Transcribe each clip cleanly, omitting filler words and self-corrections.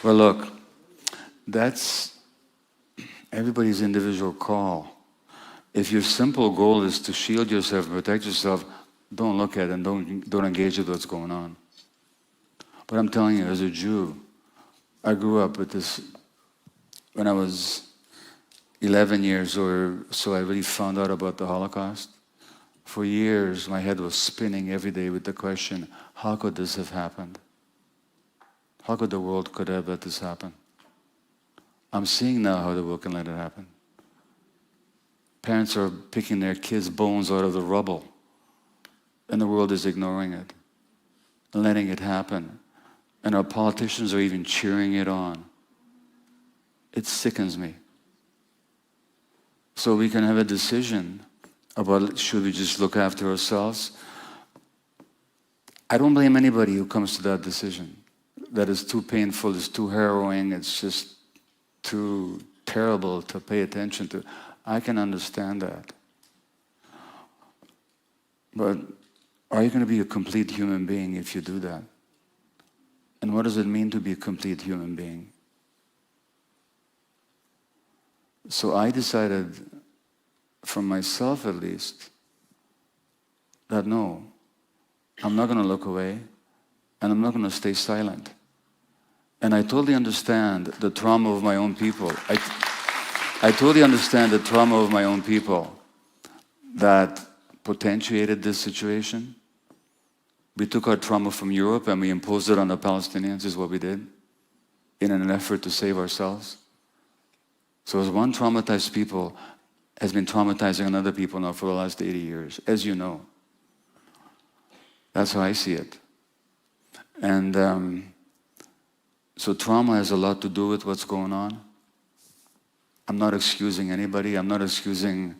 Well, look, that's everybody's individual call. If your simple goal is to shield yourself, protect yourself, don't look at it and don't engage with what's going on. But I'm telling you, as a Jew, I grew up with this. When I was 11 years or so, I really found out about the Holocaust. For years, my head was spinning every day with the question, how could this have happened? How could the world could have let this happen? I'm seeing now how the world can let it happen. Parents are picking their kids' bones out of the rubble, and the world is ignoring it, and letting it happen. And our politicians are even cheering it on. It sickens me. So we can have a decision about should we just look after ourselves. I don't blame anybody who comes to that decision. That is too painful, it's too harrowing, it's just too terrible to pay attention to. I can understand that. But are you going to be a complete human being if you do that? And what does it mean to be a complete human being? So I decided, for myself at least, that no, I'm not going to look away, and I'm not going to stay silent. And I totally understand the trauma of my own people. I totally understand the trauma of my own people that potentiated this situation. We took our trauma from Europe and we imposed it on the Palestinians, is what we did, in an effort to save ourselves. So as one traumatized people has been traumatizing another people now for the last 80 years, as you know. That's how I see it. And so trauma has a lot to do with what's going on. I'm not excusing anybody. I'm not excusing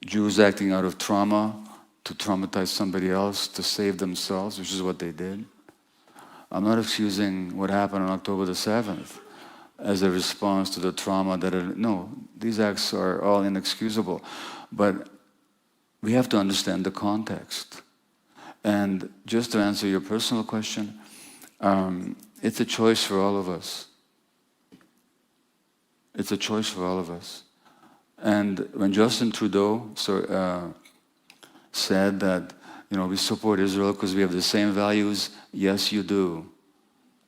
Jews acting out of trauma to traumatize somebody else, to save themselves, which is what they did. I'm not excusing what happened on October the 7th as a response to the trauma no, these acts are all inexcusable. But we have to understand the context. And just to answer your personal question, it's a choice for all of us. It's a choice for all of us. And when Justin Trudeau said that, we support Israel because we have the same values, yes, you do.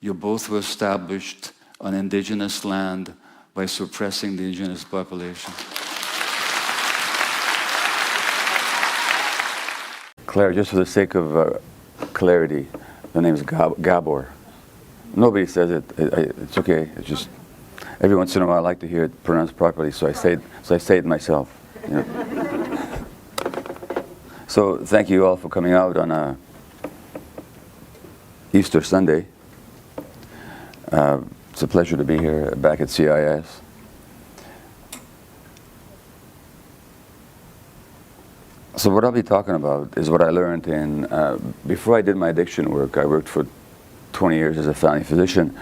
You both were established on indigenous land by suppressing the indigenous population. Claire, just for the sake of clarity, the name is Gabor. Nobody says it. It's okay. It's just every once in a while I like to hear it pronounced properly, so I say it myself. So thank you all for coming out on Easter Sunday. It's a pleasure to be here back at CIS. So what I'll be talking about is what I learned before I did my addiction work. I worked for 20 years as a family physician,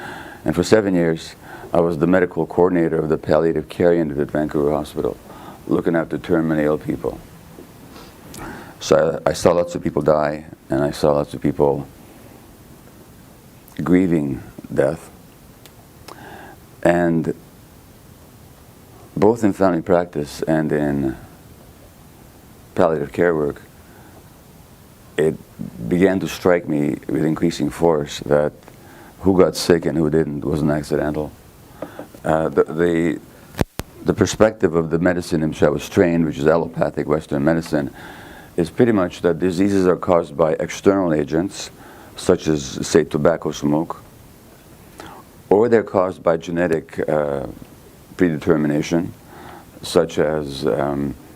and for 7 years I was the medical coordinator of the palliative care unit at Vancouver Hospital, looking after terminally ill people. So I saw lots of people die, and I saw lots of people grieving death. And both in family practice and in palliative care work, it began to strike me with increasing force that who got sick and who didn't wasn't accidental. The perspective of the medicine in which I was trained, which is allopathic Western medicine, is pretty much that diseases are caused by external agents, such as, say, tobacco smoke, or they're caused by genetic predetermination, such as,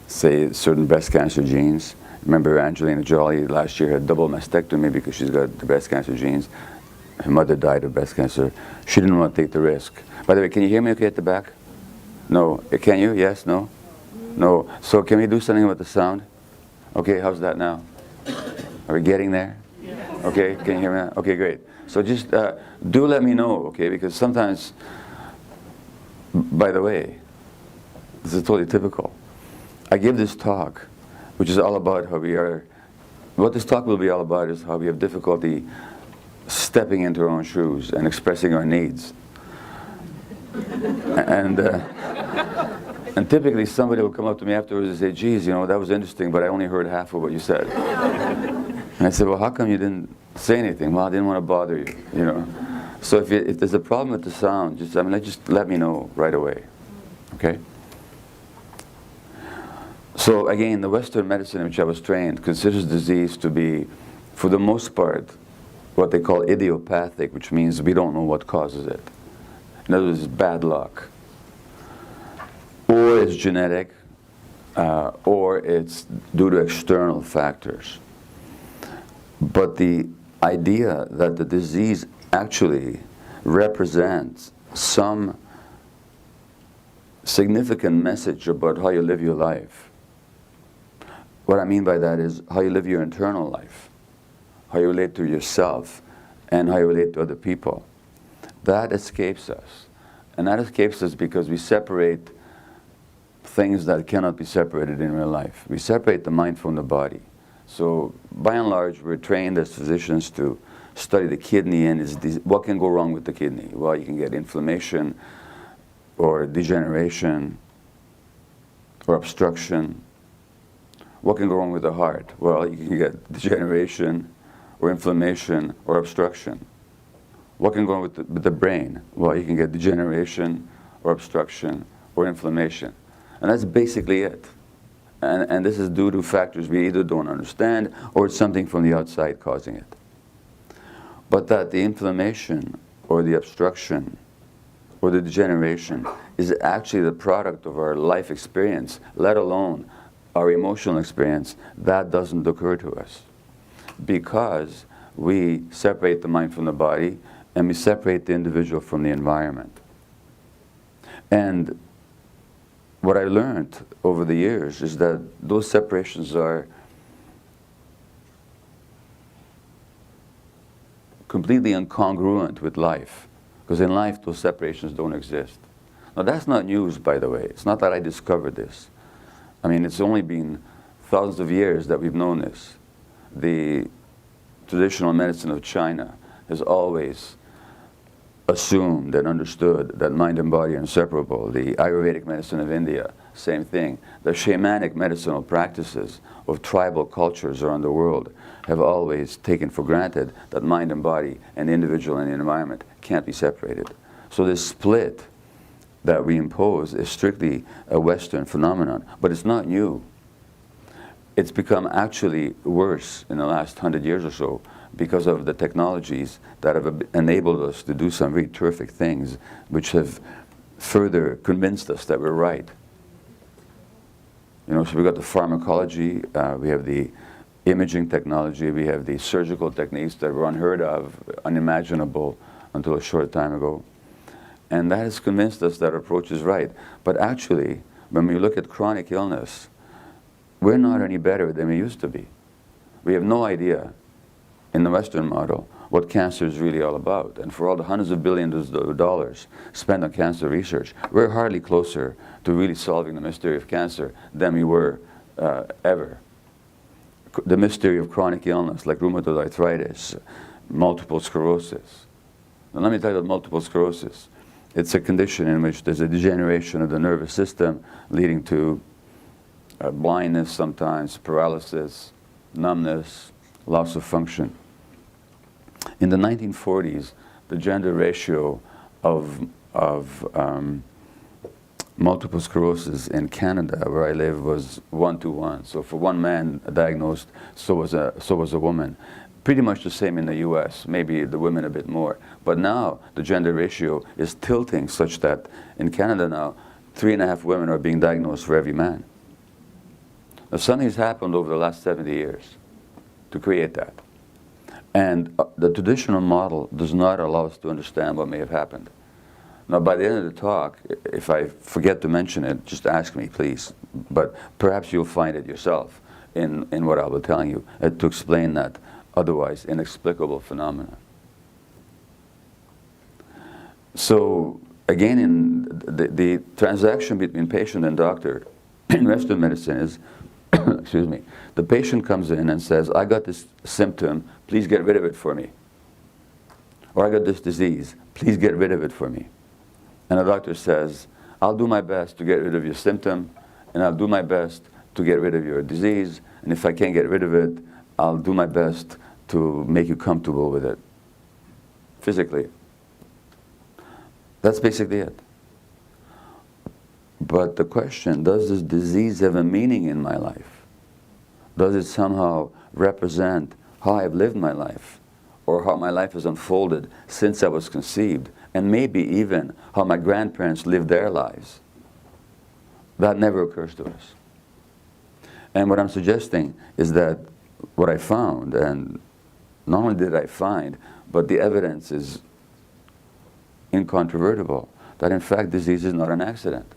say, certain breast cancer genes. Remember Angelina Jolie last year had double mastectomy because she's got the breast cancer genes. Her mother died of breast cancer. She didn't want to take the risk. By the way, can you hear me okay at the back? No. Can you? Yes? No? No. So can we do something with the sound? Okay, how's that now? Are we getting there? Okay, can you hear me now? Okay, great. So just do let me know, okay? Because sometimes, by the way, this is totally typical. I give this talk, which is all about how we are, what this talk will be all about is how we have difficulty stepping into our own shoes and expressing our needs. And and typically somebody will come up to me afterwards and say, geez, that was interesting, but I only heard half of what you said. And I said, well, how come you didn't say anything? Well, I didn't want to bother you, So if there's a problem with the sound, just let me know right away, okay? So again, the Western medicine in which I was trained considers disease to be, for the most part, what they call idiopathic, which means we don't know what causes it. In other words, it's bad luck. Or it's genetic, or it's due to external factors. But the idea that the disease actually represents some significant message about how you live your life. What I mean by that is how you live your internal life, how you relate to yourself, and how you relate to other people. That escapes us. And that escapes us because we separate things that cannot be separated in real life. We separate the mind from the body. So by and large, we're trained as physicians to study the kidney and what can go wrong with the kidney. Well, you can get inflammation or degeneration or obstruction. What can go wrong with the heart? Well, you can get degeneration or inflammation or obstruction. What can go wrong with the brain? Well, you can get degeneration or obstruction or inflammation. And that's basically it. And this is due to factors we either don't understand or it's something from the outside causing it. But that the inflammation or the obstruction or the degeneration is actually the product of our life experience, let alone our emotional experience, that doesn't occur to us. Because we separate the mind from the body and we separate the individual from the environment. And what I learned over the years is that those separations are completely incongruent with life. Because in life, those separations don't exist. Now that's not news, by the way. It's not that I discovered this. I mean, it's only been thousands of years that we've known this. The traditional medicine of China has always assumed and understood that mind and body are inseparable. The Ayurvedic medicine of India, same thing. The shamanic medicinal practices of tribal cultures around the world have always taken for granted that mind and body and the individual and the environment can't be separated. So this split that we impose is strictly a Western phenomenon, but it's not new. It's become actually worse in the last 100 years or so because of the technologies that have enabled us to do some really terrific things which have further convinced us that we're right. So we've got the pharmacology, we have the imaging technology, we have the surgical techniques that were unheard of, unimaginable until a short time ago. And that has convinced us that our approach is right. But actually, when we look at chronic illness, we're not any better than we used to be. We have no idea, in the Western model, what cancer is really all about. And for all the hundreds of billions of dollars spent on cancer research, we're hardly closer to really solving the mystery of cancer than we were ever. The mystery of chronic illness, like rheumatoid arthritis, multiple sclerosis. Now let me tell you about multiple sclerosis. It's a condition in which there's a degeneration of the nervous system leading to blindness sometimes, paralysis, numbness, loss of function. In the 1940s, the gender ratio of multiple sclerosis in Canada, where I live, was 1-to-1. So for one man diagnosed, so was a woman. Pretty much the same in the US, maybe the women a bit more. But now the gender ratio is tilting such that in Canada now, 3.5 women are being diagnosed for every man. Now something's happened over the last 70 years to create that. And the traditional model does not allow us to understand what may have happened. Now by the end of the talk, if I forget to mention it, just ask me, please. But perhaps you'll find it yourself in what I'll be telling you to explain that otherwise inexplicable phenomena. So again, in the transaction between patient and doctor in Western medicine is, excuse me, the patient comes in and says, I got this symptom, please get rid of it for me. or I got this disease, please get rid of it for me. And the doctor says, I'll do my best to get rid of your symptom, and I'll do my best to get rid of your disease, and if I can't get rid of it, I'll do my best to make you comfortable with it, physically. That's basically it. But the question, does this disease have a meaning in my life? Does it somehow represent how I've lived my life, or how my life has unfolded since I was conceived, and maybe even how my grandparents lived their lives? That never occurs to us. And what I'm suggesting is that what I found, and not only did I find, but the evidence is incontrovertible, that in fact disease is not an accident,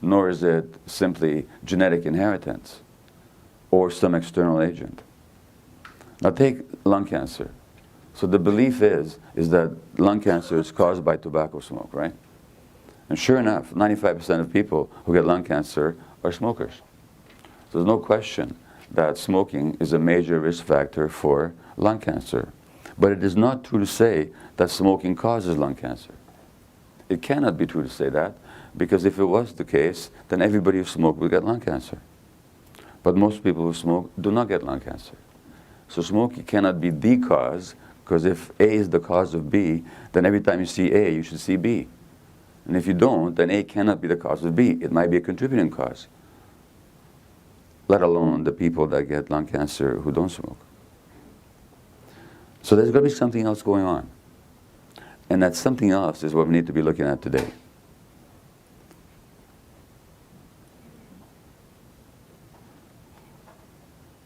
nor is it simply genetic inheritance or some external agent. Now take lung cancer. So the belief is that lung cancer is caused by tobacco smoke, right? And sure enough, 95% of people who get lung cancer are smokers. So there's no question that smoking is a major risk factor for lung cancer. But it is not true to say that smoking causes lung cancer. It cannot be true to say that, because if it was the case, then everybody who smoked would get lung cancer. But most people who smoke do not get lung cancer. So smoking cannot be the cause, because if A is the cause of B, then every time you see A, you should see B. And if you don't, then A cannot be the cause of B. It might be a contributing cause, let alone the people that get lung cancer who don't smoke. So there's got to be something else going on. And that something else is what we need to be looking at today.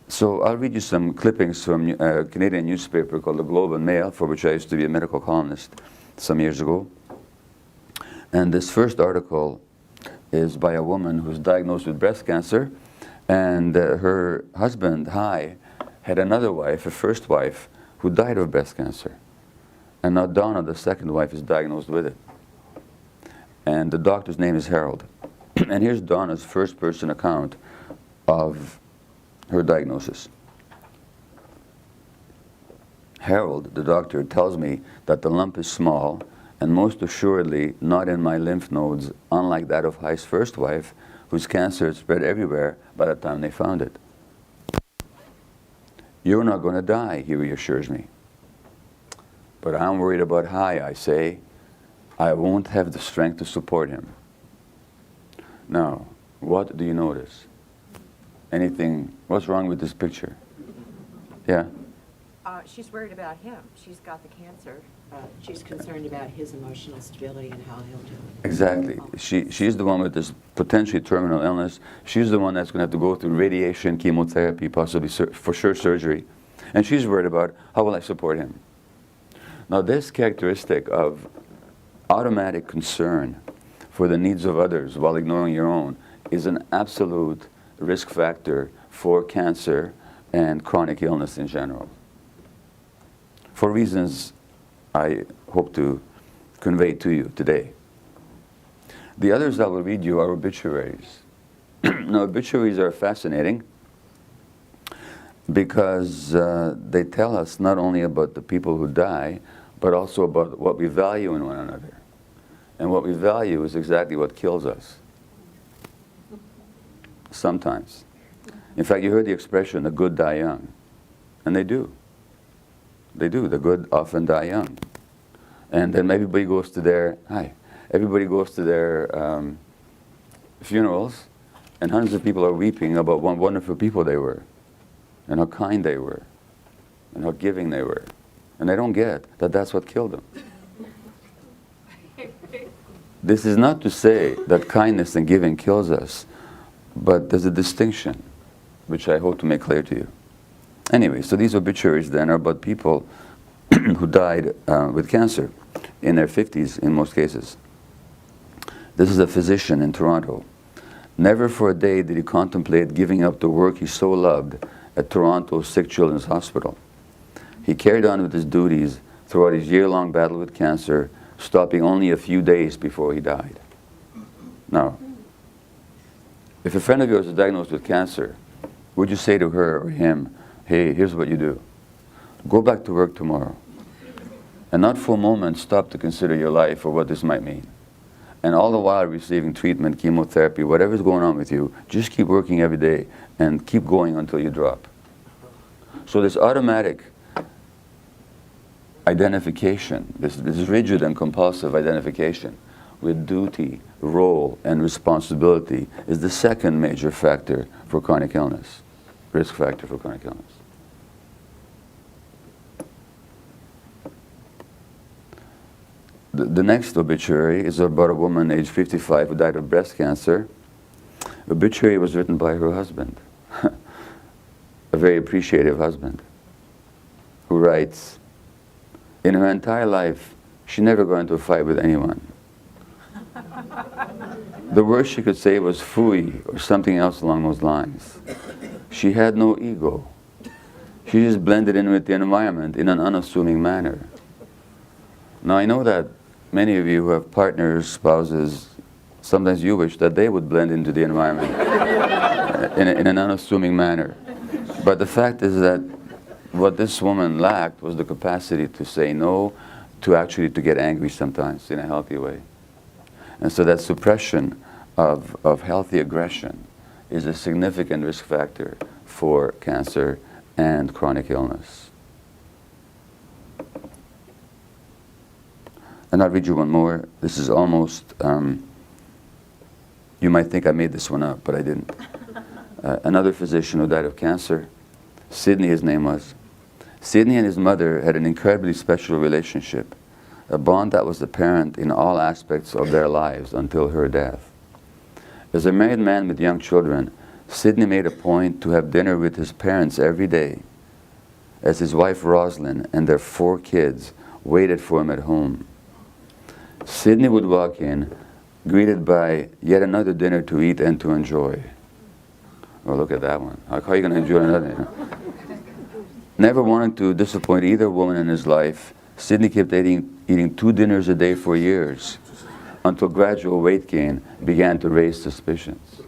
So I'll read you some clippings from a Canadian newspaper called the Globe and Mail, for which I used to be a medical columnist some years ago. And this first article is by a woman who's diagnosed with breast cancer, and her husband, Hai, had another wife, a first wife, who died of breast cancer. And now Donna, the second wife, is diagnosed with it. And the doctor's name is Harold. And here's Donna's first-person account of her diagnosis. Harold, the doctor, tells me that the lump is small and most assuredly not in my lymph nodes, unlike that of Hai's first wife, whose cancer had spread everywhere by the time they found it. You're not going to die, he reassures me. But I'm worried about Hai, I say. I won't have the strength to support him. Now, what do you notice? Anything, what's wrong with this picture? Yeah? She's worried about him. She's got the cancer. She's concerned about his emotional stability and how he'll do. Exactly. She's the one with this potentially terminal illness. She's the one that's going to have to go through radiation, chemotherapy, possibly for sure surgery. And she's worried about, how will I support him? Now this characteristic of automatic concern for the needs of others while ignoring your own is an absolute risk factor for cancer and chronic illness in general, for reasons I hope to convey to you today. The others I will read you are obituaries. Now, obituaries are fascinating because they tell us not only about the people who die, but also about what we value in one another. And what we value is exactly what kills us. Sometimes. In fact, you heard the expression, the good die young. And they do. They do. The good often die young. And then everybody goes to their, everybody goes to their funerals, and hundreds of people are weeping about what wonderful people they were, and how kind they were, and how giving they were. And they don't get that that's what killed them. This is not to say that kindness and giving kills us, but there's a distinction, which I hope to make clear to you. Anyway, so these obituaries then are about people who died with cancer in their 50s in most cases. This is a physician in Toronto. Never for a day did he contemplate giving up the work he so loved at Toronto's Sick Children's Hospital. He carried on with his duties throughout his year-long battle with cancer, stopping only a few days before he died. Now, if a friend of yours is diagnosed with cancer, would you say to her or him, hey, here's what you do. Go back to work tomorrow. and not for a moment stop to consider your life or what this might mean. And all the while receiving treatment, chemotherapy, whatever's going on with you, just keep working every day and keep going until you drop. So this automatic identification, this rigid and compulsive identification with duty, role, and responsibility is the second major factor for chronic illness, risk factor for chronic illness. The next obituary is about a woman aged 55 who died of breast cancer. The obituary was written by her husband, a very appreciative husband, who writes, in her entire life, she never got into a fight with anyone. The worst she could say was phooey or something else along those lines. She had no ego. She just blended in with the environment in an unassuming manner. Now I know that many of you who have partners, spouses, sometimes you wish that they would blend into the environment in an unassuming manner. But the fact is that what this woman lacked was the capacity to say no, to get angry sometimes in a healthy way. And so that suppression of healthy aggression is a significant risk factor for cancer and chronic illness. And I'll read you one more. This is almost, you might think I made this one up, but I didn't. Another physician who died of cancer, Sidney his name was. Sidney and his mother had an incredibly special relationship, a bond that was apparent in all aspects of their lives until her death. As a married man with young children, Sidney made a point to have dinner with his parents every day, as his wife Rosalind and their 4 kids waited for him at home. Sidney would walk in, greeted by yet another dinner to eat and to enjoy. Oh, look at that one. How are you going to enjoy another? You know? Never wanting to disappoint either woman in his life, Sidney kept eating 2 dinners a day for years, until gradual weight gain began to raise suspicions.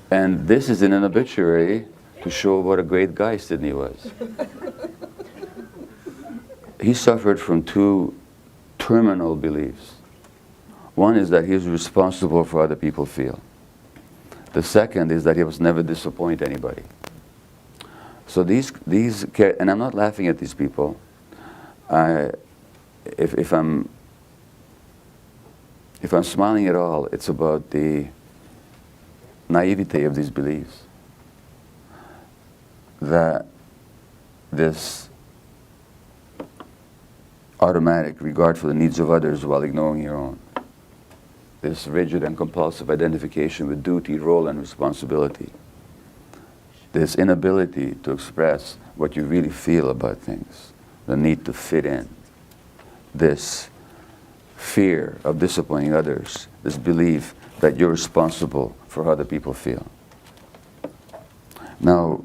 And this is in an obituary to show what a great guy Sidney was. He suffered from 2 terminal beliefs. One is that he was responsible for how other people feel. The second is that he must never disappoint anybody. So these, and I'm not laughing at these people. If I'm smiling at all, it's about the naivete of these beliefs. That this automatic regard for the needs of others while ignoring your own. This rigid and compulsive identification with duty, role, and responsibility. This inability to express what you really feel about things. The need to fit in. This fear of disappointing others. This belief that you're responsible for how other people feel. Now,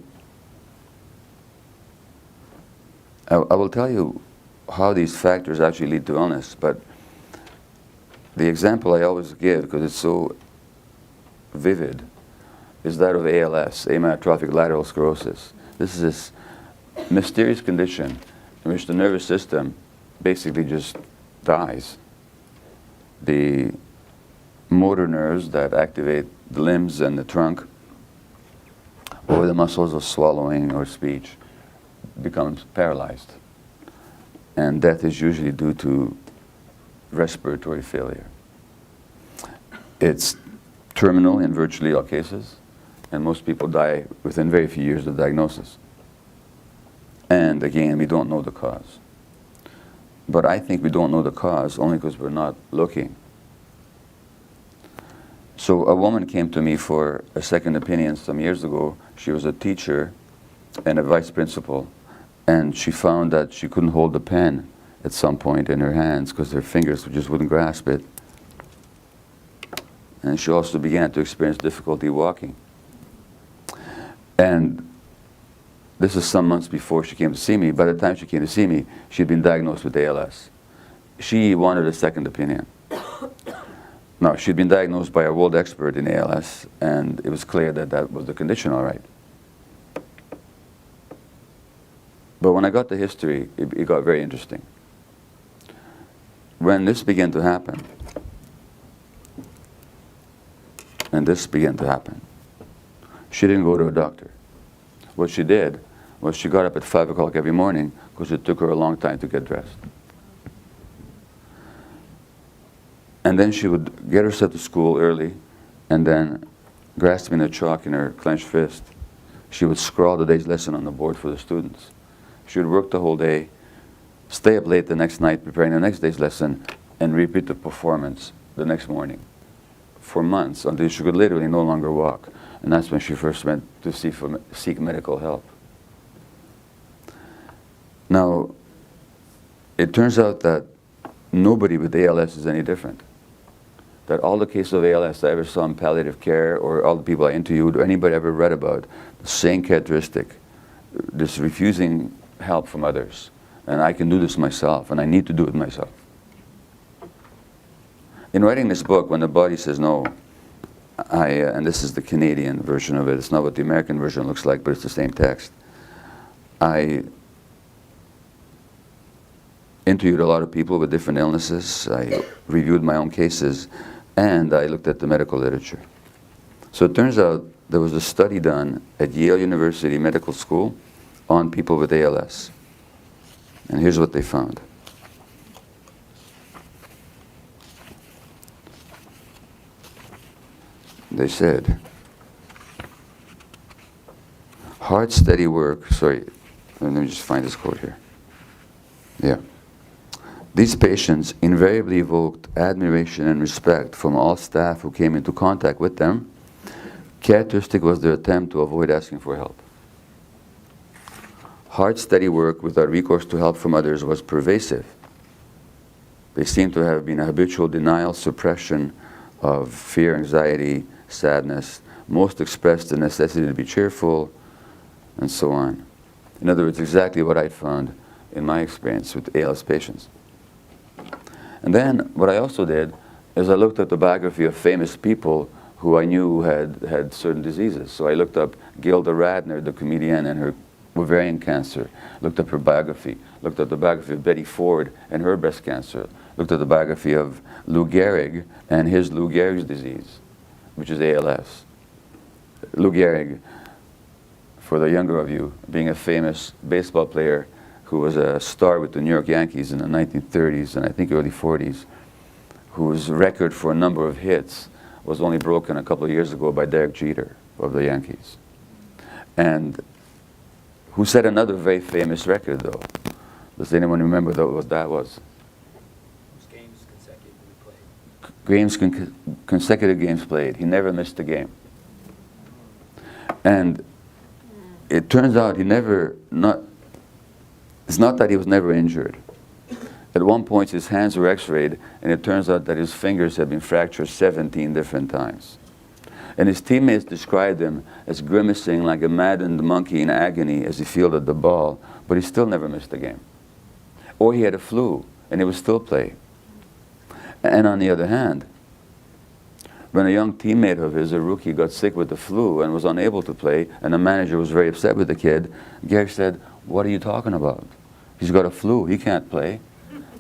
I will tell you how these factors actually lead to illness, but the example I always give, because it's so vivid, is that of ALS, amyotrophic lateral sclerosis. This is this mysterious condition in which the nervous system basically just dies. The motor nerves that activate the limbs and the trunk, or the muscles of swallowing or speech, becomes paralyzed. And death is usually due to respiratory failure. It's terminal in virtually all cases, and most people die within very few years of diagnosis. And again, we don't know the cause. But I think we don't know the cause only because we're not looking. So a woman came to me for a second opinion some years ago. She was a teacher and a vice principal, and she found that she couldn't hold the pen at some point in her hands because her fingers just wouldn't grasp it. And she also began to experience difficulty walking. And this is some months before she came to see me. By the time she came to see me, she'd been diagnosed with ALS. She wanted a second opinion. Now, she'd been diagnosed by a world expert in ALS, and it was clear that that was the condition, all right. But when I got the history, it got very interesting. When this began to happen, and this began to happen, she didn't go to a doctor. What she did was she got up at 5 o'clock every morning because it took her a long time to get dressed. And then she would get herself to school early, and then, grasping a chalk in her clenched fist, she would scrawl the day's lesson on the board for the students. She would work the whole day, stay up late the next night preparing the next day's lesson, and repeat the performance the next morning for months until she could literally no longer walk. And that's when she first went to seek medical help. Now, it turns out that nobody with ALS is any different. That all the cases of ALS I ever saw in palliative care, or all the people I interviewed, or anybody I ever read about, the same characteristic, this refusing help from others. And I can do this myself, and I need to do it myself. In writing this book, when the body says no, and this is the Canadian version of it, it's not what the American version looks like, but it's the same text. I interviewed a lot of people with different illnesses. I reviewed my own cases, and I looked at the medical literature. So it turns out there was a study done at Yale University Medical School on people with ALS. And here's what they found. They said, hard, steady work, sorry, let me just find this quote here. Yeah. These patients invariably evoked admiration and respect from all staff who came into contact with them. Characteristic was their attempt to avoid asking for help. Hard, steady work without recourse to help from others was pervasive. They seem to have been a habitual denial, suppression of fear, anxiety, sadness, most expressed the necessity to be cheerful, and so on. In other words, exactly what I found in my experience with ALS patients. And then what I also did is I looked at the biography of famous people who I knew had certain diseases. So I looked up Gilda Radner, the comedian, and her ovarian cancer, looked up her biography, looked at the biography of Betty Ford and her breast cancer, looked at the biography of Lou Gehrig and his Lou Gehrig's disease, which is ALS. Lou Gehrig, for the younger of you, being a famous baseball player who was a star with the New York Yankees in the 1930s and I think early 40s, whose record for a number of hits was only broken a couple of years ago by Derek Jeter of the Yankees. And who set another very famous record, though? Does anyone remember what that was? Games consecutively played. Consecutive games played. He never missed a game. And it turns out it's not that he was never injured. At one point his hands were x-rayed, and it turns out that his fingers had been fractured 17 different times. And his teammates described him as grimacing like a maddened monkey in agony as he fielded the ball, but he still never missed a game. Or he had a flu, and he would still play. And on the other hand, when a young teammate of his, a rookie, got sick with the flu and was unable to play, and the manager was very upset with the kid, Gehrig said, "What are you talking about? He's got a flu, he can't play."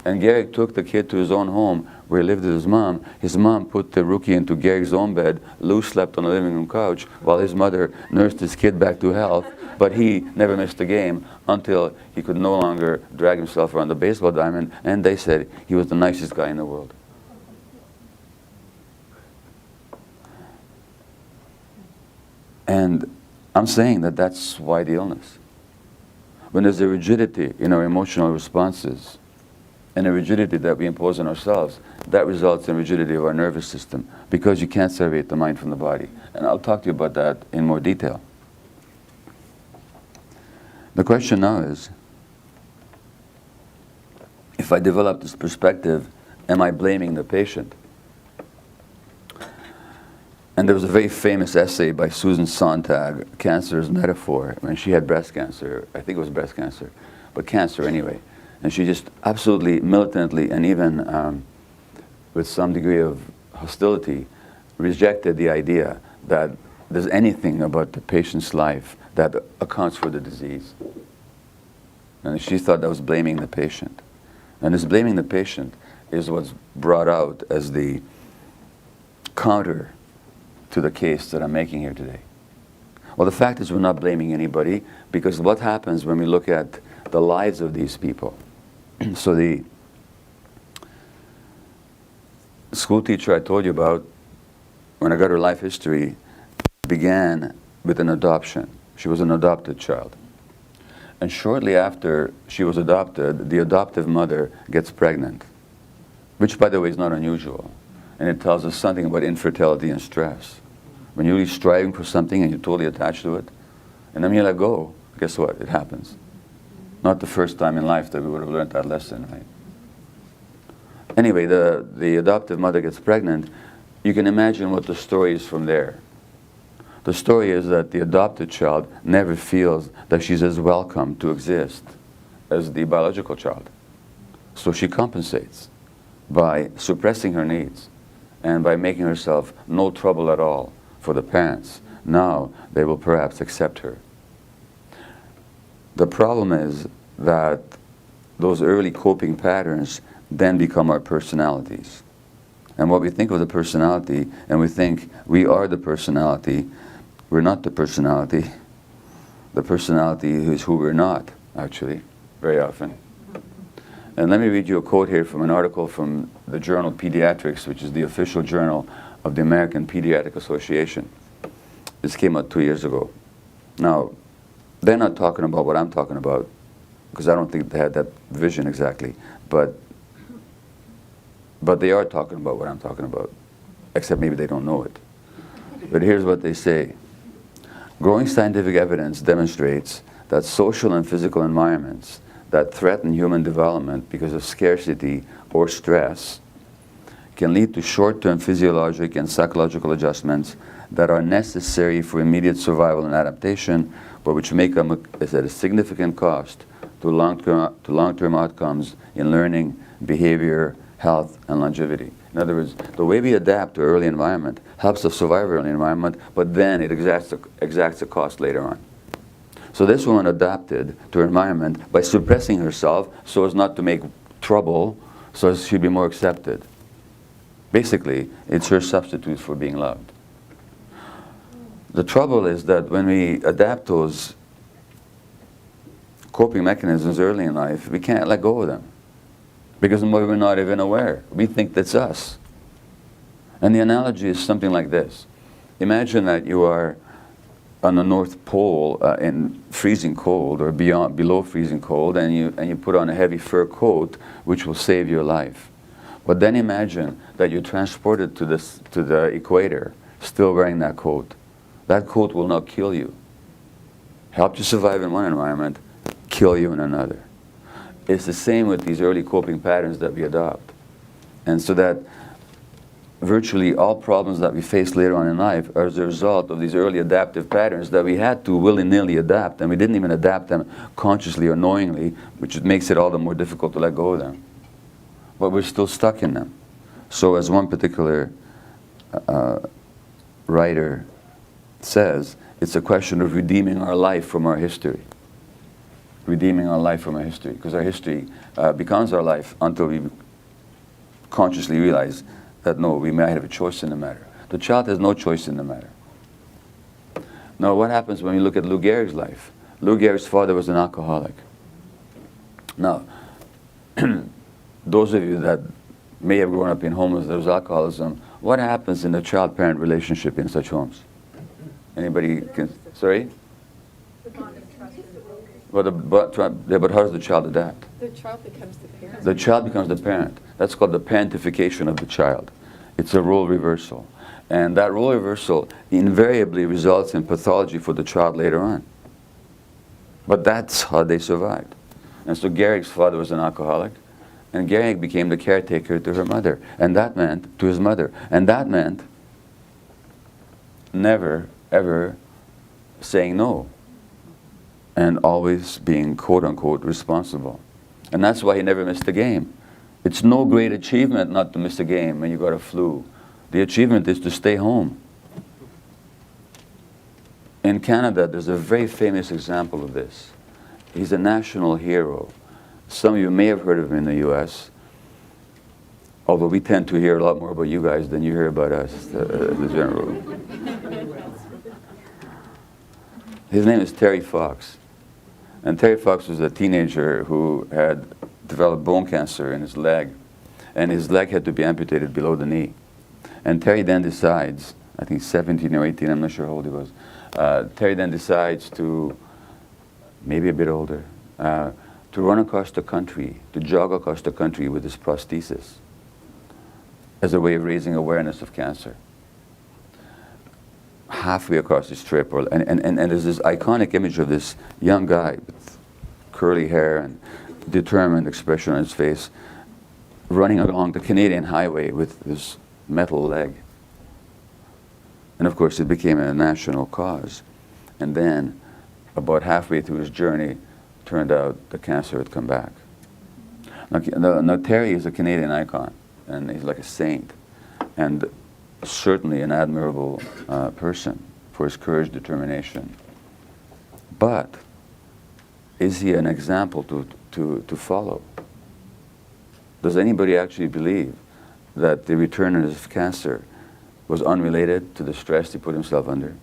And Gehrig took the kid to his own home where he lived with his mom. His mom put the rookie into Gehrig's own bed. Lou slept on the living room couch while his mother nursed his kid back to health. But he never missed a game until he could no longer drag himself around the baseball diamond. And they said he was the nicest guy in the world. And I'm saying that that's why the illness. When there's a rigidity in our emotional responses, and a rigidity that we impose on ourselves, that results in rigidity of our nervous system, because you can't separate the mind from the body. And I'll talk to you about that in more detail. The question now is, if I develop this perspective, am I blaming the patient? And there was a very famous essay by Susan Sontag, Cancer as Metaphor, when she had breast cancer. I think it was breast cancer, but cancer anyway. And she just absolutely militantly and even with some degree of hostility rejected the idea that there's anything about the patient's life that accounts for the disease. And she thought that was blaming the patient. And this blaming the patient is what's brought out as the counter to the case that I'm making here today. Well, the fact is we're not blaming anybody, because what happens when we look at the lives of these people? So the school teacher I told you about, when I got her life history, began with an adoption. She was an adopted child. And shortly after she was adopted, the adoptive mother gets pregnant, which, by the way, is not unusual. And it tells us something about infertility and stress. When you're really striving for something and you're totally attached to it, and then you let go, guess what? It happens. Not the first time in life that we would have learned that lesson, right? Anyway, the adoptive mother gets pregnant. You can imagine what the story is from there. The story is that the adopted child never feels that she's as welcome to exist as the biological child. So she compensates by suppressing her needs and by making herself no trouble at all for the parents. Now they will perhaps accept her. The problem is that those early coping patterns then become our personalities. And what we think of the personality, and we think we are the personality, we're not the personality. The personality is who we're not, actually, very often. And let me read you a quote here from an article from the journal Pediatrics, which is the official journal of the American Pediatric Association. This came out 2 years ago. Now, they're not talking about what I'm talking about, because I don't think they had that vision exactly, but they are talking about what I'm talking about, except maybe they don't know it. But here's what they say. Growing scientific evidence demonstrates that social and physical environments that threaten human development because of scarcity or stress can lead to short-term physiologic and psychological adjustments that are necessary for immediate survival and adaptation, but which may come at a significant cost to long-term outcomes in learning, behavior, health, and longevity. In other words, the way we adapt to early environment helps us survive early environment, but then it exacts a cost later on. So this woman adapted to her environment by suppressing herself so as not to make trouble, so as she'd be more accepted. Basically, it's her substitute for being loved. The trouble is that when we adapt those coping mechanisms early in life, we can't let go of them, because we're not even aware. We think that's us. And the analogy is something like this. Imagine that you are on the North Pole in freezing cold or below freezing cold, and you put on a heavy fur coat which will save your life. But then imagine that you're transported to the equator still wearing that coat. That coat will not kill you. Help you survive in one environment, kill you in another. It's the same with these early coping patterns that we adopt. And so that virtually all problems that we face later on in life are as a result of these early adaptive patterns that we had to willy-nilly adapt, and we didn't even adapt them consciously or knowingly, which makes it all the more difficult to let go of them. But we're still stuck in them. So as one particular writer says, it's a question of redeeming our life from our history. Redeeming our life from our history, because our history becomes our life until we consciously realize that no, we might have a choice in the matter. The child has no choice in the matter. Now, what happens when you look at Lou Gehrig's life? Lou Gehrig's father was an alcoholic. Now, those of you that may have grown up in homes where there was alcoholism, what happens in the child-parent relationship in such homes? Anybody can, sorry? But how does the child adapt? The child becomes the parent. The child becomes the parent. That's called the parentification of the child. It's a role reversal. And that role reversal invariably results in pathology for the child later on. But that's how they survived. And so Gehrig's father was an alcoholic, and Gehrig became the caretaker to her mother, and that meant, to his mother, and that meant never, ever saying no, and always being quote-unquote responsible. And that's why he never missed a game. It's no great achievement not to miss a game when you got a flu. The achievement is to stay home. In Canada, there's a very famous example of this. He's a national hero. Some of you may have heard of him in the U.S., although we tend to hear a lot more about you guys than you hear about us, the general rule. His name is Terry Fox. And Terry Fox was a teenager who had developed bone cancer in his leg, and his leg had to be amputated below the knee. And Terry then decides, I think 17 or 18, I'm not sure how old he was, Terry then decides to, maybe a bit older, to run across the country, to jog across the country with his prosthesis as a way of raising awareness of cancer. Halfway across this trip, and there's this iconic image of this young guy with curly hair and determined expression on his face running along the Canadian highway with this metal leg. And of course it became a national cause. And then, about halfway through his journey, turned out the cancer had come back. Now Terry is a Canadian icon, and he's like a saint, and certainly an admirable person for his courage, determination. But is he an example to follow? Does anybody actually believe that the return of his cancer was unrelated to the stress he put himself under?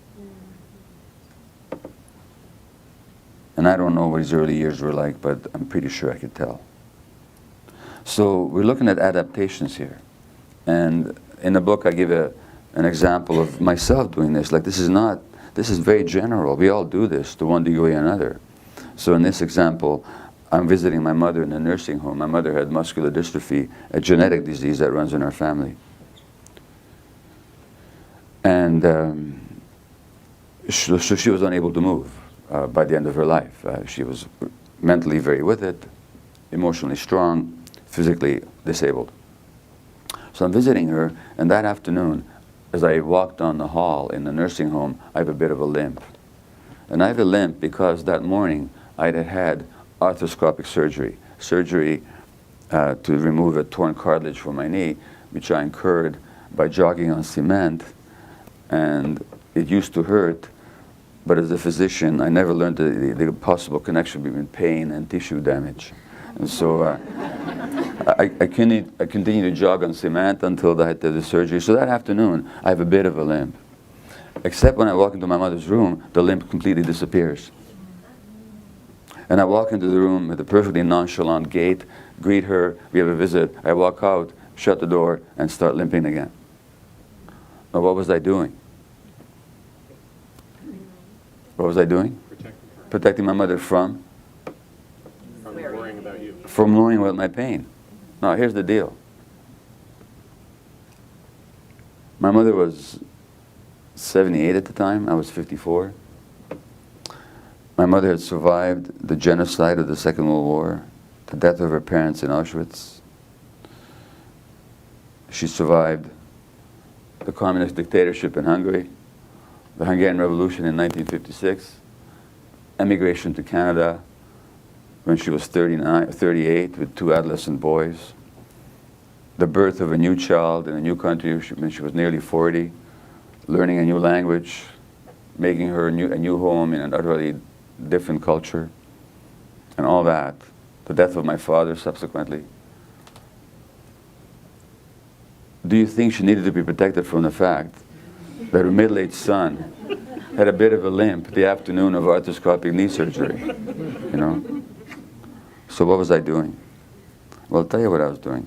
And I don't know what his early years were like, but I'm pretty sure I could tell. So we're looking at adaptations here. And in the book I give an example of myself doing this. Like this is very general. We all do this to one degree or another. So in this example, I'm visiting my mother in a nursing home. My mother had muscular dystrophy, a genetic disease that runs in our family. And so she was unable to move by the end of her life. She was mentally very with it, emotionally strong, physically disabled. So I'm visiting her, and that afternoon, as I walked down the hall in the nursing home, I have a bit of a limp. And I have a limp because that morning I had arthroscopic surgery to remove a torn cartilage from my knee, which I incurred by jogging on cement. And it used to hurt, but as a physician, I never learned the possible connection between pain and tissue damage. And so I continued to jog on cement until I had the surgery. So that afternoon, I have a bit of a limp. Except when I walk into my mother's room, the limp completely disappears. And I walk into the room with a perfectly nonchalant gait, greet her, we have a visit, I walk out, shut the door, and start limping again. Now what was I doing? What was I doing? Protecting my mother from? From worrying about you. From worrying about my pain. Now here's the deal. My mother was 78 at the time, I was 54. My mother had survived the genocide of the Second World War, the death of her parents in Auschwitz. She survived the communist dictatorship in Hungary, the Hungarian Revolution in 1956, emigration to Canada when she was 38 with 2 adolescent boys, the birth of a new child in a new country when she was nearly 40, learning a new language, making her a new home in an utterly different culture, and all that, the death of my father subsequently. Do you think she needed to be protected from the fact that her middle-aged son had a bit of a limp the afternoon of arthroscopic knee surgery? You know? So what was I doing? Well, I'll tell you what I was doing.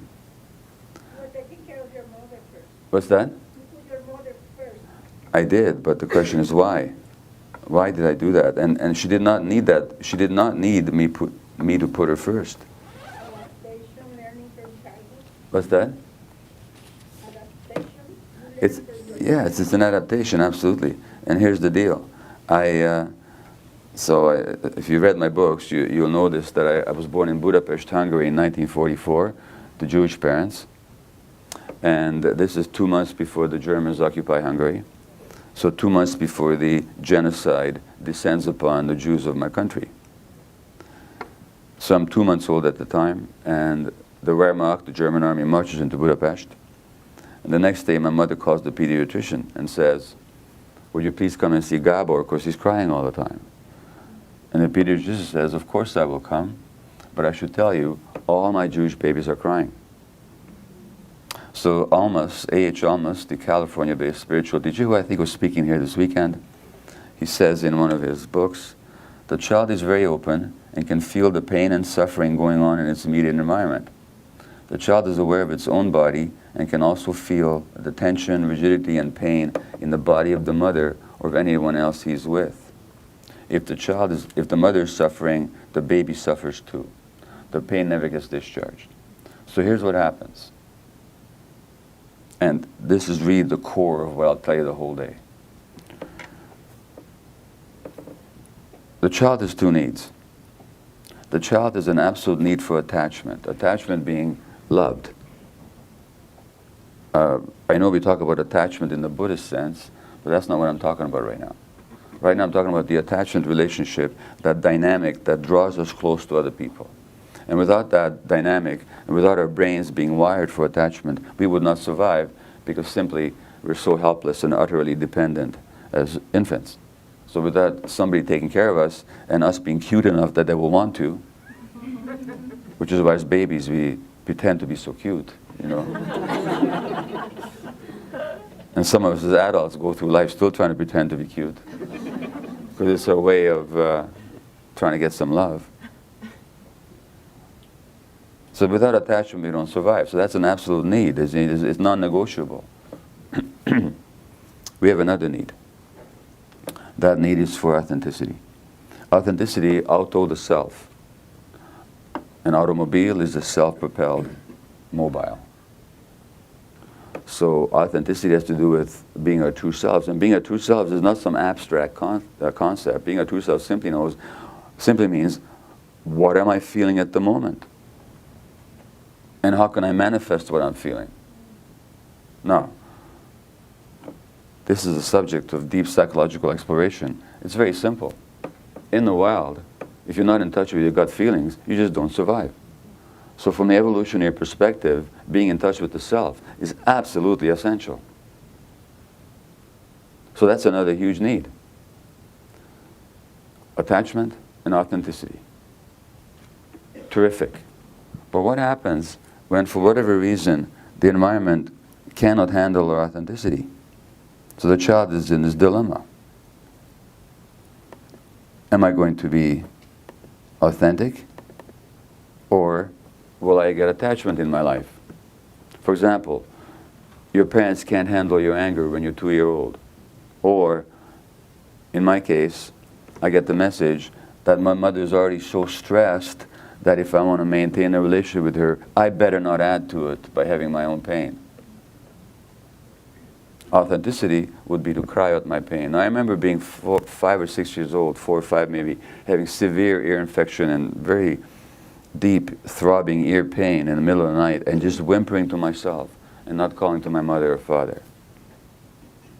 Well, taking care of your mother first. What's that? You put your mother first. I did, but the question is why? Why did I do that? And she did not need that. She did not need me to put her first. Adaptation, learning from childhood. What's that? Adaptation. It's an adaptation, absolutely. And here's the deal. If you read my books, you'll notice that I was born in Budapest, Hungary in 1944 to Jewish parents. And this is 2 months before the Germans occupy Hungary. So 2 months before the genocide descends upon the Jews of my country. So I'm 2 months old at the time, and the Wehrmacht, the German army, marches into Budapest. And the next day my mother calls the pediatrician and says, "Would you please come and see Gabor, because he's crying all the time." And the pediatrician says, of course I will come, but I should tell you, all my Jewish babies are crying. So Almas, A.H. Almas, the California-based spiritual teacher, who I think was speaking here this weekend, he says in one of his books, the child is very open and can feel the pain and suffering going on in its immediate environment. The child is aware of its own body and can also feel the tension, rigidity, and pain in the body of the mother or of anyone else he's with. If the mother is suffering, the baby suffers too. The pain never gets discharged. So here's what happens. And this is really the core of what I'll tell you the whole day. The child has two needs. The child has an absolute need for attachment. Attachment being loved. I know we talk about attachment in the Buddhist sense, but that's not what I'm talking about right now. Right now I'm talking about the attachment relationship, that dynamic that draws us close to other people. And without that dynamic, and without our brains being wired for attachment, we would not survive, because simply we're so helpless and utterly dependent as infants. So without somebody taking care of us, and us being cute enough that they will want to, which is why as babies we pretend to be so cute, you know. And some of us as adults go through life still trying to pretend to be cute, because it's our way of trying to get some love. So without attachment, we don't survive. So that's an absolute need. It's non-negotiable. We have another need. That need is for authenticity. Authenticity, auto, the self. An automobile is a self-propelled mobile. So authenticity has to do with being our true selves. And being our true selves is not some abstract concept. Being our true self simply means, what am I feeling at the moment? And how can I manifest what I'm feeling? Now, this is a subject of deep psychological exploration. It's very simple. In the wild, if you're not in touch with your gut feelings, you just don't survive. So from the evolutionary perspective, being in touch with the self is absolutely essential. So that's another huge need. Attachment and authenticity. Terrific. But what happens when, for whatever reason, the environment cannot handle our authenticity? So the child is in this dilemma. Am I going to be authentic, or will I get attachment in my life? For example, your parents can't handle your anger when you're 2-year-old. Or, in my case, I get the message that my mother is already so stressed that if I want to maintain a relationship with her, I better not add to it by having my own pain. Authenticity would be to cry out my pain. Now, I remember being 5 or 6 years old, 4 or 5 maybe, having severe ear infection and very deep throbbing ear pain in the middle of the night, and just whimpering to myself and not calling to my mother or father.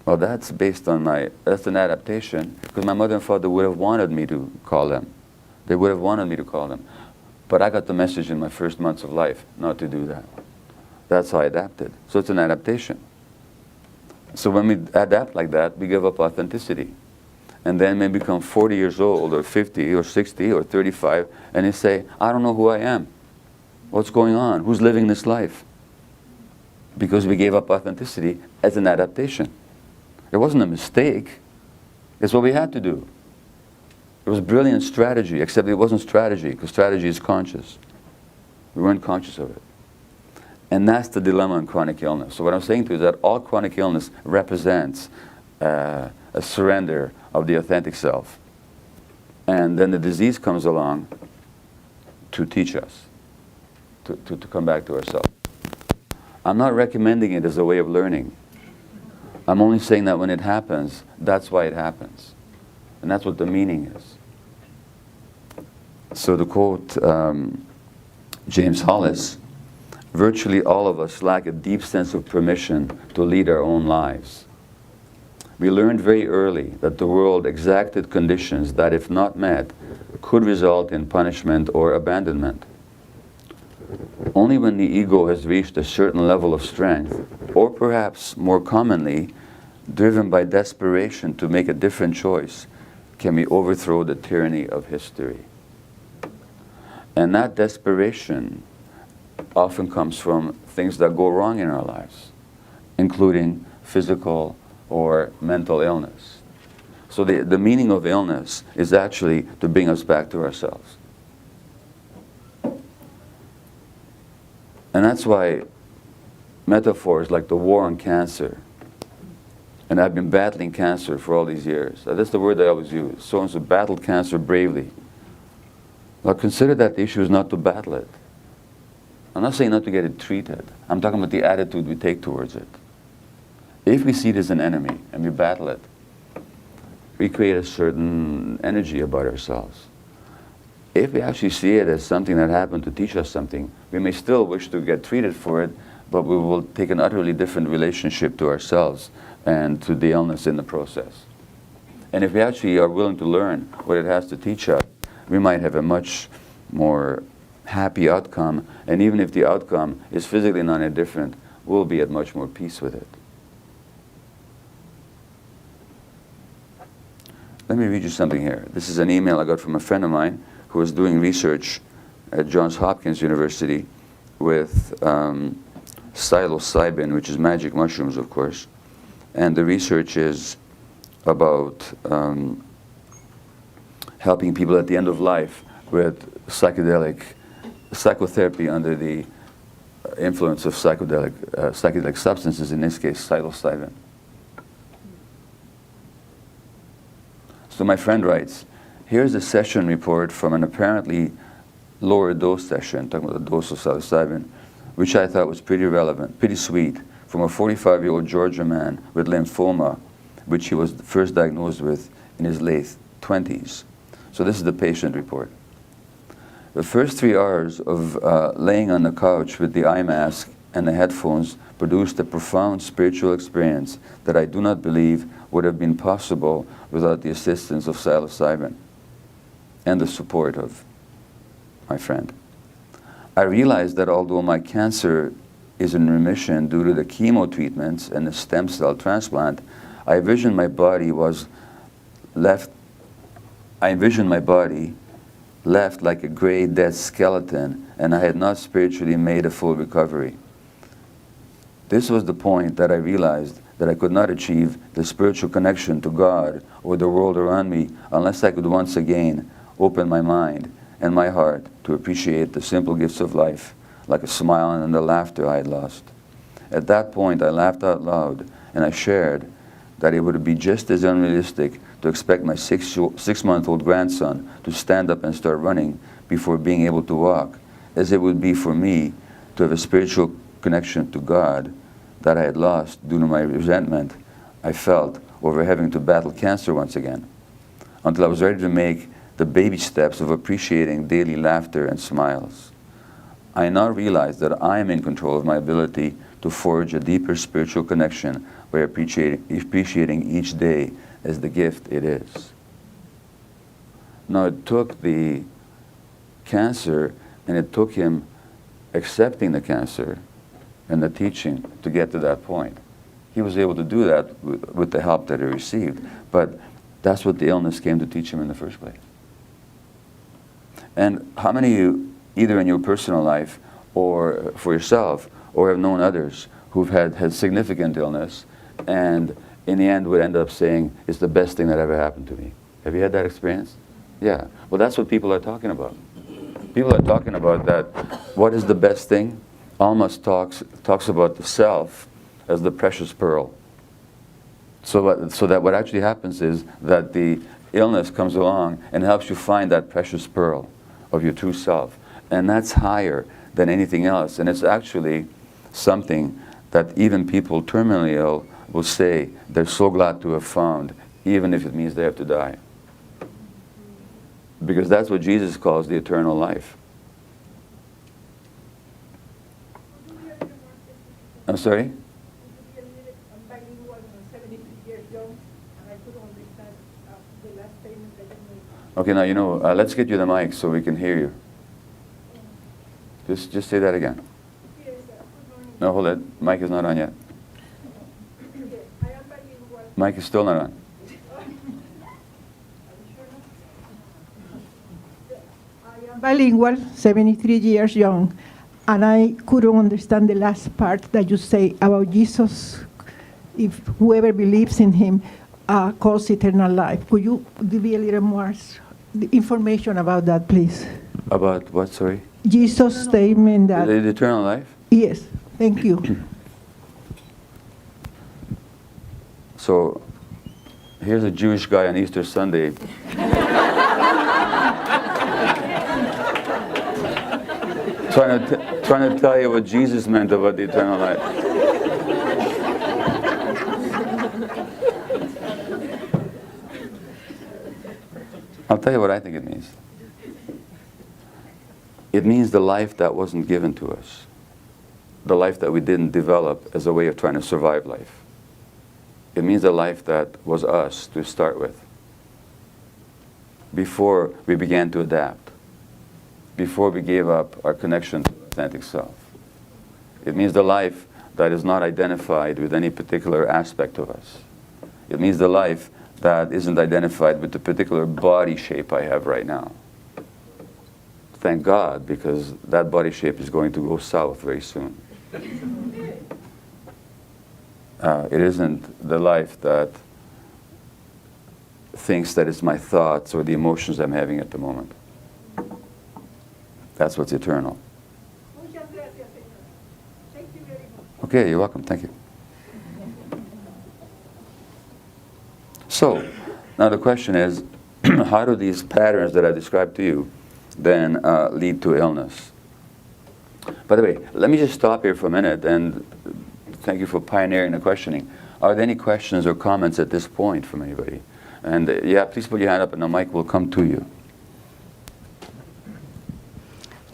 Well, that's based on that's an adaptation, because my mother and father would have wanted me to call them. They would have wanted me to call them. But I got the message in my first months of life not to do that. That's how I adapted. So it's an adaptation. So when we adapt like that, we give up authenticity. And then we become 40 years old, or 50, or 60, or 35, and they say, I don't know who I am. What's going on? Who's living this life? Because we gave up authenticity as an adaptation. It wasn't a mistake. It's what we had to do. It was brilliant strategy, except it wasn't strategy, because strategy is conscious. We weren't conscious of it. And that's the dilemma in chronic illness. So what I'm saying to you is that all chronic illness represents a surrender of the authentic self. And then the disease comes along to teach us, to come back to ourselves. I'm not recommending it as a way of learning. I'm only saying that when it happens, that's why it happens. And that's what the meaning is. So to quote James Hollis, virtually all of us lack a deep sense of permission to lead our own lives. We learned very early that the world exacted conditions that, if not met, could result in punishment or abandonment. Only when the ego has reached a certain level of strength, or perhaps more commonly, driven by desperation to make a different choice, can we overthrow the tyranny of history? And that desperation often comes from things that go wrong in our lives, including physical or mental illness. So the meaning of illness is actually to bring us back to ourselves. And that's why metaphors like the war on cancer, and I've been battling cancer for all these years. That's the word I always use. So-and-so battled cancer bravely. Well, consider that the issue is not to battle it. I'm not saying not to get it treated. I'm talking about the attitude we take towards it. If we see it as an enemy and we battle it, we create a certain energy about ourselves. If we actually see it as something that happened to teach us something, we may still wish to get treated for it, but we will take an utterly different relationship to ourselves and to the illness in the process. And if we actually are willing to learn what it has to teach us, we might have a much more happy outcome, and even if the outcome is physically not any different, we'll be at much more peace with it. Let me read you something here. This is an email I got from a friend of mine who was doing research at Johns Hopkins University with psilocybin, which is magic mushrooms, of course. And the research is about helping people at the end of life with psychotherapy under the influence of psychedelic substances, in this case psilocybin. So my friend writes, here's a session report from an apparently lower dose session, talking about the dose of psilocybin, which I thought was pretty relevant, pretty sweet, from a 45-year-old Georgia man with lymphoma, which he was first diagnosed with in his late 20s. So this is the patient report. The first 3 hours of laying on the couch with the eye mask and the headphones produced a profound spiritual experience that I do not believe would have been possible without the assistance of psilocybin and the support of my friend. I realized that although my cancer is in remission due to the chemo treatments and the stem cell transplant, I envisioned my body left like a gray dead skeleton, and I had not spiritually made a full recovery. This was the point that I realized that I could not achieve the spiritual connection to God or the world around me unless I could once again open my mind and my heart to appreciate the simple gifts of life, like a smile and the laughter I had lost. At that point, I laughed out loud, and I shared that it would be just as unrealistic to expect my six-month-old grandson to stand up and start running before being able to walk, as it would be for me to have a spiritual connection to God that I had lost due to my resentment I felt over having to battle cancer once again, until I was ready to make the baby steps of appreciating daily laughter and smiles. I now realize that I am in control of my ability to forge a deeper spiritual connection by appreciating each day as the gift it is. Now, it took the cancer, and it took him accepting the cancer and the teaching to get to that point. He was able to do that with the help that he received, but that's what the illness came to teach him in the first place. And how many of you, either in your personal life or for yourself, or have known others who've had significant illness, and in the end would end up saying, it's the best thing that ever happened to me? Have you had that experience? Yeah. Well, that's what people are talking about. People are talking about that. What is the best thing? Almas talks about the self as the precious pearl. So that what actually happens is that the illness comes along and helps you find that precious pearl of your true self. And that's higher than anything else. And it's actually something that even people terminally ill will say they're so glad to have found, even if it means they have to die. Because that's what Jesus calls the eternal life. I'm sorry? Okay, now you know, let's get you the mic so we can hear you. Just say that again. No, hold it. Mic is not on yet. Mic is still not on. bilingual, 73 years young, and I couldn't understand the last part that you say about Jesus. If whoever believes in him calls eternal life. Could you give me a little more information about that, please? About what, sorry? Jesus' statement that, The eternal life? yes, thank you. So, here's a Jewish guy on Easter Sunday. trying to tell you what Jesus meant about the eternal life. I'll tell you what I think it means. It means the life that wasn't given to us. The life that we didn't develop as a way of trying to survive life. It means the life that was us to start with. Before we began to adapt. Before we gave up our connection to authentic self. It means the life that is not identified with any particular aspect of us. It means the life that isn't identified with the particular body shape I have right now. Thank God, because that body shape is going to go south very soon. It isn't the life that thinks that it's my thoughts or the emotions I'm having at the moment. That's what's eternal. Muchas gracias, señora. Thank you very much. Okay, you're welcome. Thank you. So, now the question is, how do these patterns that I described to you then lead to illness? By the way, let me just stop here for a minute and thank you for pioneering the questioning. Are there any questions or comments at this point from anybody? And yeah, please put your hand up and the mic will come to you.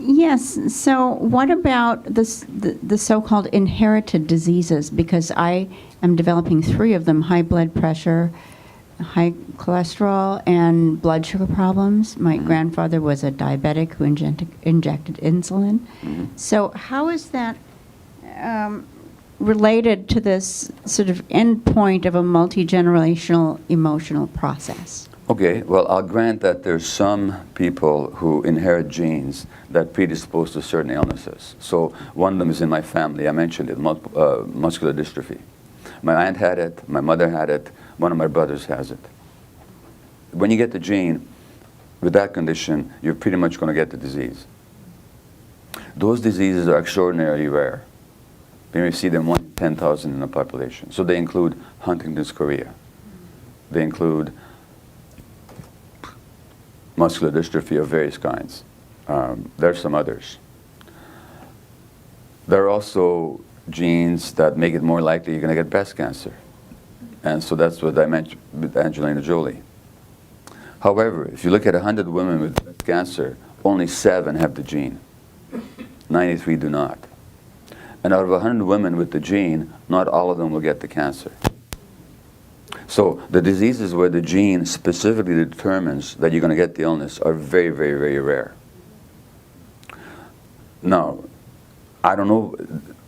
Yes. So what about the so-called inherited diseases? Because I am developing 3 of them: high blood pressure, high cholesterol, and blood sugar problems. My grandfather was a diabetic who injected insulin. So how is that related to this sort of end point of a multi-generational emotional process? Okay, well, I'll grant that there's some people who inherit genes that predispose to certain illnesses. So one of them is in my family. I mentioned it, muscular dystrophy. My aunt had it, my mother had it, one of my brothers has it. When you get the gene with that condition, you're pretty much going to get the disease. Those diseases are extraordinarily rare. You see them 1 in 10,000 in the population. So they include Huntington's chorea. They include muscular dystrophy of various kinds. There are some others. There are also genes that make it more likely you're going to get breast cancer. And so that's what I mentioned with Angelina Jolie. However, if you look at 100 women with breast cancer, only 7 have the gene. 93 do not. And out of 100 women with the gene, not all of them will get the cancer. So the diseases where the gene specifically determines that you're going to get the illness are very, very, very rare. Now, I don't know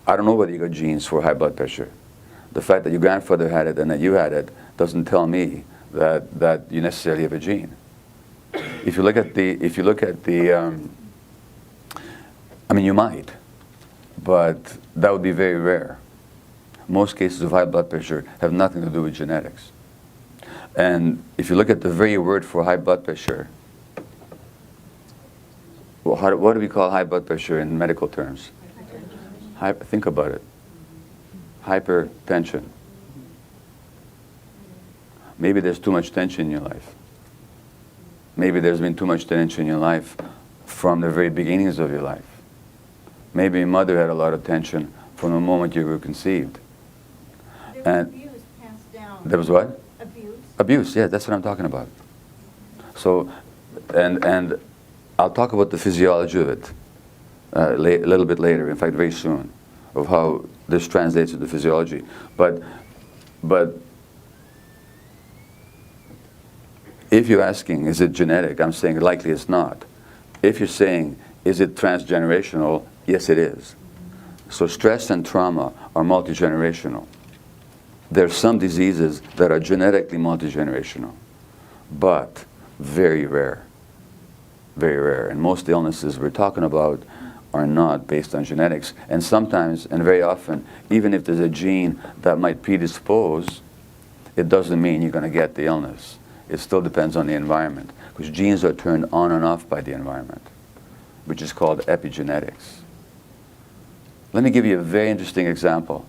whether you got genes for high blood pressure. The fact that your grandfather had it and that you had it doesn't tell me that you necessarily have a gene. If you look at the, I mean, you might, but that would be very rare. Most cases of high blood pressure have nothing to do with genetics. And if you look at the very word for high blood pressure, well, what do we call high blood pressure in medical terms? Think about it. Hypertension. Maybe there's too much tension in your life. Maybe there's been too much tension in your life from the very beginnings of your life. Maybe your mother had a lot of tension from the moment you were conceived. There was abuse passed down. There was what? Abuse. Abuse, yeah, that's what I'm talking about. So, and I'll talk about the physiology of it a little bit later, in fact, very soon, of how this translates into physiology. But if you're asking, is it genetic? I'm saying likely it's not. If you're saying, is it transgenerational? Yes, it is. So stress and trauma are multi-generational. There are some diseases that are genetically multi-generational, but very rare. very rare. And most illnesses we're talking about are not based on genetics. And sometimes, and very often, even if there's a gene that might predispose, it doesn't mean you're going to get the illness. It still depends on the environment, because genes are turned on and off by the environment, which is called epigenetics. Let me give you a very interesting example.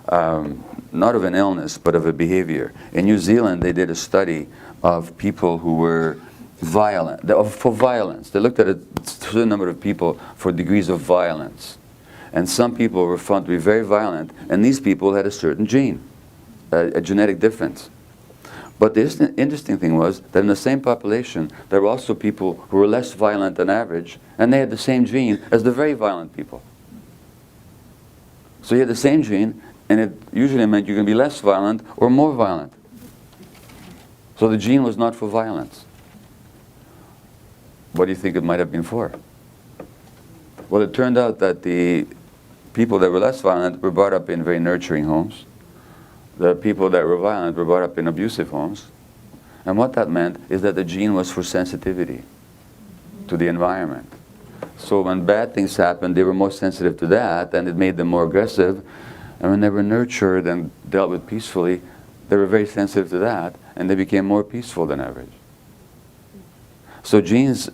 Not of an illness, but of a behavior. In New Zealand, they did a study of people who were violent, for violence. They looked at a certain number of people for degrees of violence. And some people were found to be very violent, and these people had a certain gene, a genetic difference. But the interesting thing was that in the same population, there were also people who were less violent than average, and they had the same gene as the very violent people. So you had the same gene, and it usually meant you can be less violent or more violent. So the gene was not for violence. What do you think it might have been for? Well, it turned out that the people that were less violent were brought up in very nurturing homes. The people that were violent were brought up in abusive homes. And what that meant is that the gene was for sensitivity to the environment. So when bad things happened, they were more sensitive to that, and it made them more aggressive. And when they were nurtured and dealt with peacefully, they were very sensitive to that, and they became more peaceful than average. So genes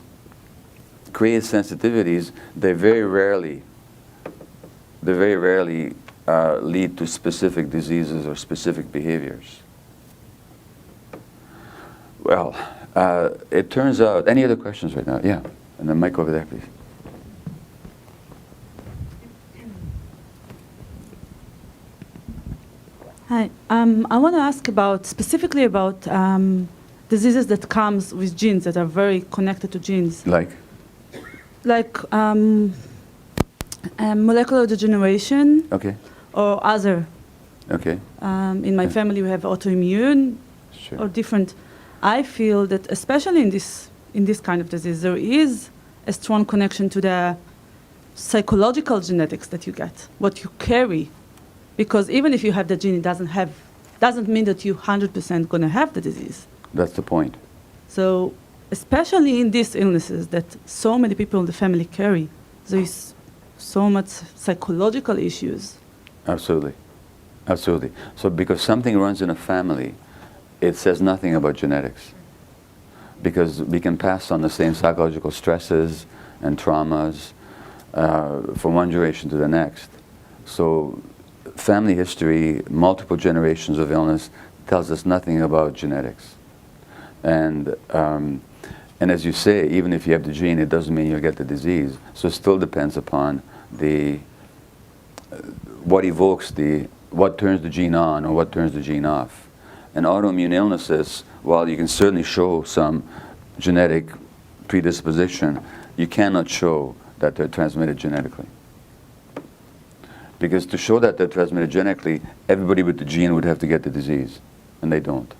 create sensitivities. They very rarely lead to specific diseases or specific behaviors. Well, it turns out, any other questions right now? Yeah, and the mic over there, please. Hi, I want to ask specifically about diseases that comes with genes that are very connected to genes. Like Molecular degeneration. Okay. Or other. Okay. In my family, we have autoimmune. Sure. Or different. I feel that especially in this kind of disease, there is a strong connection to the psychological genetics that you get, what you carry. Because even if you have the gene, it doesn't mean that you're 100% going to have the disease. That's the point. So especially in these illnesses that so many people in the family carry, there is so much psychological issues. Absolutely. Absolutely. So because something runs in a family, it says nothing about genetics. Because we can pass on the same psychological stresses and traumas from one generation to the next. So family history, multiple generations of illness, tells us nothing about genetics. And as you say, even if you have the gene, it doesn't mean you'll get the disease. So it still depends upon what turns the gene on or what turns the gene off. And autoimmune illnesses, while you can certainly show some genetic predisposition, you cannot show that they're transmitted genetically. Because to show that they're transmitted genetically, everybody with the gene would have to get the disease, and they don't.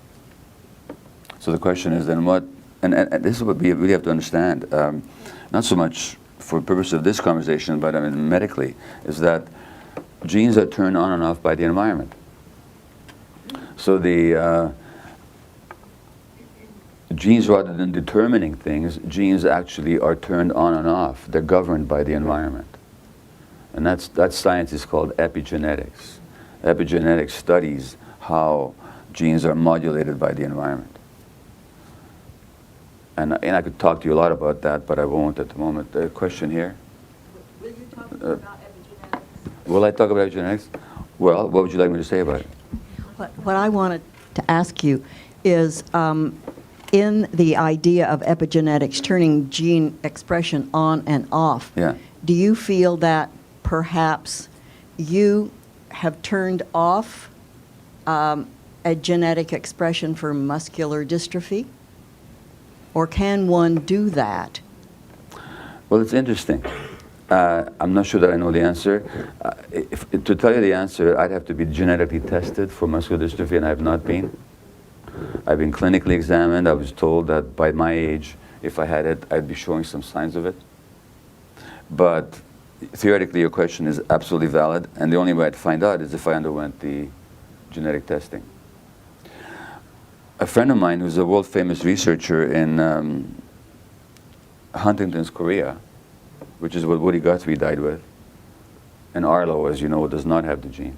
So the question is then what, and this is what we really have to understand, not so much for the purpose of this conversation, but I mean medically, is that genes are turned on and off by the environment. So the genes, rather than determining things, genes actually are turned on and off. They're governed by the environment. And that science is called epigenetics. Epigenetics studies how genes are modulated by the environment. And I could talk to you a lot about that, but I won't at the moment. The question here? Will you talk about epigenetics? Will I talk about epigenetics? Well, what would you like me to say about it? What I wanted to ask you is, in the idea of epigenetics, turning gene expression on and off, Yeah. do you feel that perhaps you have turned off a genetic expression for muscular dystrophy? Or can one do that? Well, it's interesting. I'm not sure that I know the answer. To tell you the answer, I'd have to be genetically tested for muscular dystrophy, and I have not been. I've been clinically examined. I was told that by my age, if I had it, I'd be showing some signs of it. But theoretically, your question is absolutely valid, and the only way I'd find out is if I underwent the genetic testing. A friend of mine who's a world-famous researcher in Huntington's chorea, which is what Woody Guthrie died with, and Arlo, as you know, does not have the gene.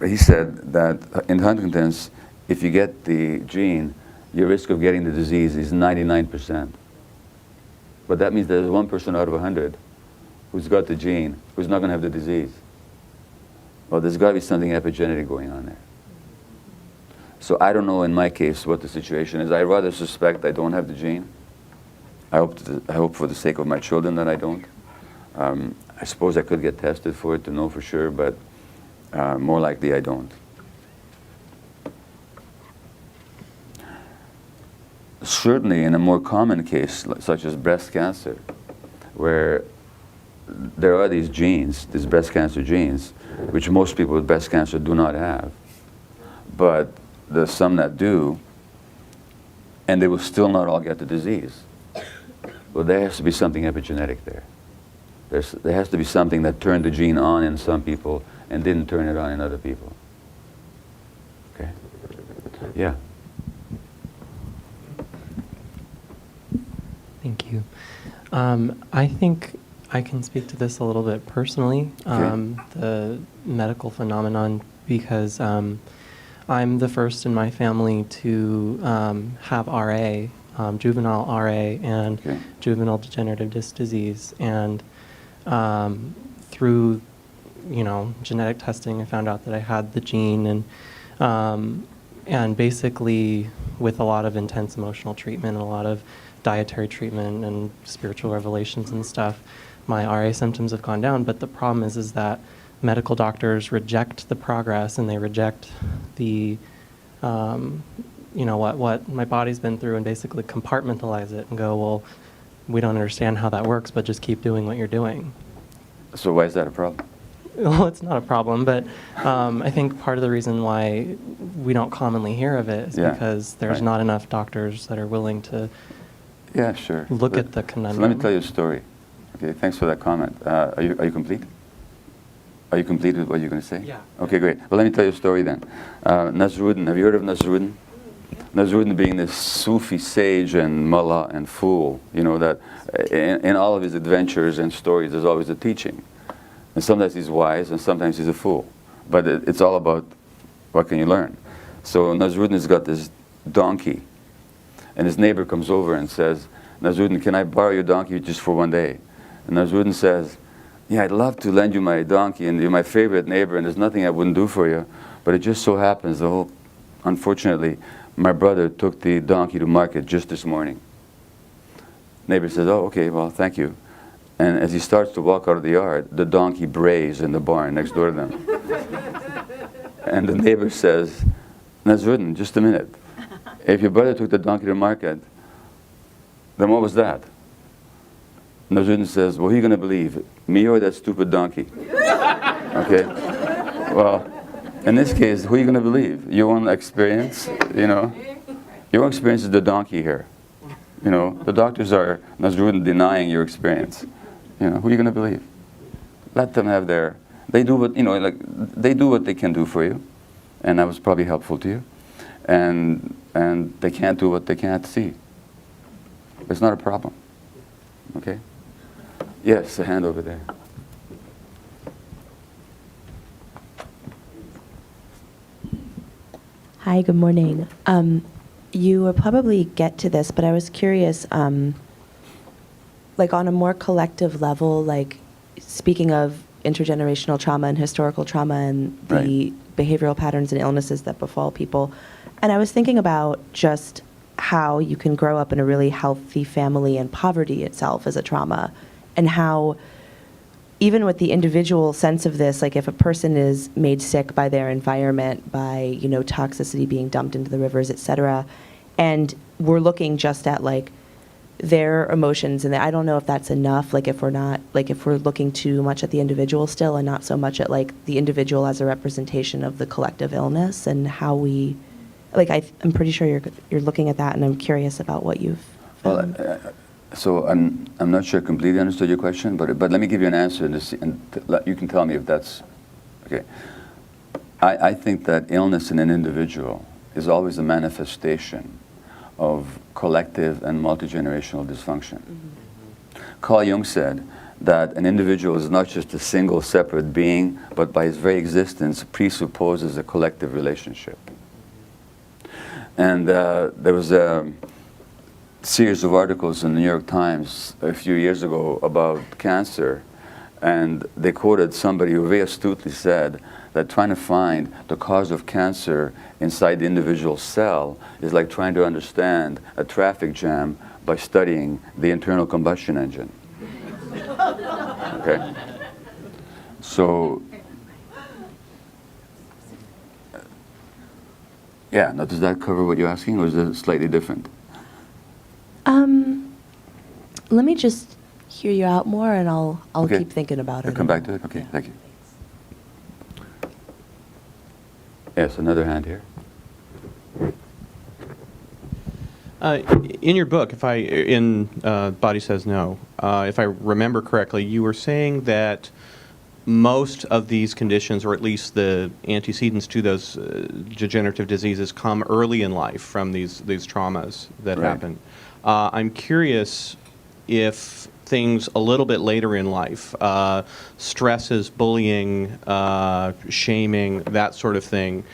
He said that in Huntington's, if you get the gene, your risk of getting the disease is 99%. But that means there's 1 person out of 100 who's got the gene who's not going to have the disease. Well, there's got to be something epigenetic going on there. So I don't know in my case what the situation is. I rather suspect I don't have the gene. I hope for the sake of my children that I don't. I suppose I could get tested for it to know for sure, but more likely I don't. Certainly in a more common case, such as breast cancer, where there are these genes, these breast cancer genes, which most people with breast cancer do not have, but there's some that do, and they will still not all get the disease. Well, there has to be something epigenetic there. There has to be something that turned the gene on in some people and didn't turn it on in other people. Okay? Yeah. Thank you. I think I can speak to this a little bit personally, the medical phenomenon, because I'm the first in my family to have RA, juvenile RA, and juvenile degenerative disc disease. And through, genetic testing, I found out that I had the gene, and basically with a lot of intense emotional treatment and a lot of dietary treatment and spiritual revelations and stuff, my RA symptoms have gone down. But the problem is that medical doctors reject the progress, and they reject the, what my body's been through, and basically compartmentalize it and go, well, we don't understand how that works, but just keep doing what you're doing. So why is that a problem? Well, it's not a problem, but I think part of the reason why we don't commonly hear of it is because there's not enough doctors that are willing to look at the conundrum. So let me tell you a story. Okay, thanks for that comment. Are you complete? Are you complete with what you're going to say? Yeah. Okay, great. Well, let me tell you a story then. Nasruddin, have you heard of Nasruddin? Nasruddin being this Sufi sage and mullah and fool, that in all of his adventures and stories there's always a teaching. And sometimes he's wise and sometimes he's a fool. But it's all about what can you learn. So Nasruddin's got this donkey, and his neighbor comes over and says, Nasruddin, can I borrow your donkey just for one day? And Nasruddin says, yeah, I'd love to lend you my donkey, and you're my favorite neighbor, and there's nothing I wouldn't do for you. But it just so happens, unfortunately, my brother took the donkey to market just this morning. Neighbor says, oh, okay, well, thank you. And as he starts to walk out of the yard, the donkey brays in the barn next door to them. And the neighbor says, Nasruddin, just a minute. If your brother took the donkey to market, then what was that? Nasruddin says, well, who are you going to believe? Me or that stupid donkey? Okay? Well, in this case, who are you going to believe? Your own experience, Your own experience is the donkey here. The doctors are, Nasruddin, denying your experience. Who are you going to believe? Let them have they do what, they do what they can do for you. And that was probably helpful to you. And they can't do what they can't see. It's not a problem. Okay? Yes, a hand over there. Hi, good morning. You will probably get to this, but I was curious, like on a more collective level, like speaking of intergenerational trauma and historical trauma and the behavioral patterns and illnesses that befall people, and I was thinking about just how you can grow up in a really healthy family and poverty itself as a trauma, and how even with the individual sense of this, like if a person is made sick by their environment, by, toxicity being dumped into the rivers, et cetera, and we're looking just at like their emotions, and I don't know if that's enough, like if we're looking too much at the individual still and not so much at like the individual as a representation of the collective illness, and how we, I'm pretty sure you're looking at that, and I'm curious about what you've found. Well, so I'm not sure I completely understood your question, but let me give you an answer, and you can tell me if that's okay. I think that illness in an individual is always a manifestation of collective and multi-generational dysfunction. Carl Jung said that an individual is not just a single separate being, but by his very existence presupposes a collective relationship. And there was a series of articles in the New York Times a few years ago about cancer, and they quoted somebody who very astutely said that trying to find the cause of cancer inside the individual cell is like trying to understand a traffic jam by studying the internal combustion engine. Okay? So, yeah, now does that cover what you're asking, or is it slightly different? Let me just hear you out more, and I'll Okay. keep thinking about You'll it. come back to it? Okay, thank you. Yes, another hand here. In your book, Body Says No, if I remember correctly, you were saying that most of these conditions, or at least the antecedents to those degenerative diseases, come early in life from these traumas that Right. happen. I'm curious if things a little bit later in life, stresses, bullying, shaming, that sort of thing,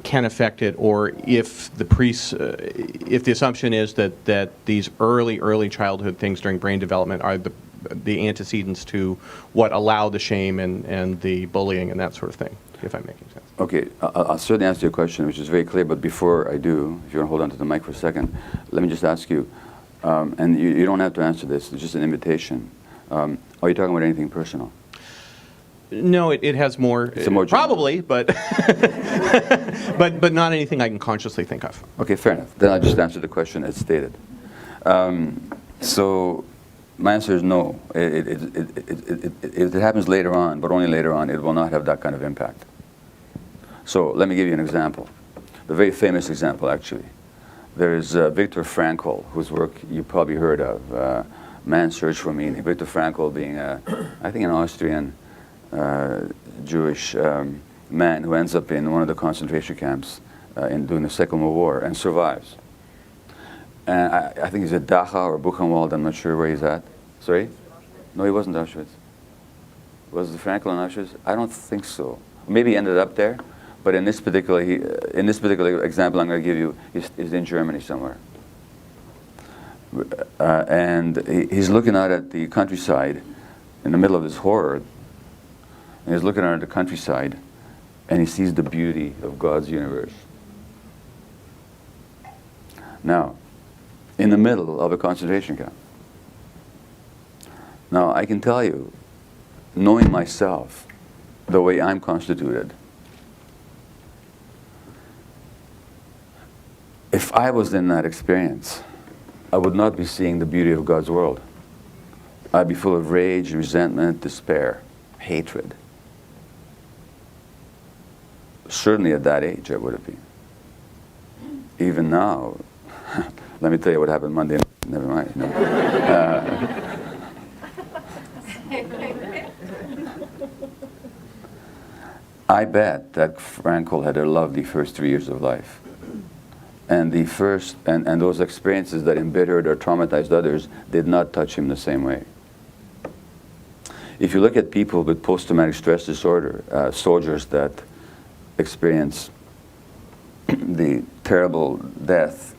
can affect it, or if the assumption is that these early childhood things during brain development are the antecedents to what allow the shame and the bullying and that sort of thing, if I'm making sense. Okay, I'll certainly answer your question, which is very clear, but before I do, if you want to hold on to the mic for a second, let me just ask you, and you don't have to answer this, it's just an invitation. Are you talking about anything personal? No, it has more, It's a more general. probably, but, but not anything I can consciously think of. Okay, fair enough. Then I'll just answer the question as stated. So my answer is no. If it happens later on, but only later on, it will not have that kind of impact. So let me give you an example, a very famous example, actually. There is Viktor Frankl, whose work you probably heard of, Man's Search for Meaning. Viktor Frankl being, I think, an Austrian Jewish man who ends up in one of the concentration camps during the Second World War and survives. And I think he's at Dachau or Buchenwald, I'm not sure where he's at. Sorry? No, he wasn't Auschwitz. Was the Frankl in Auschwitz? I don't think so. Maybe he ended up there, but in this particular example I'm going to give you, he's in Germany somewhere. And he's looking out at the countryside in the middle of this horror. And he's looking out at the countryside, and he sees the beauty of God's universe. Now, in the middle of a concentration camp. Now, I can tell you, knowing myself, the way I'm constituted, if I was in that experience, I would not be seeing the beauty of God's world. I'd be full of rage, resentment, despair, hatred. Certainly at that age I would have been. Even now, let me tell you what happened Monday night. Never mind. No. I bet that Frankl had a lovely first 3 years of life. And those experiences that embittered or traumatized others did not touch him the same way. If you look at people with post-traumatic stress disorder, soldiers that experience the terrible death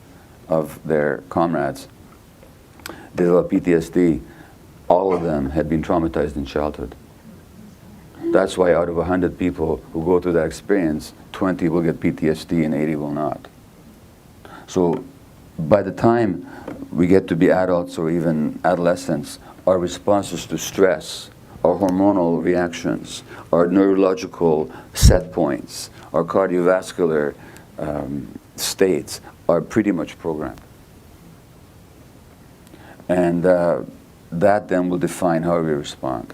of their comrades, they develop PTSD, all of them had been traumatized in childhood. That's why out of 100 people who go through that experience, 20 will get PTSD and 80 will not. So by the time we get to be adults or even adolescents, our responses to stress, our hormonal reactions, our neurological set points, our cardiovascular states are pretty much programmed. And that then will define how we respond.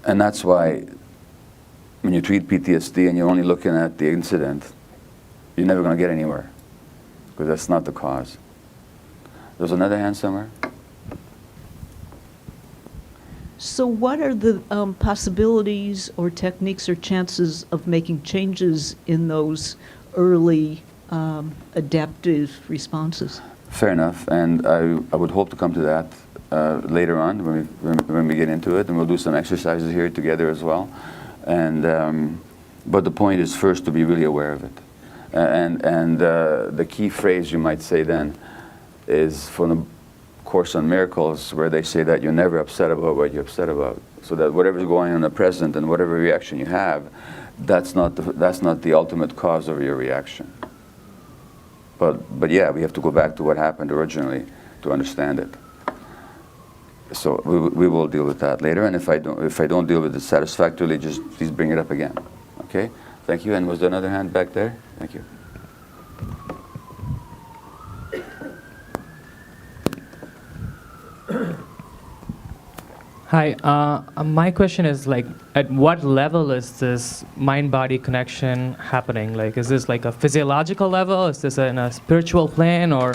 And that's why when you treat PTSD and you're only looking at the incident, you're never going to get anywhere, because that's not the cause. There's another hand somewhere. So what are the possibilities or techniques or chances of making changes in those early adaptive responses. Fair enough, and I would hope to come to that later on when we get into it, and we'll do some exercises here together as well. And but the point is first to be really aware of it, and the key phrase you might say then is from the Course on Miracles, where they say that you're never upset about what you're upset about, so that whatever's going on in the present and whatever reaction you have, that's not the ultimate cause of your reaction. But yeah, we have to go back to what happened originally to understand it. So we will deal with that later, and if I don't deal with it satisfactorily, just please bring it up again. Okay? Thank you. And was there another hand back there? Thank you. Hi, my question is like, at what level is this mind-body connection happening? Like, is this like a physiological level? Is this in a spiritual plane? Or,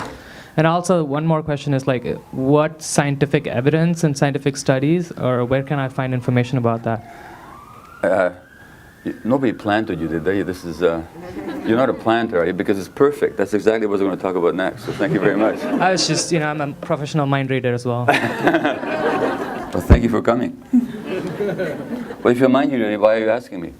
and also one more question is like, what scientific evidence and scientific studies, or where can I find information about that? Nobody planted you, did they? This is, you're not a planter, are you? Because it's perfect. That's exactly what we're going to talk about next. So thank you very much. I was just, I'm a professional mind reader as well. Well, thank you for coming. Well, if you're mind reader, why are you asking me?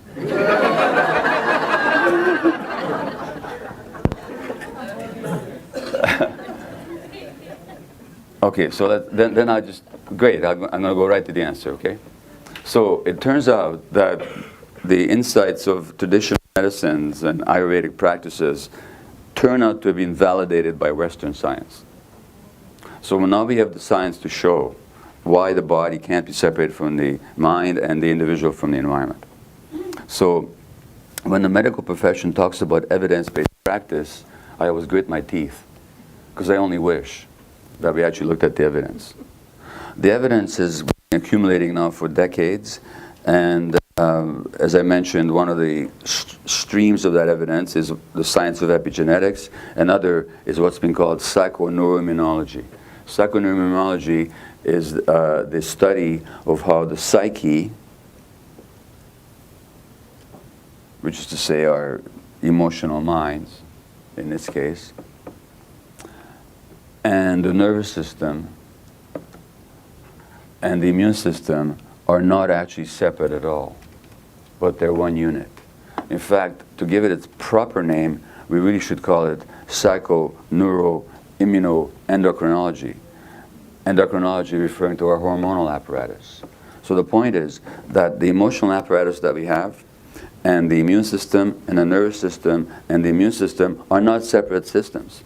Okay, so then I just, great, I'm going to go right to the answer, okay? So it turns out that the insights of traditional medicines and Ayurvedic practices turn out to have been validated by Western science. So now we have the science to show why the body can't be separated from the mind and the individual from the environment. So when the medical profession talks about evidence-based practice, I always grit my teeth, because I only wish that we actually looked at the evidence. The evidence is accumulating now for decades, and as I mentioned, one of the streams of that evidence is the science of epigenetics. Another is what's been called psychoneuroimmunology. Psychoneuroimmunology is the study of how the psyche, which is to say our emotional minds, in this case, and the nervous system and the immune system are not actually separate at all, but they're one unit. In fact, to give it its proper name, we really should call it psychoneuroimmunoendocrinology. Endocrinology referring to our hormonal apparatus. So the point is that the emotional apparatus that we have, and the immune system, and the nervous system, and the immune system are not separate systems.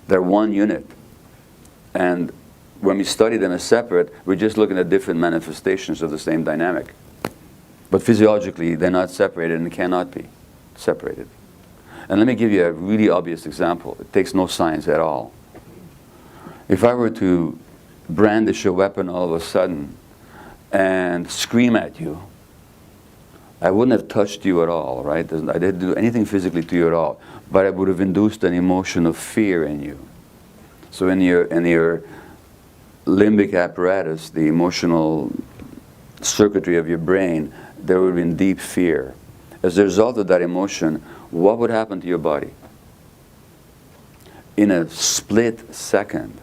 They're one unit. And when we study them as separate, we're just looking at different manifestations of the same dynamic. But physiologically, they're not separated and cannot be separated. And let me give you a really obvious example. It takes no science at all. If I were to brandish a weapon all of a sudden and scream at you, I wouldn't have touched you at all, right? I didn't do anything physically to you at all, but I would have induced an emotion of fear in you. So in your limbic apparatus, the emotional circuitry of your brain, there would have been deep fear. As a result of that emotion, what would happen to your body? In a split second,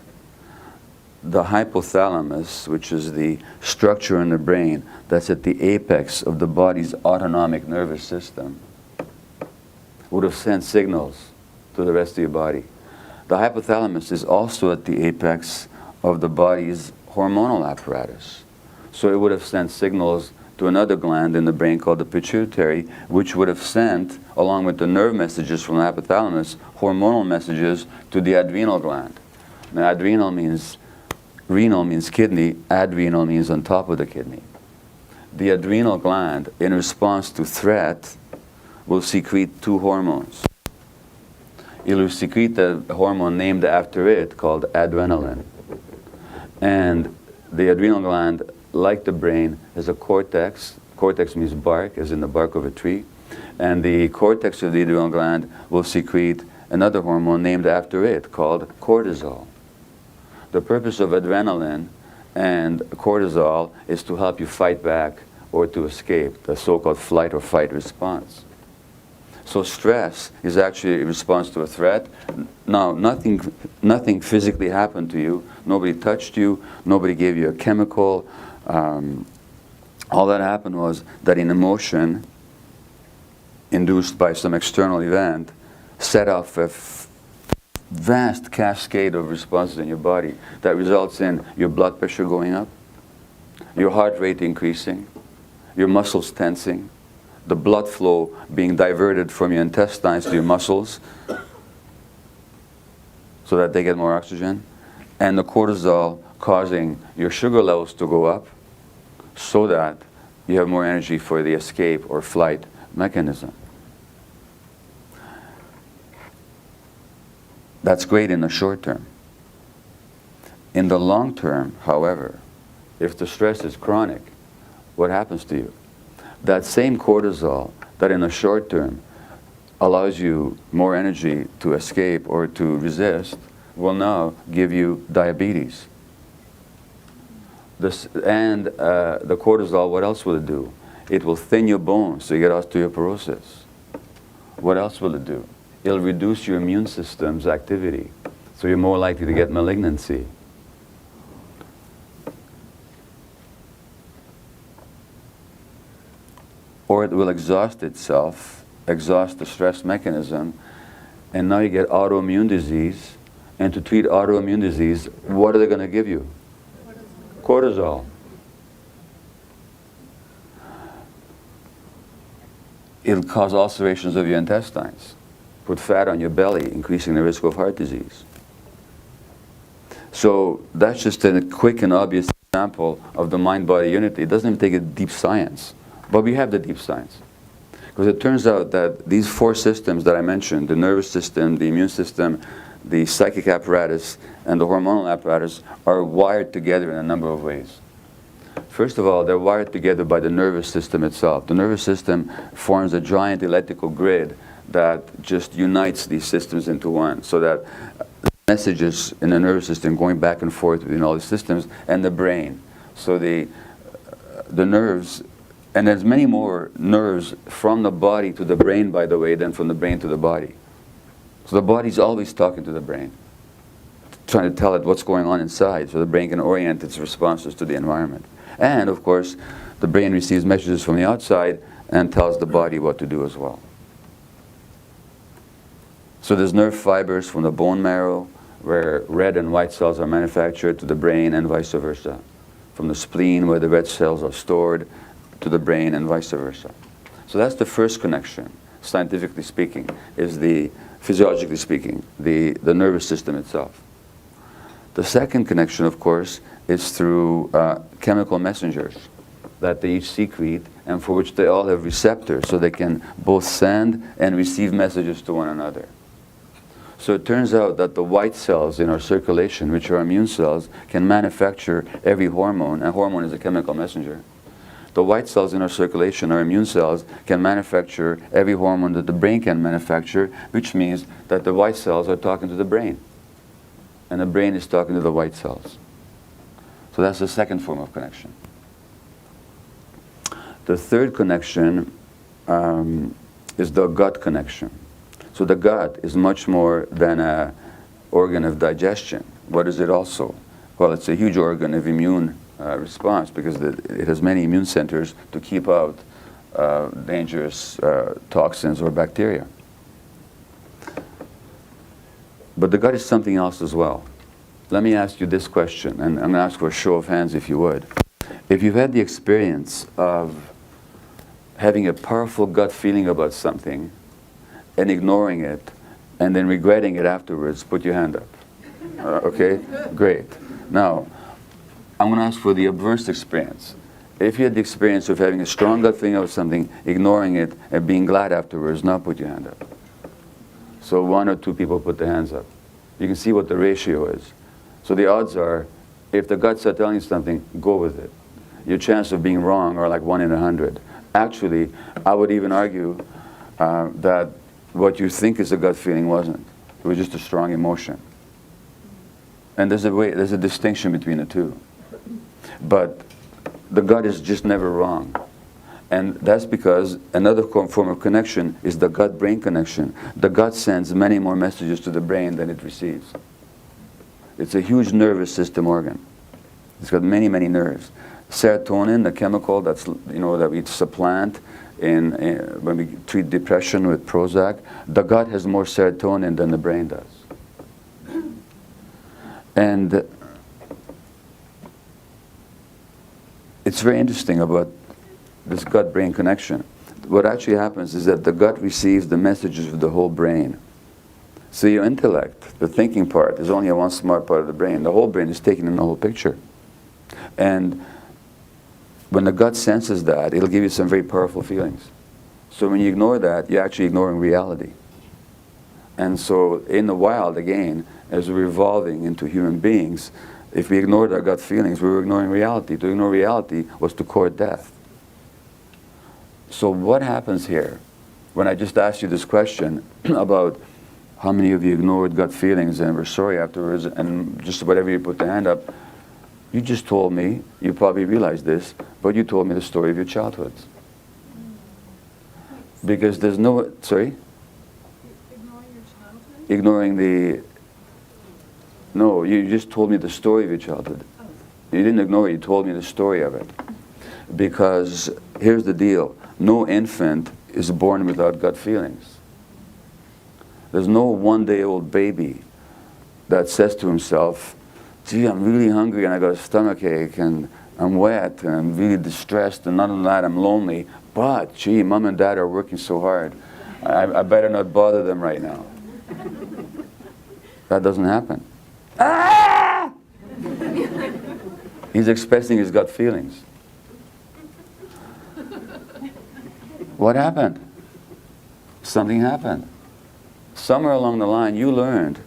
the hypothalamus, which is the structure in the brain that's at the apex of the body's autonomic nervous system, would have sent signals to the rest of your body. The hypothalamus is also at the apex of the body's hormonal apparatus. So it would have sent signals to another gland in the brain called the pituitary, which would have sent, along with the nerve messages from the hypothalamus, hormonal messages to the adrenal gland. Now, renal means kidney, adrenal means on top of the kidney. The adrenal gland, in response to threat, will secrete two hormones. It will secrete a hormone named after it called adrenaline. And the adrenal gland, like the brain, has a cortex. Cortex means bark, as in the bark of a tree. And the cortex of the adrenal gland will secrete another hormone named after it called cortisol. The purpose of adrenaline and cortisol is to help you fight back or to escape, the so-called flight or fight response. So stress is actually a response to a threat. Now, nothing physically happened to you. Nobody touched you. Nobody gave you a chemical. All that happened was that an emotion induced by some external event set off a vast cascade of responses in your body that results in your blood pressure going up, your heart rate increasing, your muscles tensing, the blood flow being diverted from your intestines to your muscles so that they get more oxygen, and the cortisol causing your sugar levels to go up so that you have more energy for the escape or flight mechanism. That's great in the short term. In the long term, however, if the stress is chronic, what happens to you? That same cortisol that in the short term allows you more energy to escape or to resist will now give you diabetes. The cortisol, what else will it do? It will thin your bones so you get osteoporosis. What else will it do? It'll reduce your immune system's activity, so you're more likely to get malignancy. Or it will exhaust itself, exhaust the stress mechanism, and now you get autoimmune disease. And to treat autoimmune disease, what are they going to give you? Cortisol. It'll cause ulcerations of your intestines, put fat on your belly, increasing the risk of heart disease. So that's just a quick and obvious example of the mind-body unity. It doesn't even take a deep science, but we have the deep science. Because it turns out that these four systems that I mentioned, the nervous system, the immune system, the psychic apparatus, and the hormonal apparatus, are wired together in a number of ways. First of all, they're wired together by the nervous system itself. The nervous system forms a giant electrical grid that just unites these systems into one, so that messages in the nervous system going back and forth between all the systems and the brain. So the nerves, and there's many more nerves from the body to the brain, by the way, than from the brain to the body. So the body's always talking to the brain, trying to tell it what's going on inside so the brain can orient its responses to the environment. And of course, the brain receives messages from the outside and tells the body what to do as well. So there's nerve fibers from the bone marrow, where red and white cells are manufactured, to the brain, and vice versa. From the spleen, where the red cells are stored, to the brain, and vice versa. So that's the first connection, scientifically speaking, is the, physiologically speaking, the nervous system itself. The second connection, of course, is through chemical messengers that they each secrete, and for which they all have receptors, so they can both send and receive messages to one another. So it turns out that the white cells in our circulation, which are immune cells, can manufacture every hormone. A hormone is a chemical messenger. The white cells in our circulation, our immune cells, can manufacture every hormone that the brain can manufacture, which means that the white cells are talking to the brain, and the brain is talking to the white cells. So that's the second form of connection. The third connection is the gut connection. So the gut is much more than an organ of digestion. What is it also? Well, it's a huge organ of immune response, because it has many immune centers to keep out dangerous toxins or bacteria. But the gut is something else as well. Let me ask you this question, and I'm going to ask for a show of hands if you would. If you've had the experience of having a powerful gut feeling about something and ignoring it and then regretting it afterwards, put your hand up. Okay? Great. Now, I'm going to ask for the adverse experience. If you had the experience of having a strong gut feeling about something, ignoring it, and being glad afterwards, now put your hand up. So 1 or 2 people put their hands up. You can see what the ratio is. So the odds are, if the guts are telling you something, go with it. Your chance of being wrong are like 1 in 100. Actually, I would even argue that what you think is a gut feeling wasn't. It was just a strong emotion. And there's a distinction between the two. But the gut is just never wrong. And that's because another form of connection is the gut-brain connection. The gut sends many more messages to the brain than it receives. It's a huge nervous system organ. It's got many, many nerves. Serotonin, the chemical that's, that we supplant when we treat depression with Prozac, the gut has more serotonin than the brain does. And it's very interesting about this gut-brain connection. What actually happens is that the gut receives the messages of the whole brain. So your intellect, the thinking part, is only one smart part of the brain. The whole brain is taking in the whole picture. And when the gut senses that, it'll give you some very powerful feelings. So when you ignore that, you're actually ignoring reality. And so in the wild, again, as we're evolving into human beings, if we ignored our gut feelings, we were ignoring reality. To ignore reality was to court death. So what happens here, when I just asked you this question about how many of you ignored gut feelings and were sorry afterwards, and just whatever you put the hand up, you just told me, you probably realized this, but you told me the story of your childhoods. Because there's no, sorry? Ignoring your childhood? Ignoring the, no, you just told me the story of your childhood. You didn't ignore it, you told me the story of it. Because here's the deal, no infant is born without gut feelings. There's no one-day-old baby that says to himself, gee, I'm really hungry and I got a stomach ache and I'm wet and I'm really distressed and none of that, I'm lonely, but gee, mom and dad are working so hard. I better not bother them right now. That doesn't happen. Ah! He's expressing his gut feelings. What happened? Something happened. Somewhere along the line you learned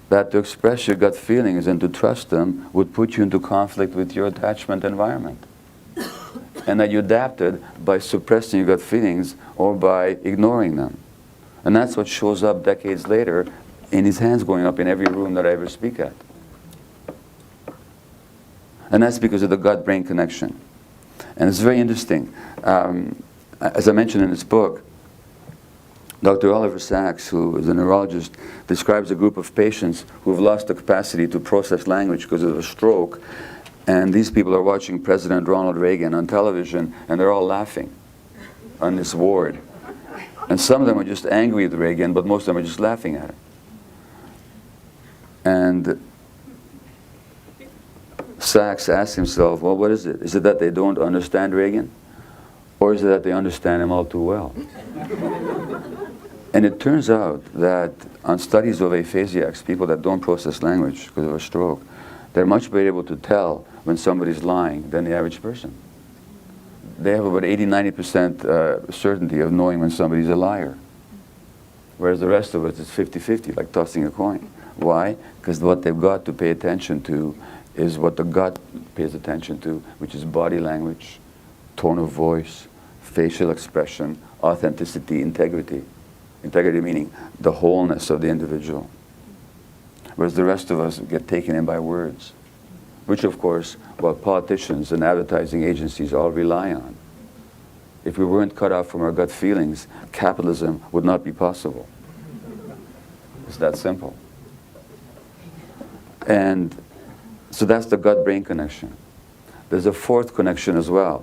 that to express your gut feelings and to trust them would put you into conflict with your attachment environment. And that you adapted by suppressing your gut feelings or by ignoring them. And that's what shows up decades later in his hands going up in every room that I ever speak at. And that's because of the gut-brain connection. And it's very interesting. As I mentioned in this book, Dr. Oliver Sacks, who is a neurologist, describes a group of patients who have lost the capacity to process language because of a stroke. And these people are watching President Ronald Reagan on television, and they're all laughing on this ward. And some of them are just angry at Reagan, but most of them are just laughing at him. And Sacks asked himself, well, what is it? Is it that they don't understand Reagan? Or is it that they understand him all too well? And it turns out that on studies of aphasiacs, people that don't process language because of a stroke, they're much better able to tell when somebody's lying than the average person. They have about 80–90% certainty of knowing when somebody's a liar. Whereas the rest of us, it's 50–50, like tossing a coin. Why? Because what they've got to pay attention to is what the gut pays attention to, which is body language, tone of voice, facial expression, authenticity, integrity. Integrity meaning the wholeness of the individual. Whereas the rest of us get taken in by words, which of course, politicians and advertising agencies all rely on. If we weren't cut off from our gut feelings, capitalism would not be possible. It's that simple. And so that's the gut-brain connection. There's a fourth connection as well,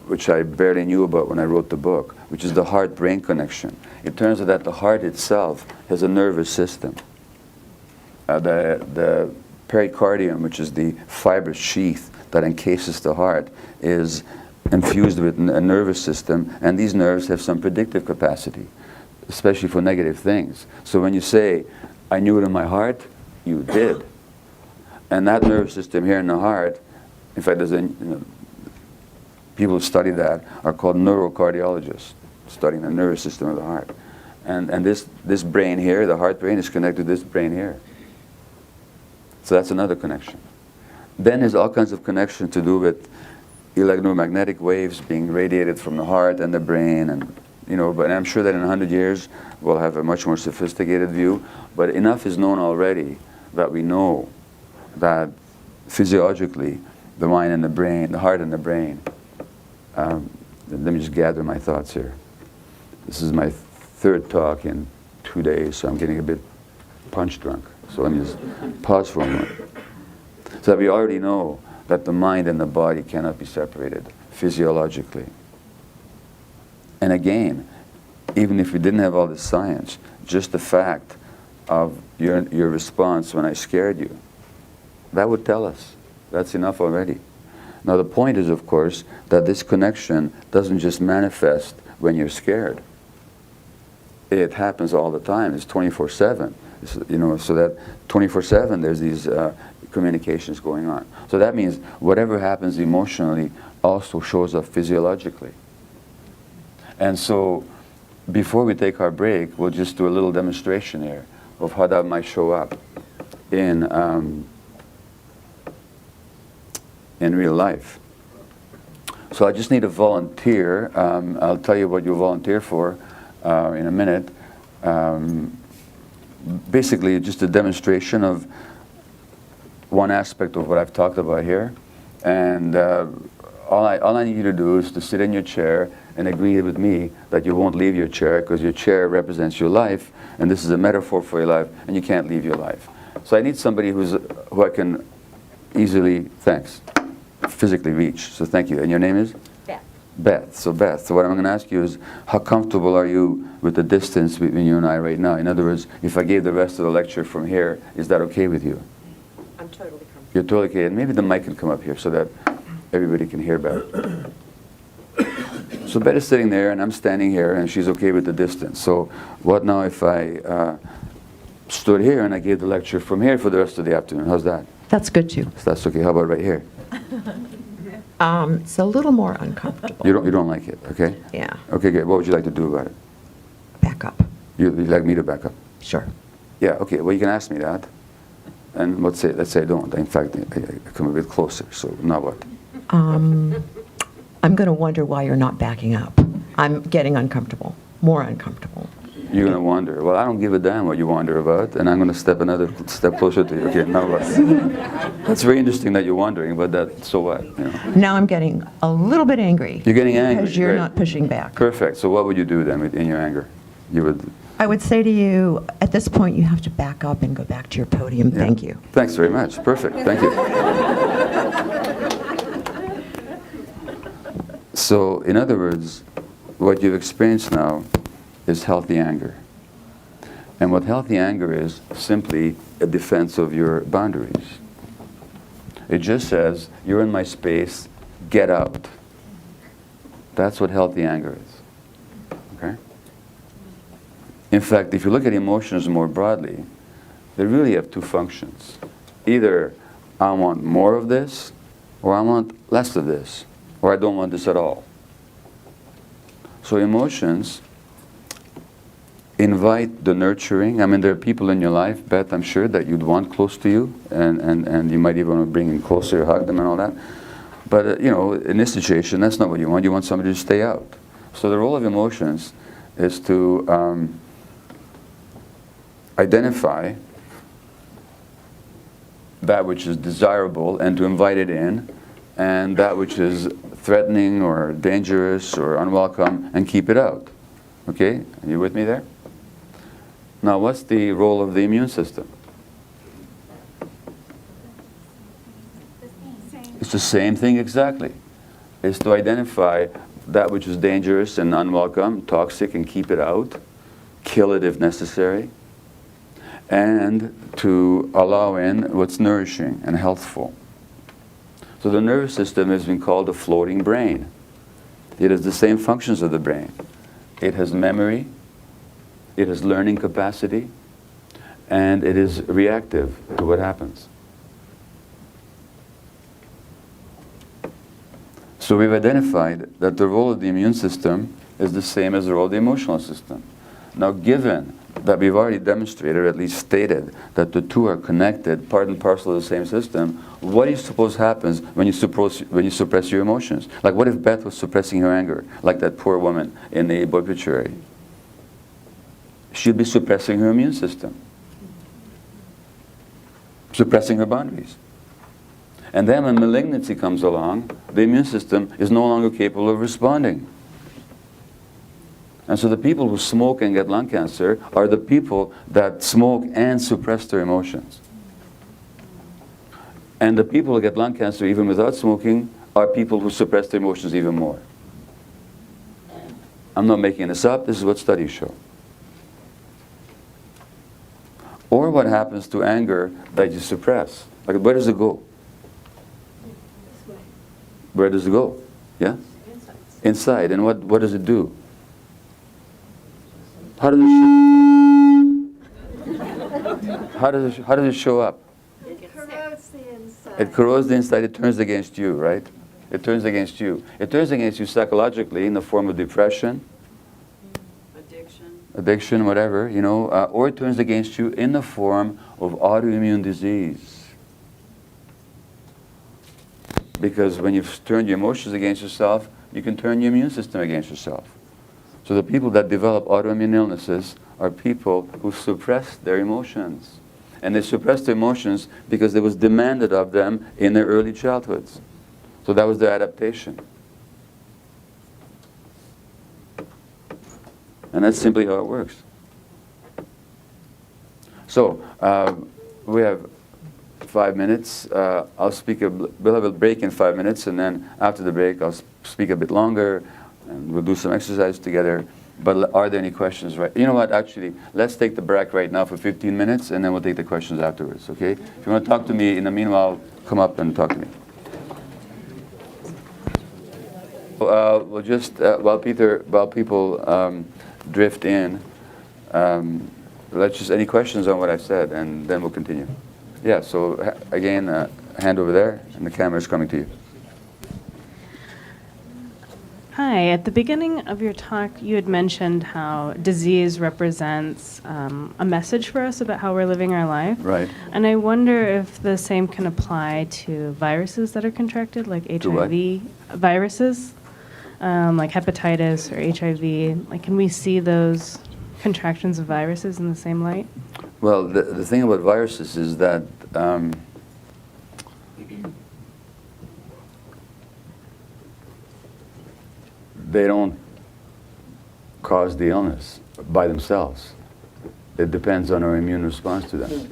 which I barely knew about when I wrote the book, which is the heart-brain connection. It turns out that the heart itself has a nervous system. The pericardium, which is the fibrous sheath that encases the heart, is infused with a nervous system, and these nerves have some predictive capacity, especially for negative things. So when you say, I knew it in my heart, you did. And that nervous system here in the heart, in fact, there's people who study that are called neurocardiologists, studying the nervous system of the heart. And this brain here, the heart brain, is connected to this brain here. So that's another connection. Then there's all kinds of connections to do with electromagnetic waves being radiated from the heart and the brain, and but I'm sure that in 100 years we'll have a much more sophisticated view. But enough is known already that we know that physiologically the mind and the brain, the heart and the brain, Let me just gather my thoughts here. This is my third talk in 2 days, so I'm getting a bit punch drunk. So let me just pause for a moment. So that we already know that the mind and the body cannot be separated physiologically. And again, even if we didn't have all this science, just the fact of your response when I scared you, that would tell us. That's enough already. Now the point is, of course, that this connection doesn't just manifest when you're scared. It happens all the time. It's 24/7. You know, so that 24/7 there's these communications going on. So that means whatever happens emotionally also shows up physiologically. And so before we take our break, we'll just do a little demonstration here of how that might show up in real life. So I just need a volunteer. I'll tell you what you'll volunteer for in a minute. Basically, just a demonstration of one aspect of what I've talked about here. And all I need you to do is to sit in your chair and agree with me that you won't leave your chair, because your chair represents your life, and this is a metaphor for your life, and you can't leave your life. So I need somebody who I can easily, physically reach. So thank you. And your name is? Beth. Beth. So Beth, so what I'm going to ask you is, how comfortable are you with the distance between you and I right now? In other words, if I gave the rest of the lecture from here, is that okay with you? I'm totally comfortable. You're totally okay. And maybe the mic can come up here so that everybody can hear better. So Beth is sitting there and I'm standing here and she's okay with the distance. So what now if I stood here and I gave the lecture from here for the rest of the afternoon? How's that? That's good too. So that's okay. How about right here? It's a little more uncomfortable. You don't like it, okay? Yeah. Okay, good. What would you like to do about it? Back up. You'd like me to back up? Sure. Yeah, okay. Well, you can ask me that. And let's say I don't. In fact, I come a bit closer. So now what? I'm going to wonder why you're not backing up. I'm getting uncomfortable, more uncomfortable. You're going to wonder. Well, I don't give a damn what you wonder about, and I'm going to step another step closer to you. Okay, now what? That's very interesting that you're wondering, but so what? You know? Now I'm getting a little bit angry. You're getting angry. Because you're Great. not pushing back. Perfect. So what would you do then in your anger? You would... I would say to you, at this point, you have to back up and go back to your podium. Yeah. Thank you. Thanks very much. Perfect. Thank you. So, in other words, what you've experienced now is healthy anger. And what healthy anger is simply a defense of your boundaries. It just says, you're in my space, get out. That's what healthy anger is. Okay? In fact, if you look at emotions more broadly, they really have two functions. Either I want more of this, or I want less of this, or I don't want this at all. So emotions invite the nurturing. I mean, there are people in your life, Beth, I'm sure, that you'd want close to you, and you might even want to bring them closer, hug them and all that. But, you know, in this situation, that's not what you want. You want somebody to stay out. So the role of emotions is to identify that which is desirable and to invite it in, and that which is threatening or dangerous or unwelcome, and keep it out. Okay? Are you with me there? Now, what's the role of the immune system? It's the same thing exactly. It's to identify that which is dangerous and unwelcome, toxic, and keep it out, kill it if necessary, and to allow in what's nourishing and healthful. So the nervous system has been called a floating brain. It has the same functions of the brain. It has memory, it has learning capacity, and it is reactive to what happens. So we've identified that the role of the immune system is the same as the role of the emotional system. Now, given that we've already demonstrated, or at least stated, that the two are connected, part and parcel of the same system, what do you suppose happens when you suppress your emotions? Like, what if Beth was suppressing her anger, like that poor woman in the obituary? She'd be suppressing her immune system, suppressing her boundaries. And then when malignancy comes along, the immune system is no longer capable of responding. And so the people who smoke and get lung cancer are the people that smoke and suppress their emotions. And the people who get lung cancer even without smoking are people who suppress their emotions even more. I'm not making this up, this is what studies show. Or what happens to anger that you suppress? Like, where does it go? Where does it go? Yeah? Inside. And what does it do? How does it show up? It corrodes the inside. It corrodes the inside, it turns against you, right? It turns against you. It turns against you psychologically in the form of depression, addiction, whatever, you know, or it turns against you in the form of autoimmune disease. Because when you've turned your emotions against yourself, you can turn your immune system against yourself. So the people that develop autoimmune illnesses are people who suppress their emotions. And they suppress their emotions because it was demanded of them in their early childhoods. So that was their adaptation. And that's simply how it works. So, we have 5 minutes. We'll have a break in 5 minutes, and then after the break, I'll speak a bit longer, and we'll do some exercise together. But are there any questions? Right? You know what, actually, let's take the break right now for 15 minutes, and then we'll take the questions afterwards, okay? If you want to talk to me in the meanwhile, come up and talk to me. We'll just, while people drift in, let's just, any questions on what I said, and then we'll continue. Yeah, so again, hand over there, and the camera is coming to you. Hi, at the beginning of your talk, you had mentioned how disease represents a message for us about how we're living our life. Right. And I wonder if the same can apply to viruses that are contracted, like HIV viruses, like hepatitis or HIV. Like, can we see those contractions of viruses in the same light? Well, the thing about viruses is that they don't cause the illness by themselves. It depends on our immune response to them.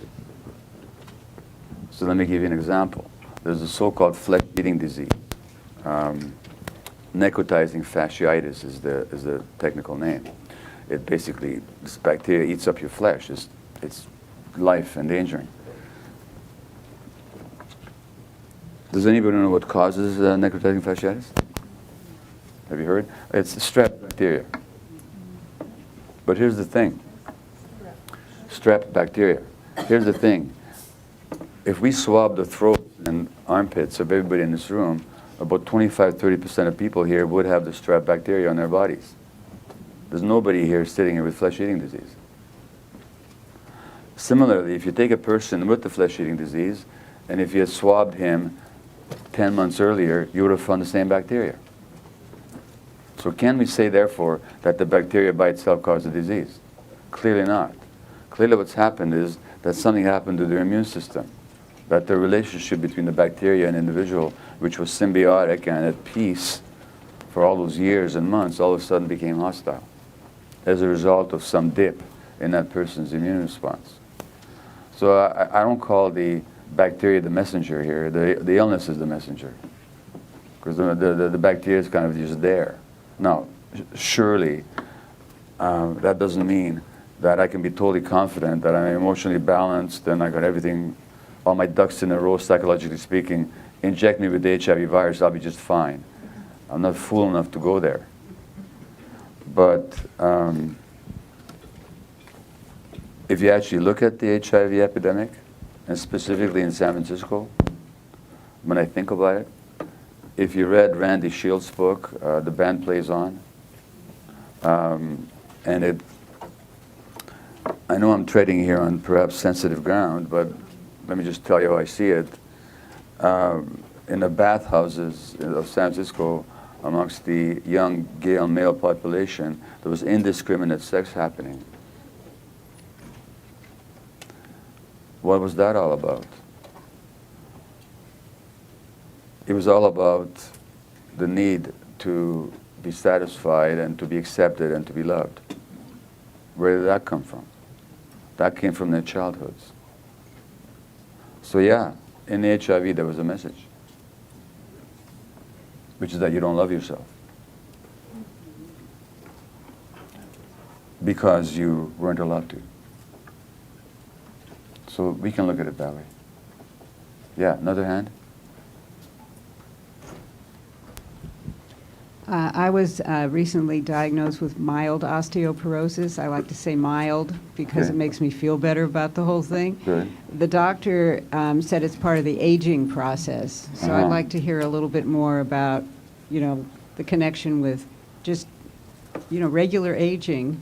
So let me give you an example. There's a so-called flesh-eating disease. Necrotizing fasciitis is the technical name. It basically, this bacteria eats up your flesh. It's life endangering. Does anybody know what causes necrotizing fasciitis? Have you heard? It's strep bacteria. But here's the thing. Strep bacteria. Here's the thing. If we swab the throat and armpits of everybody in this room, about 25-30% of people here would have the strep bacteria on their bodies. There's nobody here sitting here with flesh-eating disease. Similarly, if you take a person with the flesh-eating disease, and if you had swabbed him 10 months earlier, you would have found the same bacteria. So can we say, therefore, that the bacteria by itself caused the disease? Clearly not. Clearly what's happened is that something happened to their immune system, that the relationship between the bacteria and individual, which was symbiotic and at peace for all those years and months, all of a sudden became hostile as a result of some dip in that person's immune response. So I don't call the bacteria the messenger here. The illness is the messenger, because the bacteria is kind of just there. Now, surely that doesn't mean that I can be totally confident that I'm emotionally balanced and I got everything, all my ducks in a row, psychologically speaking. Inject me with the HIV virus, I'll be just fine. I'm not fool enough to go there. But if you actually look at the HIV epidemic, and specifically in San Francisco, when I think about it, if you read Randy Shields' book, The Band Plays On, and I know I'm treading here on perhaps sensitive ground, but let me just tell you how I see it. In the bathhouses of San Francisco, amongst the young gay male population, there was indiscriminate sex happening. What was that all about? It was all about the need to be satisfied and to be accepted and to be loved. Where did that come from? That came from their childhoods. So yeah, in the HIV there was a message, which is that you don't love yourself because you weren't allowed to. So we can look at it that way. Yeah, another hand? I was recently diagnosed with mild osteoporosis. I like to say mild because it makes me feel better about the whole thing. Good. The doctor said it's part of the aging process. So I'd like to hear a little bit more about, the connection with just, regular aging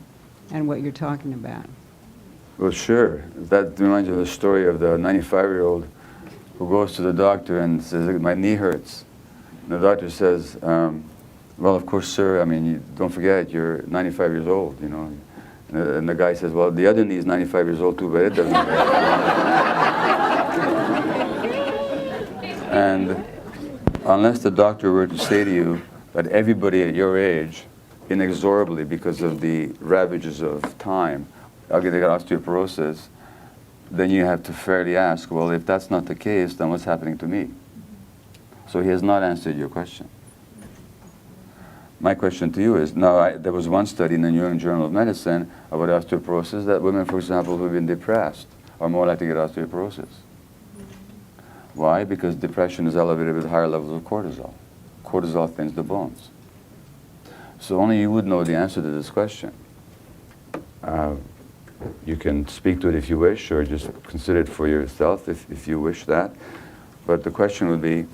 and what you're talking about. Well, sure. That reminds you of the story of the 95-year-old who goes to the doctor and says, my knee hurts. And the doctor says, well, of course, sir, I mean, don't forget, you're 95 years old, And the guy says, well, the other knee is 95 years old too, but it doesn't hurt. And unless the doctor were to say to you that everybody at your age, inexorably because of the ravages of time, they got osteoporosis, then you have to fairly ask, well, if that's not the case, then what's happening to me? So he has not answered your question. My question to you is, now there was one study in the New England Journal of Medicine about osteoporosis that women, for example, who have been depressed are more likely to get osteoporosis. Why? Because depression is elevated with higher levels of cortisol. Cortisol thins the bones. So only you would know the answer to this question. You can speak to it if you wish, or just consider it for yourself if you wish that. But the question would be,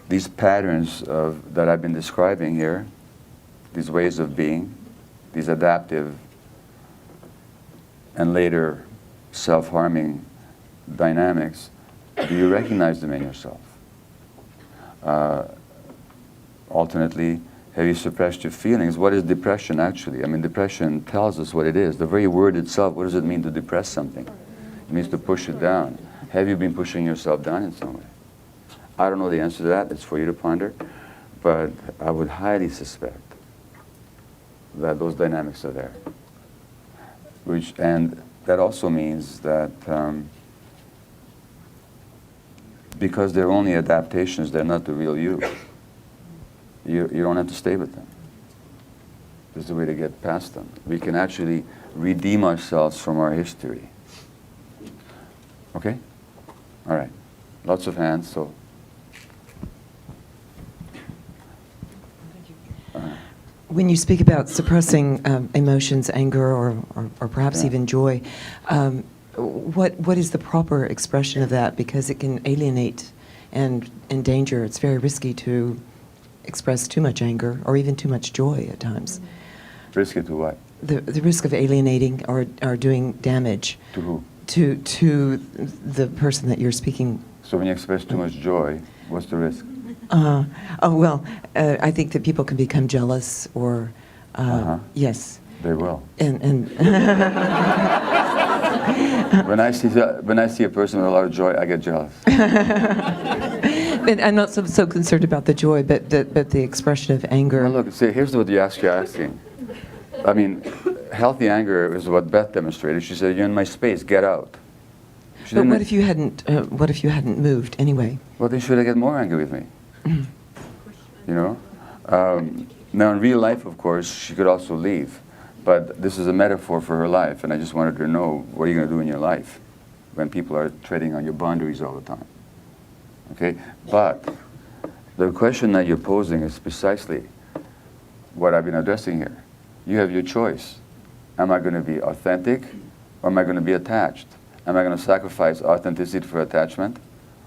these patterns that I've been describing here, these ways of being, these adaptive and later self-harming dynamics, do you recognize them in yourself? Alternately, have you suppressed your feelings? What is depression actually? I mean, depression tells us what it is. The very word itself, what does it mean to depress something? It means to push it down. Have you been pushing yourself down in some way? I don't know the answer to that. It's for you to ponder. But I would highly suspect that those dynamics are there. And that also means that because they're only adaptations, they're not the real you. You don't have to stay with them. There's a way to get past them. We can actually redeem ourselves from our history. Okay? All right. Lots of hands, so. When you speak about suppressing emotions, anger, or perhaps even joy, what is the proper expression of that? Because it can alienate and endanger. It's very risky to express too much anger or even too much joy at times. Risky to what? The risk of alienating or doing damage. To who? To the person that you're speaking. So when you express too much joy, what's the risk? I think that people can become jealous or, yes. They will. And when I see a person with a lot of joy, I get jealous. And I'm not so concerned about the joy, but the expression of anger. Well, look, see, here's what you're asking. I mean, healthy anger is what Beth demonstrated. She said, "You're in my space. Get out." But what if you hadn't? What if you hadn't moved anyway? Well, then should I get more angry with me? Now, in real life, of course, she could also leave. But this is a metaphor for her life, and I just wanted her to know what are you going to do in your life when people are treading on your boundaries all the time. Okay? But the question that you're posing is precisely what I've been addressing here. You have your choice. Am I going to be authentic, or am I going to be attached? Am I going to sacrifice authenticity for attachment?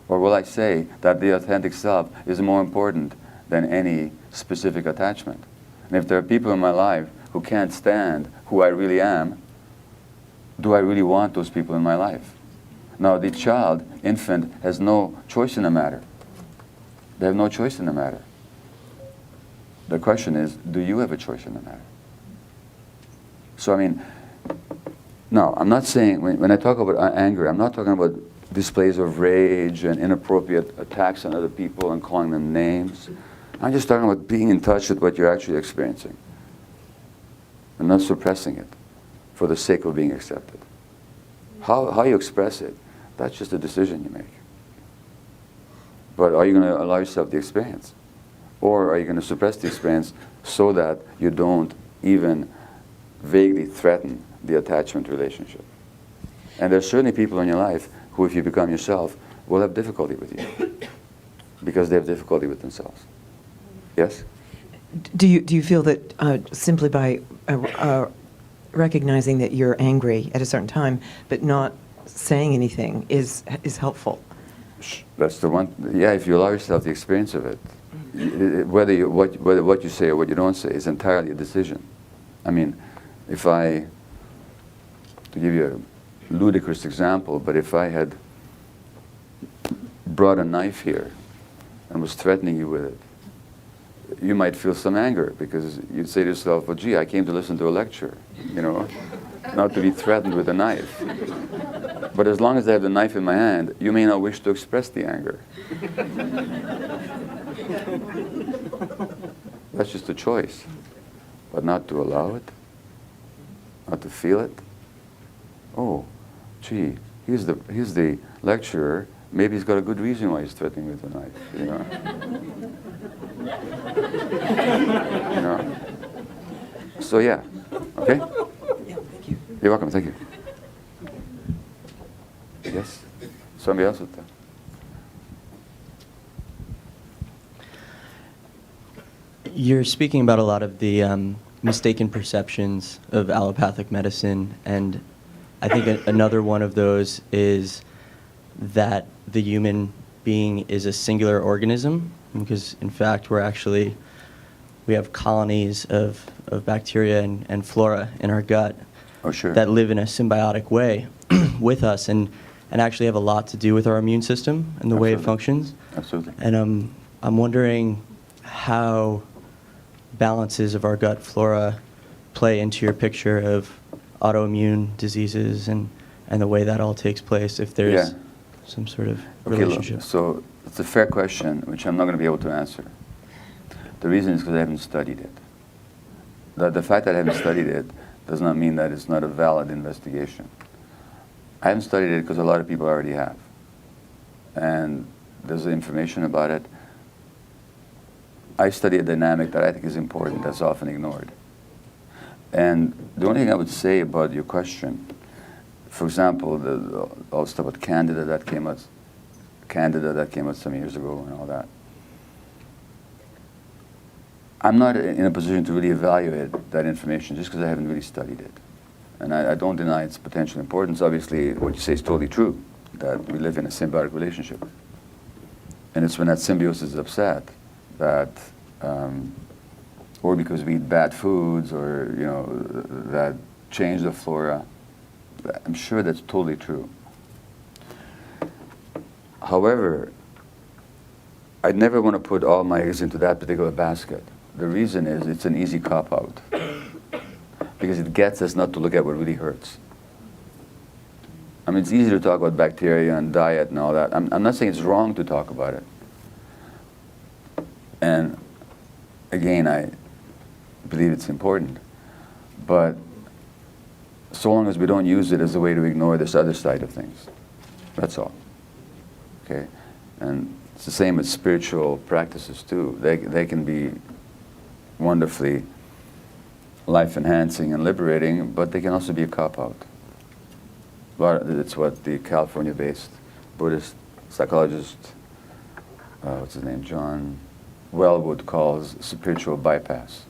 Or will I say that the authentic self is more important than any specific attachment? And if there are people in my life who can't stand who I really am, do I really want those people in my life? Now, the child, infant, has no choice in the matter. They have no choice in the matter. The question is, do you have a choice in the matter? So, I mean, no, I'm not saying, when I talk about anger, I'm not talking about displays of rage and inappropriate attacks on other people and calling them names. I'm just talking about being in touch with what you're actually experiencing and not suppressing it for the sake of being accepted. How you express it, that's just a decision you make. But are you going to allow yourself the experience? Or are you going to suppress the experience so that you don't even vaguely threaten the attachment relationship? And there's certainly people in your life who, if you become yourself, will have difficulty with you because they have difficulty with themselves. Yes? Do you feel that simply by recognizing that you're angry at a certain time, but not saying anything is helpful? That's the one. Yeah, if you allow yourself the experience of it, whether what you say or what you don't say is entirely a decision. I mean, to give you a ludicrous example, but if I had brought a knife here and was threatening you with it, you might feel some anger because you'd say to yourself, well, gee, I came to listen to a lecture, not to be threatened with a knife. But as long as I have the knife in my hand, you may not wish to express the anger. That's just a choice. But not to allow it, not to feel it. Oh, gee, he's the lecturer. Maybe he's got a good reason why he's threatening with a knife, So yeah, okay? Yeah, thank you. You're welcome, thank you. Yes? Somebody else with that? You're speaking about a lot of the mistaken perceptions of allopathic medicine, and I think another one of those is that the human being is a singular organism, because in fact we have colonies of bacteria and flora in our gut that live in a symbiotic way with us and actually have a lot to do with our immune system and the way it functions. Absolutely. And I'm wondering how balances of our gut flora play into your picture of autoimmune diseases and the way that all takes place, if there's some sort of relationship. Look, so it's a fair question, which I'm not going to be able to answer. The reason is because I haven't studied it. The fact that I haven't studied it does not mean that it's not a valid investigation. I haven't studied it because a lot of people already have. And there's information about it. I study a dynamic that I think is important, that's often ignored. And the only thing I would say about your question, for example, all the stuff about Candida that came out some years ago and all that. I'm not in a position to really evaluate that information just because I haven't really studied it. And I don't deny its potential importance. Obviously, what you say is totally true, that we live in a symbiotic relationship. And it's when that symbiosis is upset that, or because we eat bad foods or, that change the flora, I'm sure that's totally true. However, I'd never want to put all my eggs into that particular basket. The reason is it's an easy cop-out because it gets us not to look at what really hurts. I mean, it's easy to talk about bacteria and diet and all that. I'm not saying it's wrong to talk about it. And again, I believe it's important. But so long as we don't use it as a way to ignore this other side of things, that's all. Okay? And it's the same with spiritual practices too. They can be wonderfully life-enhancing and liberating, but they can also be a cop-out. That's what the California-based Buddhist psychologist, what's his name, John Wellwood, calls spiritual bypass.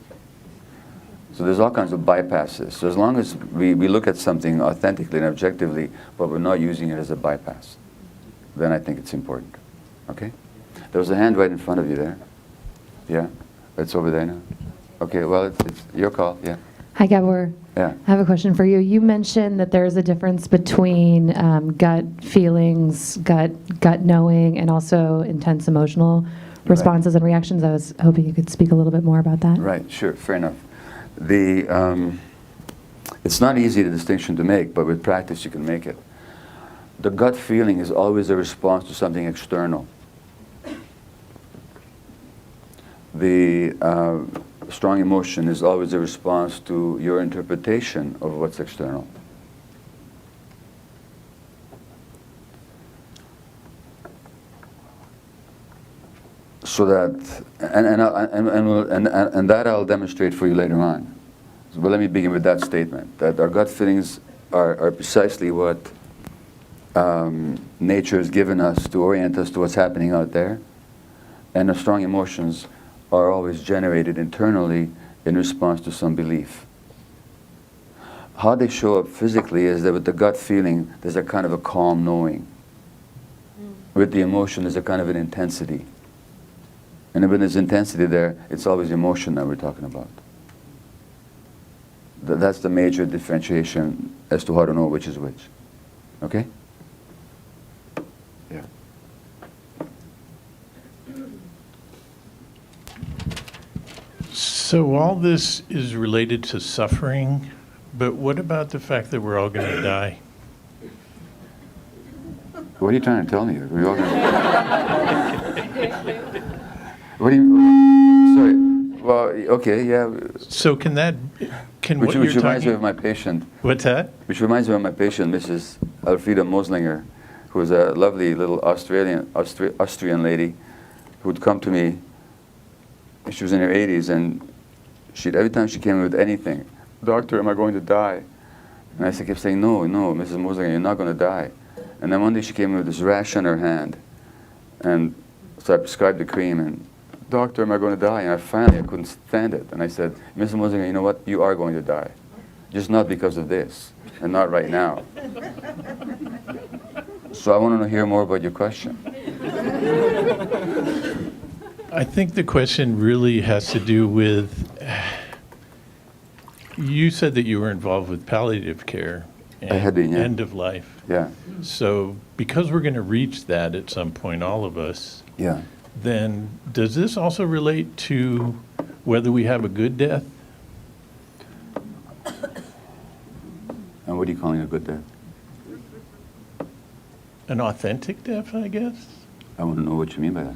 So there's all kinds of bypasses. So as long as we look at something authentically and objectively, but we're not using it as a bypass, then I think it's important. Okay? There was a hand right in front of you there. Yeah? It's over there now. Okay, well, it's your call, yeah. Hi, Gabor. Yeah. I have a question for you. You mentioned that there's a difference between gut feelings, gut knowing, and also intense emotional responses and reactions. I was hoping you could speak a little bit more about that. Right, sure, fair enough. It's not easy, the distinction to make, but with practice you can make it. The gut feeling is always a response to something external. the strong emotion is always a response to your interpretation of what's external. So that, and that I'll demonstrate for you later on. But let me begin with that statement, that our gut feelings are precisely what nature has given us to orient us to what's happening out there. And the strong emotions are always generated internally in response to some belief. How they show up physically is that with the gut feeling, there's a kind of a calm knowing. With the emotion, there's a kind of an intensity. And when there's intensity there, it's always emotion that we're talking about. That's the major differentiation as to how to know which is which. Okay? Yeah. So all this is related to suffering, but what about the fact that we're all going to die? What are you trying to tell me? We're all What do you? Sorry. Well, okay, yeah. So can which reminds me of my patient. What's that? Which reminds me of my patient, Mrs. Elfriede Moslinger, who was a lovely little Austrian lady who would come to me. She was in her 80s, and every time she came in with anything, "Doctor, am I going to die?" And I kept saying, "No, Mrs. Moslinger, you're not going to die." And then one day she came in with this rash on her hand, and so I prescribed the cream, and, "Doctor, am I going to die?" And I couldn't stand it. And I said, "Mrs. Moslinger, you know what? You are going to die. Just not because of this, and not right now." So I want to hear more about your question. I think the question really has to do with, you said that you were involved with palliative care and I had been, yeah. end of life. Yeah. So because we're going to reach that at some point, all of us, Yeah. then does this also relate to whether we have a good death? And what are you calling a good death? An authentic death, I guess? I want to know what you mean by that.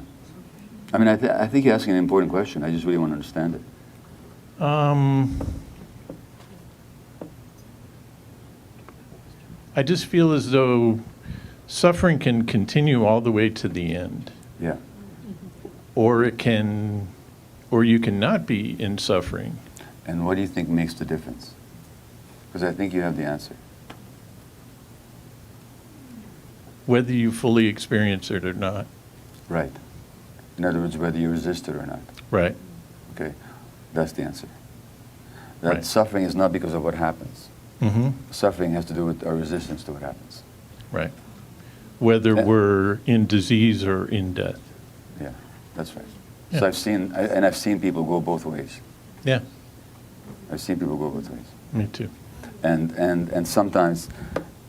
I mean, I think you're asking an important question. I just really want to understand it. I just feel as though suffering can continue all the way to the end. Yeah. Or you cannot be in suffering. And what do you think makes the difference? Because I think you have the answer. Whether you fully experience it or not. Right. In other words, whether you resist it or not. Right. Okay. That's the answer. That Right. suffering is not because of what happens. Mm-hmm. Suffering has to do with our resistance to what happens. Right. Whether we're in disease or in death. Yeah, that's right. Yeah. So I've seen people go both ways. Yeah. I've seen people go both ways. Me too. And sometimes,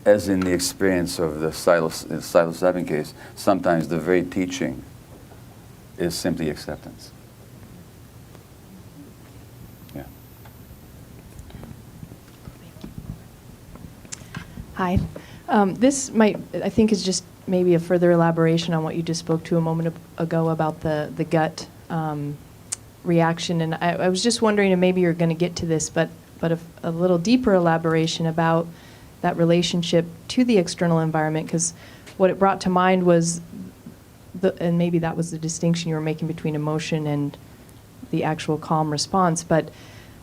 as in the experience of the psilocybin case, sometimes the very teaching is simply acceptance. Yeah. Hi. This might, I think, is just maybe a further elaboration on what you just spoke to a moment ago about the gut reaction. And I was just wondering, and maybe you're going to get to this, but a little deeper elaboration about that relationship to the external environment, because what it brought to mind was, and maybe that was the distinction you were making between emotion and the actual calm response, but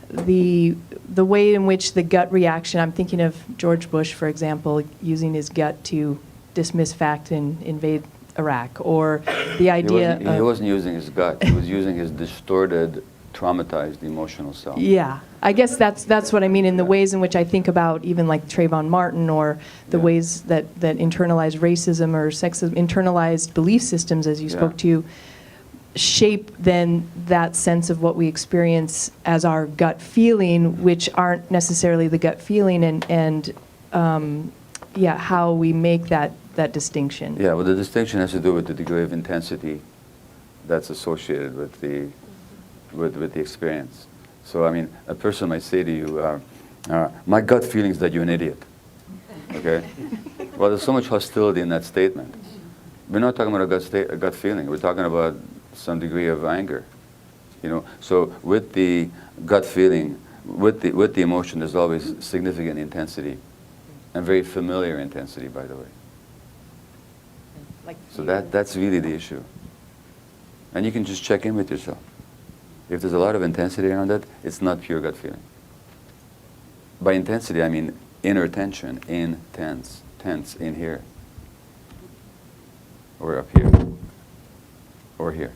the way in which the gut reaction, I'm thinking of George Bush, for example, using his gut to dismiss fact and invade Iraq, or the idea He wasn't using his gut. He was using his distorted, traumatized emotional self. Yeah, I guess that's what I mean in the ways in which I think about even like Trayvon Martin, or the ways that internalized racism or sexism, internalized belief systems, as you spoke to, shape then that sense of what we experience as our gut feeling, which aren't necessarily the gut feeling, and how we make that distinction. Yeah, well, the distinction has to do with the degree of intensity that's associated with the experience. So, I mean, a person might say to you, my gut feeling is that you're an idiot. Okay? Well, there's so much hostility in that statement. We're not talking about a gut feeling. We're talking about some degree of anger. You know, so with the gut feeling, with the emotion, there's always significant intensity, and very familiar intensity, by the way. So that's really the issue. And you can just check in with yourself. If there's a lot of intensity around that, it's not pure gut feeling. By intensity, I mean inner tension, tense in here, or up here, or here.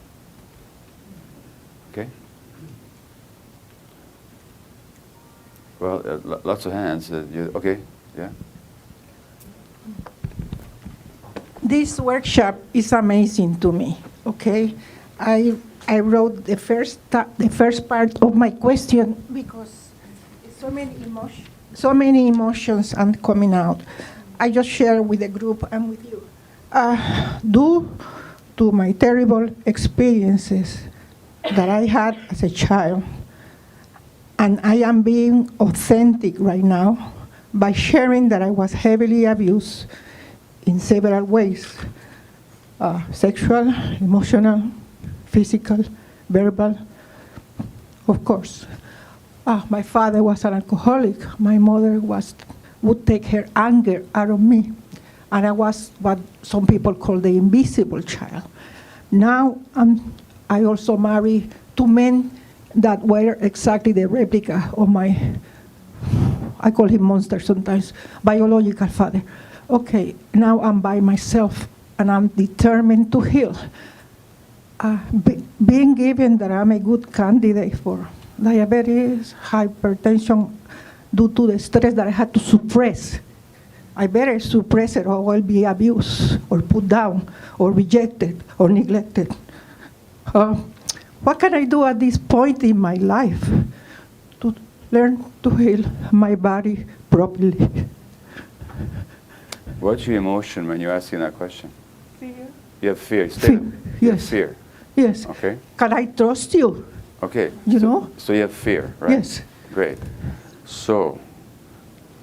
Okay? Well, lots of hands. Okay? Yeah? This workshop is amazing to me, okay? I wrote the first part of my question because so many emotions are coming out. I just share with the group and with you. Due to my terrible experiences that I had as a child, and I am being authentic right now by sharing that I was heavily abused in several ways, sexual, emotional, physical, verbal, of course. My father was an alcoholic. My mother would take her anger out of me. And I was what some people call the invisible child. Now I also marry two men that were exactly the replica of my, I call him monster sometimes, biological father. Okay, now I'm by myself and I'm determined to heal. Being given that I'm a good candidate for diabetes, hypertension, due to the stress that I had to suppress. I better suppress it or I'll be abused or put down or rejected or neglected. What can I do at this point in my life to learn to heal my body properly? What's your emotion when you're asking that question? Fear. You have fear. Yes. Fear. Yes. Okay. Can I trust you? Okay. You know? So you have fear, right? Yes. Great. So,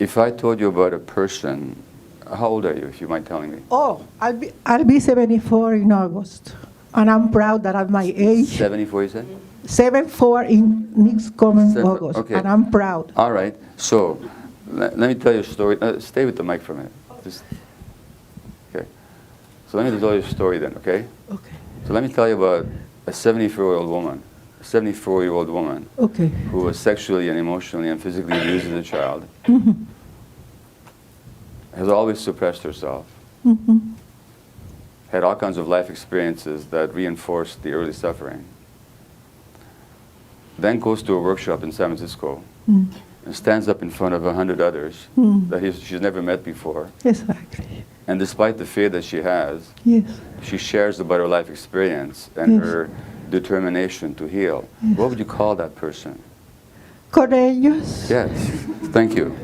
if I told you about a person, how old are you, if you mind telling me? Oh, I'll be 74 in August, and I'm proud that at my age. 74, you said? 74 in next coming August, okay. and I'm proud. All right. So, let me tell you a story. Stay with the mic for a minute. Okay. So let me tell you a story then. Okay. Okay. So let me tell you about a 74-year-old woman. A 74-year-old woman. Okay. Who was sexually and emotionally and physically abused as a child. Mm-hmm. Has always suppressed herself. Mm-hmm. Had all kinds of life experiences that reinforced the early suffering. Then goes to a workshop in San Francisco and stands up in front of 100 others that she's never met before. Exactly. And despite the fear that she has, yes, she shares about her life experience and her determination to heal. Yes. What would you call that person? Courageous. Yes. Thank you.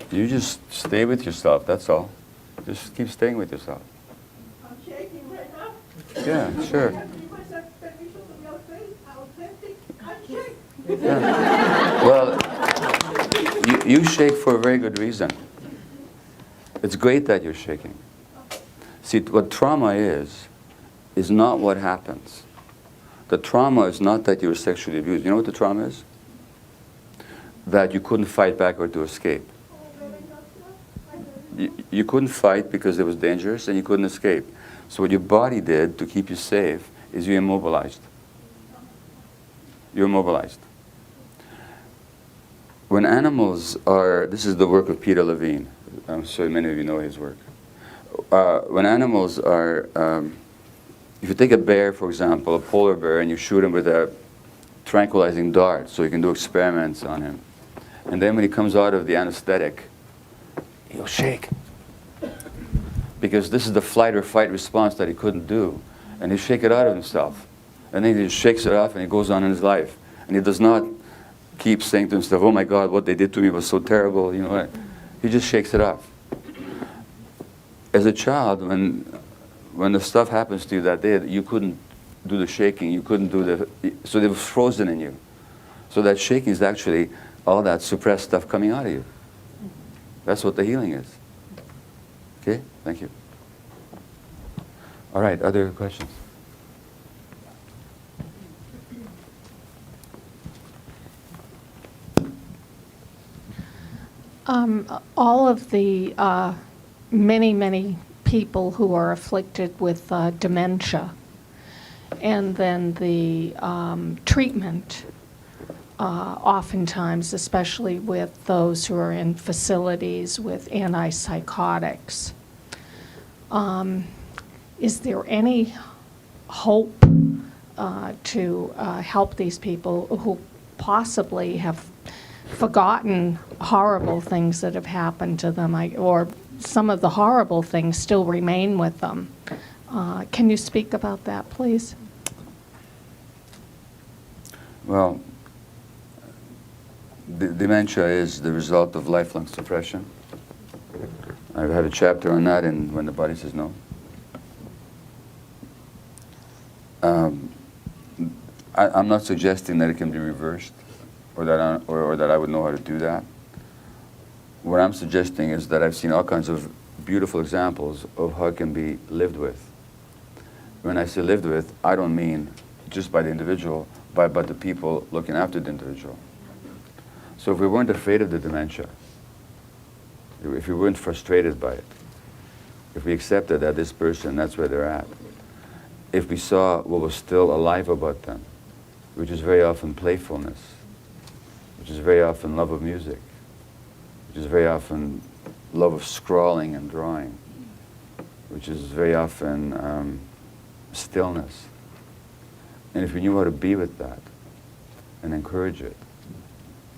You just stay with yourself, that's all. Just keep staying with yourself. I'm shaking right now. Yeah, sure. Yeah. Well, you shake for a very good reason. It's great that you're shaking. See, what trauma is not what happens. The trauma is not that you were sexually abused. You know what the trauma is? That you couldn't fight back or to escape. You couldn't fight because it was dangerous and you couldn't escape. So what your body did to keep you safe is you immobilized. You're immobilized. When animals are, this is the work of Peter Levine. I'm sure many of you know his work. When animals are, if you take a bear, for example, a polar bear, and you shoot him with a tranquilizing dart, so you can do experiments on him. And then when he comes out of the anesthetic, he'll shake. Because this is the flight or fight response that he couldn't do. And he'll shake it out of himself. And then he just shakes it off and he goes on in his life. And he does not keep saying to himself, oh my God, what they did to me was so terrible. You know, he just shakes it off. As a child, when the stuff happens to you that day, you couldn't do the shaking, you couldn't do the, so it was frozen in you. So that shaking is actually all that suppressed stuff coming out of you. That's what the healing is. Okay, thank you. All right, other questions? All of the many people who are afflicted with dementia, and then the treatment, oftentimes, especially with those who are in facilities with antipsychotics. Is there any hope to help these people who possibly have forgotten horrible things that have happened to them, or some of the horrible things still remain with them? Can you speak about that, please? Well, dementia is the result of lifelong suppression. I have a chapter on that in When the Body Says No. I'm not suggesting that it can be reversed, or that I would know how to do that. What I'm suggesting is that I've seen all kinds of beautiful examples of how it can be lived with. When I say lived with, I don't mean just by the individual, but the people looking after the individual. So if we weren't afraid of the dementia, if we weren't frustrated by it, if we accepted that this person, that's where they're at, if we saw what was still alive about them, which is very often playfulness, which is very often love of music, which is very often love of scrawling and drawing, which is very often stillness. And if we knew how to be with that and encourage it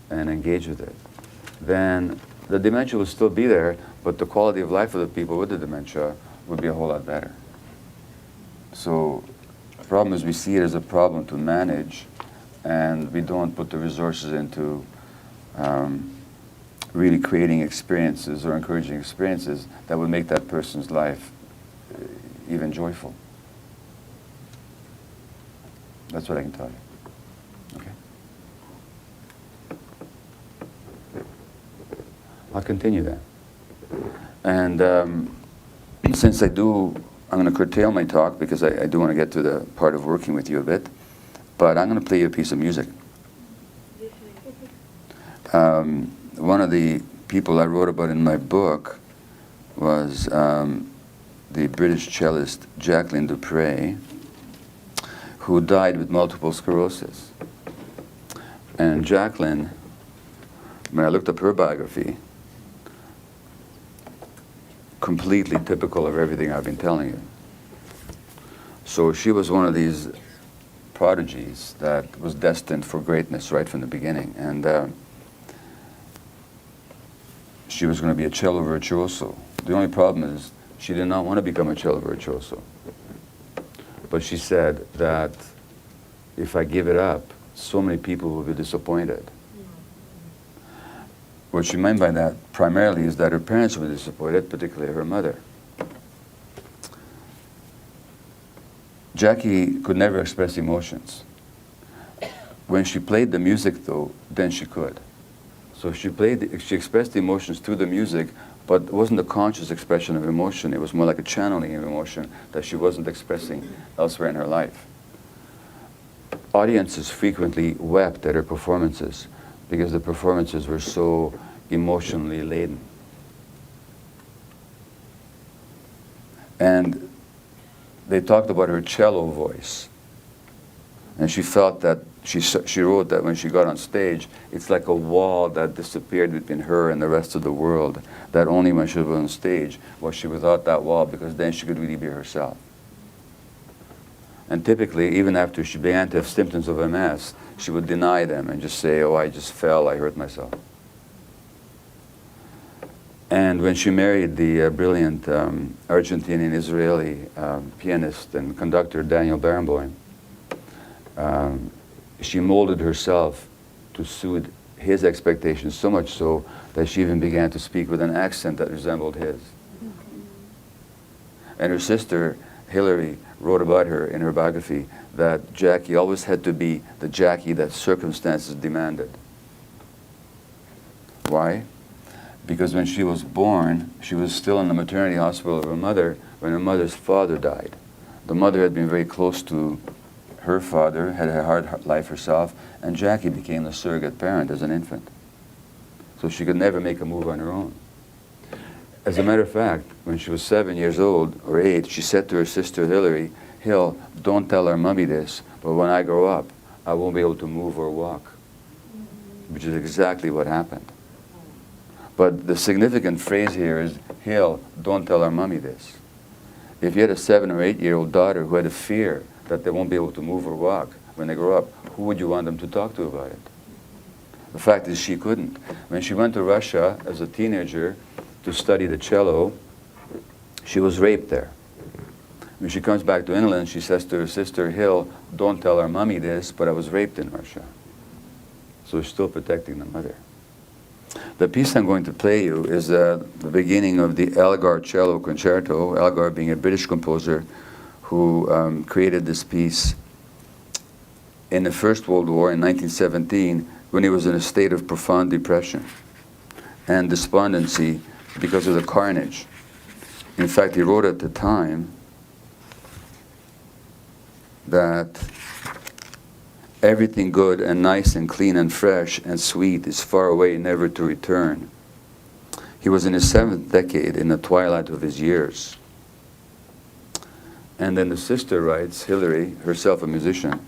and engage with it, then the dementia would still be there, but the quality of life of the people with the dementia would be a whole lot better. So the problem is we see it as a problem to manage, and we don't put the resources into really creating experiences or encouraging experiences that would make that person's life even joyful. That's what I can tell you. Okay? I'll continue that. And since I'm going to curtail my talk because I do want to get to the part of working with you a bit, but I'm going to play you a piece of music. One of the people I wrote about in my book was the British cellist Jacqueline du Pré, who died with multiple sclerosis. And Jacqueline, when I looked up her biography, completely typical of everything I've been telling you. So she was one of these prodigies that was destined for greatness right from the beginning. And she was going to be a cello virtuoso. The only problem is she did not want to become a cello virtuoso. But she said that if I give it up, so many people will be disappointed. What she meant by that primarily is that her parents were disappointed, particularly her mother. Jackie could never express emotions. When she played the music, though, then she could. So she expressed the emotions through the music, but it wasn't a conscious expression of emotion. It was more like a channeling of emotion that she wasn't expressing elsewhere in her life. Audiences frequently wept at her performances because the performances were so emotionally laden. And they talked about her cello voice. And she felt that, she wrote that when she got on stage, it's like a wall that disappeared between her and the rest of the world, that only when she was on stage was she without that wall, because then she could really be herself. And typically, even after she began to have symptoms of MS, she would deny them and just say, oh, I just fell, I hurt myself. And when she married the brilliant Argentinian-Israeli pianist and conductor Daniel Barenboim, she molded herself to suit his expectations, so much so that she even began to speak with an accent that resembled his. And her sister, Hilary, wrote about her in her biography that Jackie always had to be the Jackie that circumstances demanded. Why? because when she was born, she was still in the maternity hospital of her mother when her mother's father died. The mother had been very close to her father, had a hard life herself, and Jackie became the surrogate parent as an infant. So she could never make a move on her own. As a matter of fact, when she was 7 years old, or 8, she said to her sister Hillary, "Hill, don't tell our mommy this, but when I grow up, I won't be able to move or walk," which is exactly what happened. But the significant phrase here is, "Hill, don't tell our mommy this." If you had a 7 or 8-year-old daughter who had a fear that they won't be able to move or walk when they grow up, who would you want them to talk to about it? The fact is she couldn't. When she went to Russia as a teenager to study the cello, she was raped there. When she comes back to England, she says to her sister, "Hill, don't tell our mommy this, but I was raped in Russia." So she's still protecting the mother. The piece I'm going to play you is the beginning of the Elgar Cello Concerto, Elgar being a British composer who created this piece in the First World War in 1917 when he was in a state of profound depression and despondency because of the carnage. In fact, he wrote at the time that everything good and nice and clean and fresh and sweet is far away, never to return. He was in his 7th decade, in the twilight of his years. And then the sister writes, Hillary, herself a musician,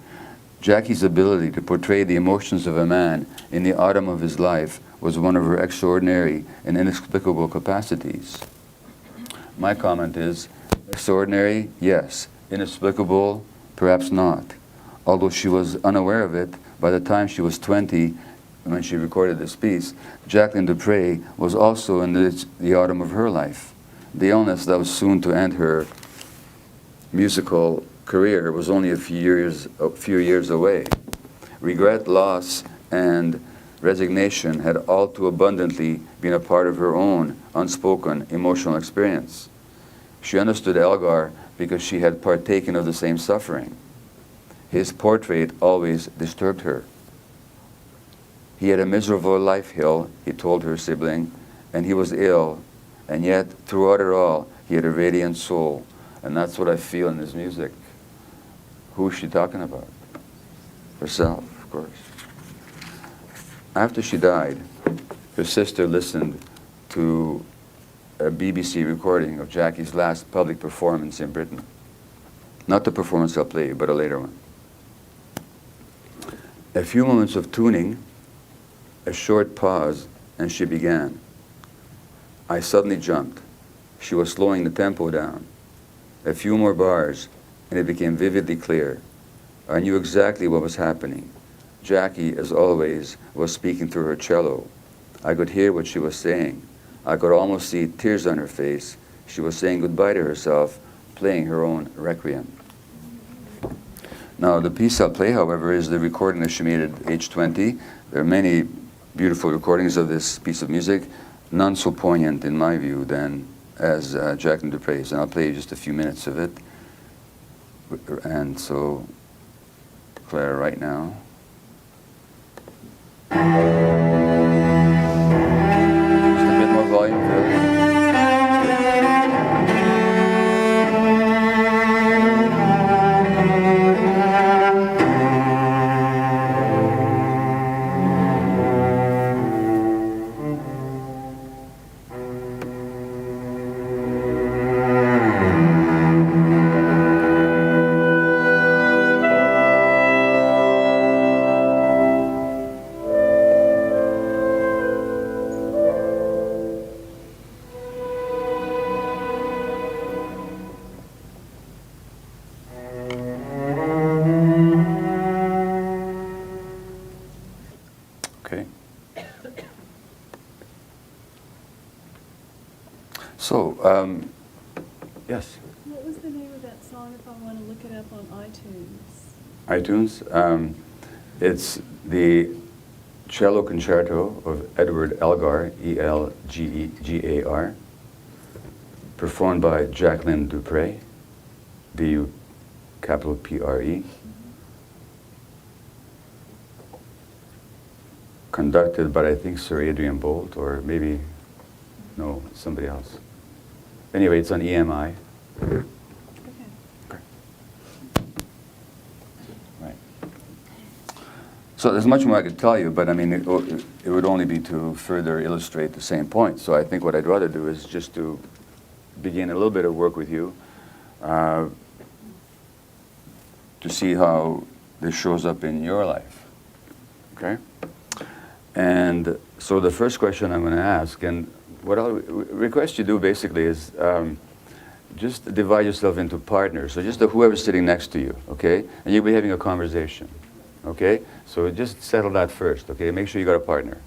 Jackie's ability to portray the emotions of a man in the autumn of his life was one of her extraordinary and inexplicable capacities. My comment is, extraordinary, yes. Inexplicable, perhaps not. Although she was unaware of it, by the time she was 20, when she recorded this piece, Jacqueline Dupre was also in the autumn of her life. The illness that was soon to end her musical career was only a few years away. Regret, loss, and resignation had all too abundantly been a part of her own unspoken emotional experience. She understood Elgar because she had partaken of the same suffering. His portrait always disturbed her. He had a miserable life, Hill, he told her sibling, and he was ill, and yet throughout it all, he had a radiant soul, and that's what I feel in his music. Who is she talking about? Herself, of course. After she died, her sister listened to a BBC recording of Jackie's last public performance in Britain. Not the performance I'll play you, but a later one. A few moments of tuning, a short pause, and she began. I suddenly jumped. She was slowing the tempo down. A few more bars, and it became vividly clear. I knew exactly what was happening. Jackie, as always, was speaking through her cello. I could hear what she was saying. I could almost see tears on her face. She was saying goodbye to herself, playing her own requiem. Now, the piece I'll play, however, is the recording that she made at age 20. There are many beautiful recordings of this piece of music, none so poignant, in my view, than as Jacqueline Dupre's. And I'll play you just a few minutes of it. And so, Claire, right now. Just a bit more volume, really. So, yes? What was the name of that song if I want to look it up on iTunes? iTunes. It's the Cello Concerto of Edward Elgar, E-L-G-E-G-A-R, performed by Jacqueline Dupre, D-U-P-R-E, conducted by, I think, Sir Adrian Boult, or maybe No, it's somebody else. Anyway, it's on EMI. Okay. Right. So there's much more I could tell you, but I mean, it would only be to further illustrate the same point. So I think what I'd rather do is just to begin a little bit of work with you to see how this shows up in your life. Okay? And so the first question I'm going to ask, and what I'll request you do basically is just divide yourself into partners. So just whoever's sitting next to you, okay? And you'll be having a conversation, okay? So just settle that first, okay? Make sure you got a partner,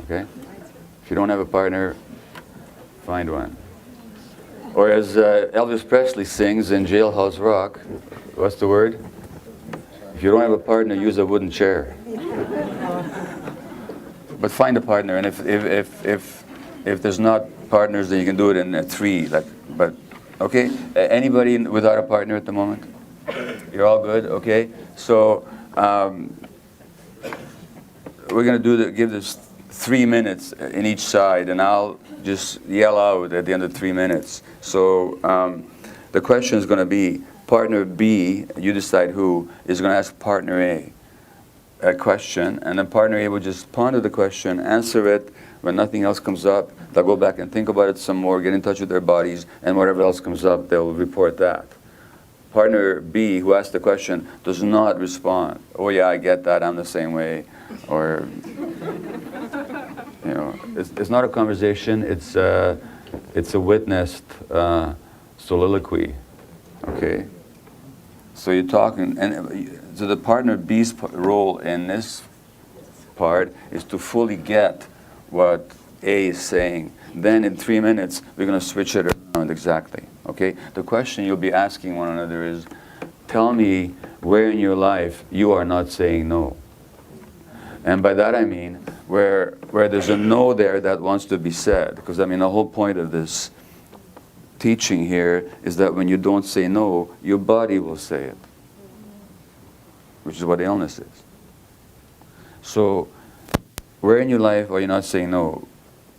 okay? If you don't have a partner, find one. Or as Elvis Presley sings in Jailhouse Rock, what's the word? If you don't have a partner, use a wooden chair. But find a partner, and if there's not partners, then you can do it in three. But okay, anybody without a partner at the moment? You're all good, okay? So we're going to give this 3 minutes in each side, and I'll just yell out at the end of 3 minutes. So the question is going to be partner B. You decide who is going to ask partner A a question, and then partner A will just ponder the question, answer it. When nothing else comes up, they'll go back and think about it some more, get in touch with their bodies, and whatever else comes up, they'll report that. Partner B, who asked the question, does not respond. Oh yeah, I get that, I'm the same way. Or, you know, it's not a conversation, it's a witnessed soliloquy, okay? So you're talking, and so the partner B's role in this part is to fully get what A is saying. Then in 3 minutes, we're going to switch it around exactly, okay? The question you'll be asking one another is, tell me where in your life you are not saying no. And by that I mean where there's a no there that wants to be said. Because I mean, the whole point of this teaching here is that when you don't say no, your body will say it, which is what illness is. So where in your life are you not saying no?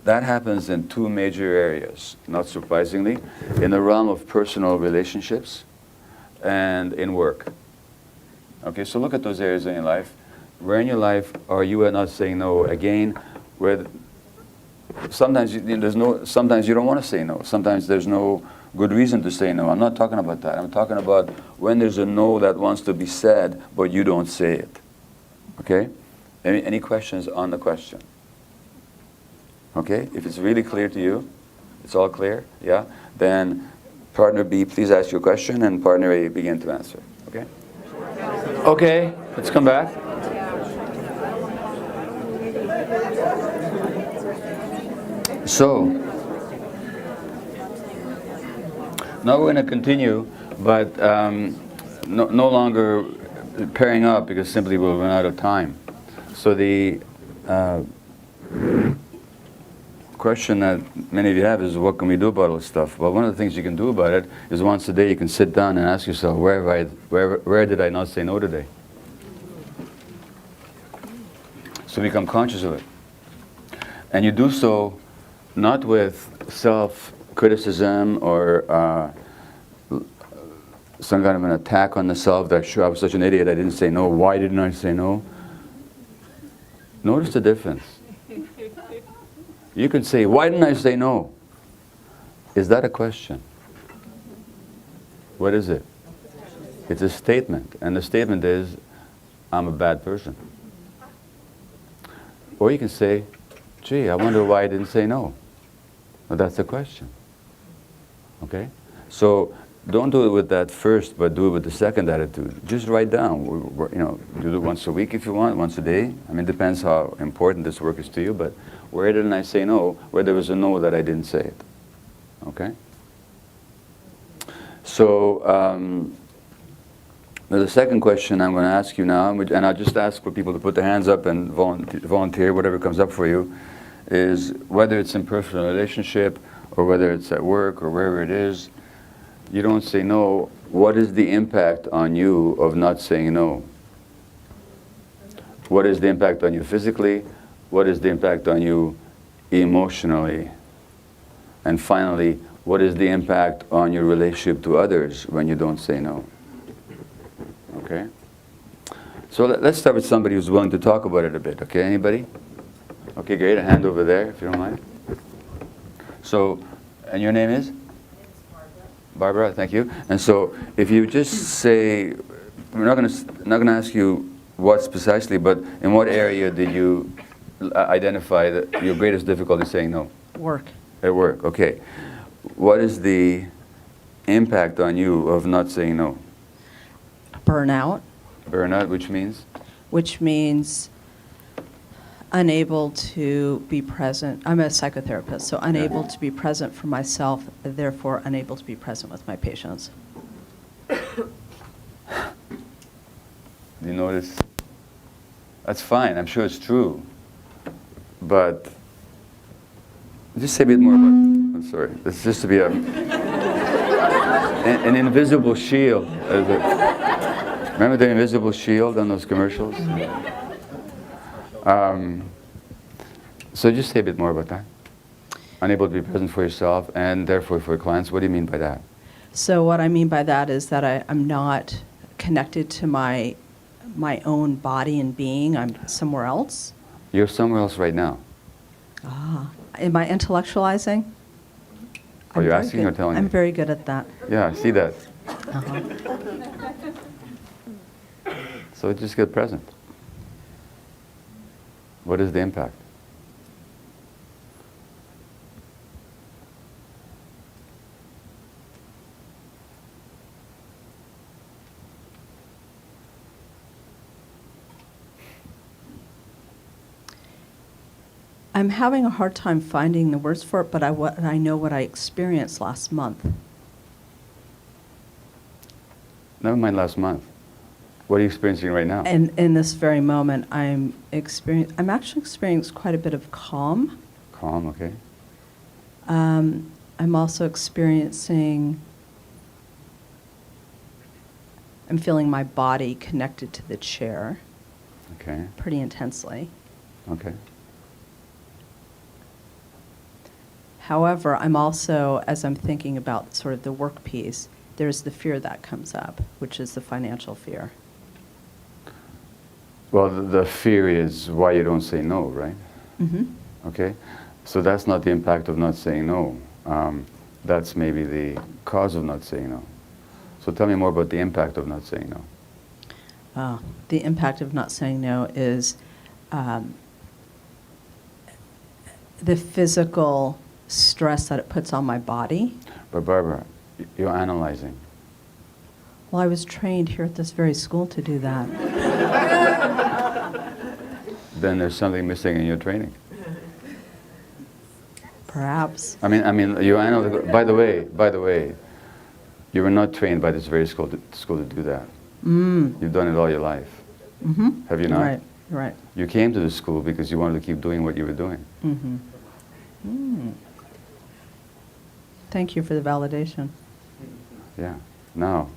That happens in two major areas, not surprisingly, in the realm of personal relationships and in work. Okay, so look at those areas in your life. Where in your life are you not saying no? Again, where sometimes sometimes you don't want to say no. Sometimes there's no good reason to say no. I'm not talking about that. I'm talking about when there's a no that wants to be said, but you don't say it. Okay? Any questions on the question? Okay? If it's really clear to you, it's all clear, yeah? Then partner B, please ask your question, and partner A, begin to answer. Okay? Okay, let's come back. So, now we're going to continue, but no longer pairing up because simply we'll run out of time. So the question that many of you have is, what can we do about all this stuff? Well, one of the things you can do about it is once a day you can sit down and ask yourself, where did I not say no today? So become conscious of it. And you do so not with self-criticism or some kind of an attack on the self that, sure, I was such an idiot, I didn't say no. Why didn't I say no? Notice the difference. You can say, why didn't I say no? Is that a question? What is it? It's a statement. And the statement is, I'm a bad person. Or you can say, gee, I wonder why I didn't say no. Well, that's the question. Okay? So don't do it with that first, but do it with the second attitude. Just write down. Do it once a week if you want, once a day. I mean, it depends how important this work is to you, but where didn't I say no? Where there was a no that I didn't say it. Okay? So the second question I'm going to ask you now, and I'll just ask for people to put their hands up and volunteer, whatever comes up for you, is whether it's in personal relationship or whether it's at work or wherever it is, you don't say no. What is the impact on you of not saying no? What is the impact on you physically? What is the impact on you emotionally? And finally, what is the impact on your relationship to others when you don't say no? Okay? So let's start with somebody who's willing to talk about it a bit, okay? Anybody? Okay, great. A hand over there, if you don't mind. So, and your name is? Barbara, thank you. And so, if you just say, we're not going to ask you what's precisely, but in what area did you identify that your greatest difficulty saying no? Work. At work, okay. What is the impact on you of not saying no? Burnout. Burnout, which means? Which means unable to be present. I'm a psychotherapist, so unable to be present for myself, therefore unable to be present with my patients. Do you notice? That's fine, I'm sure it's true. But just say a bit more about it. I'm sorry. It's just to be an invisible shield. Remember the invisible shield on those commercials? So just say a bit more about that. Unable to be present for yourself and therefore for your clients. What do you mean by that? So what I mean by that is that I'm not connected to my own body and being. I'm somewhere else. You're somewhere else right now. Ah. Am I intellectualizing? Are you asking or telling me? I'm very good at that. Yeah, I see that. Uh-huh. So just get present. What is the impact? I'm having a hard time finding the words for it, but I know what I experienced last month. Never mind last month. What are you experiencing right now? And in this very moment, I'm actually experiencing quite a bit of calm. Calm, okay. I'm also experiencing, I'm feeling my body connected to the chair. Okay. Pretty intensely. Okay. However, I'm also, as I'm thinking about sort of the work piece, there's the fear that comes up, which is the financial fear. Well, the fear is why you don't say no, right? Mm-hmm. Okay? So that's not the impact of not saying no. That's maybe the cause of not saying no. So tell me more about the impact of not saying no. The impact of not saying no is the physical stress that it puts on my body. But Barbara, you're analyzing. Well, I was trained here at this very school to do that. Then there's something missing in your training. Perhaps. I mean, you analyze. By the way, you were not trained by this very school to do that. Mm. You've done it all your life. Mm-hmm. Have you not? Right, right. You came to the school because you wanted to keep doing what you were doing. Mm-hmm. Mm. Thank you for the validation. Yeah. Now,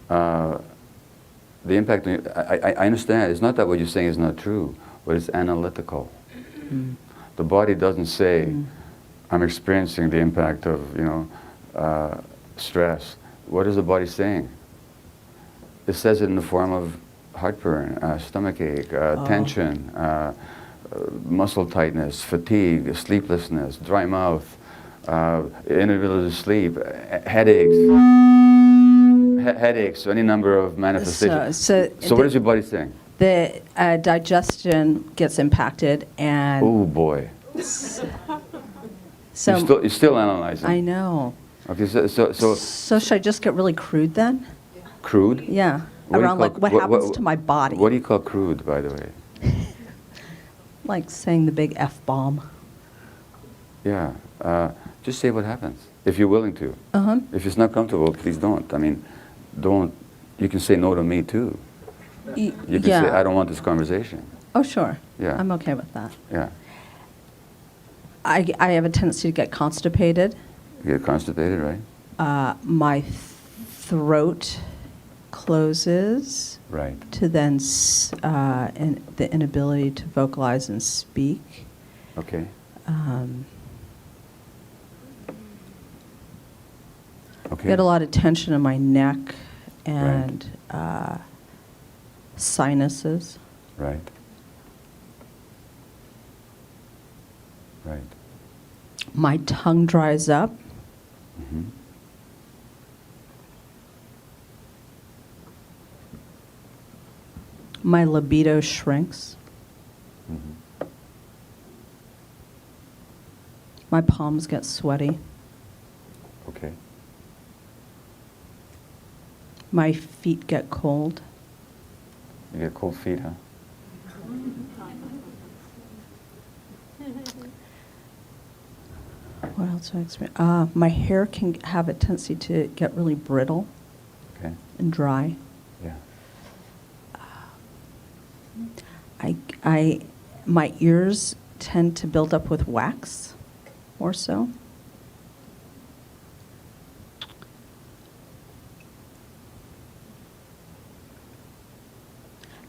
the impact, I understand, it's not that what you're saying is not true, but it's analytical. Mm. The body doesn't say, I'm experiencing the impact of, stress. What is the body saying? It says it in the form of heartburn, stomach ache, tension, muscle tightness, fatigue, sleeplessness, dry mouth, inability to sleep, headaches, any number of manifestations. So what is your body saying? The digestion gets impacted, and Oh boy. So you're still analyzing. I know. Okay, so should I just get really crude then? Crude? Yeah. What do you Around call- like what happens to my body? What do you call crude, by the way? Like saying the big F-bomb. Yeah. Just say what happens, if you're willing to. Uh-huh. If it's not comfortable, please don't. I mean, don't. You can say no to me, too. You can say, I don't want this conversation. Oh, sure. Yeah. I'm okay with that. Yeah. I have a tendency to get constipated. You get constipated, right? My throat closes. Right. To then the inability to vocalize and speak. Okay. Okay. Get a lot of tension in my neck and sinuses. Right. Right. My tongue dries up. Mm-hmm. My libido shrinks. Mm-hmm. My palms get sweaty. Okay. My feet get cold. You get cold feet, huh? What else do I experience? My hair can have a tendency to get really brittle Okay. and dry. Yeah. My ears tend to build up with wax, more so.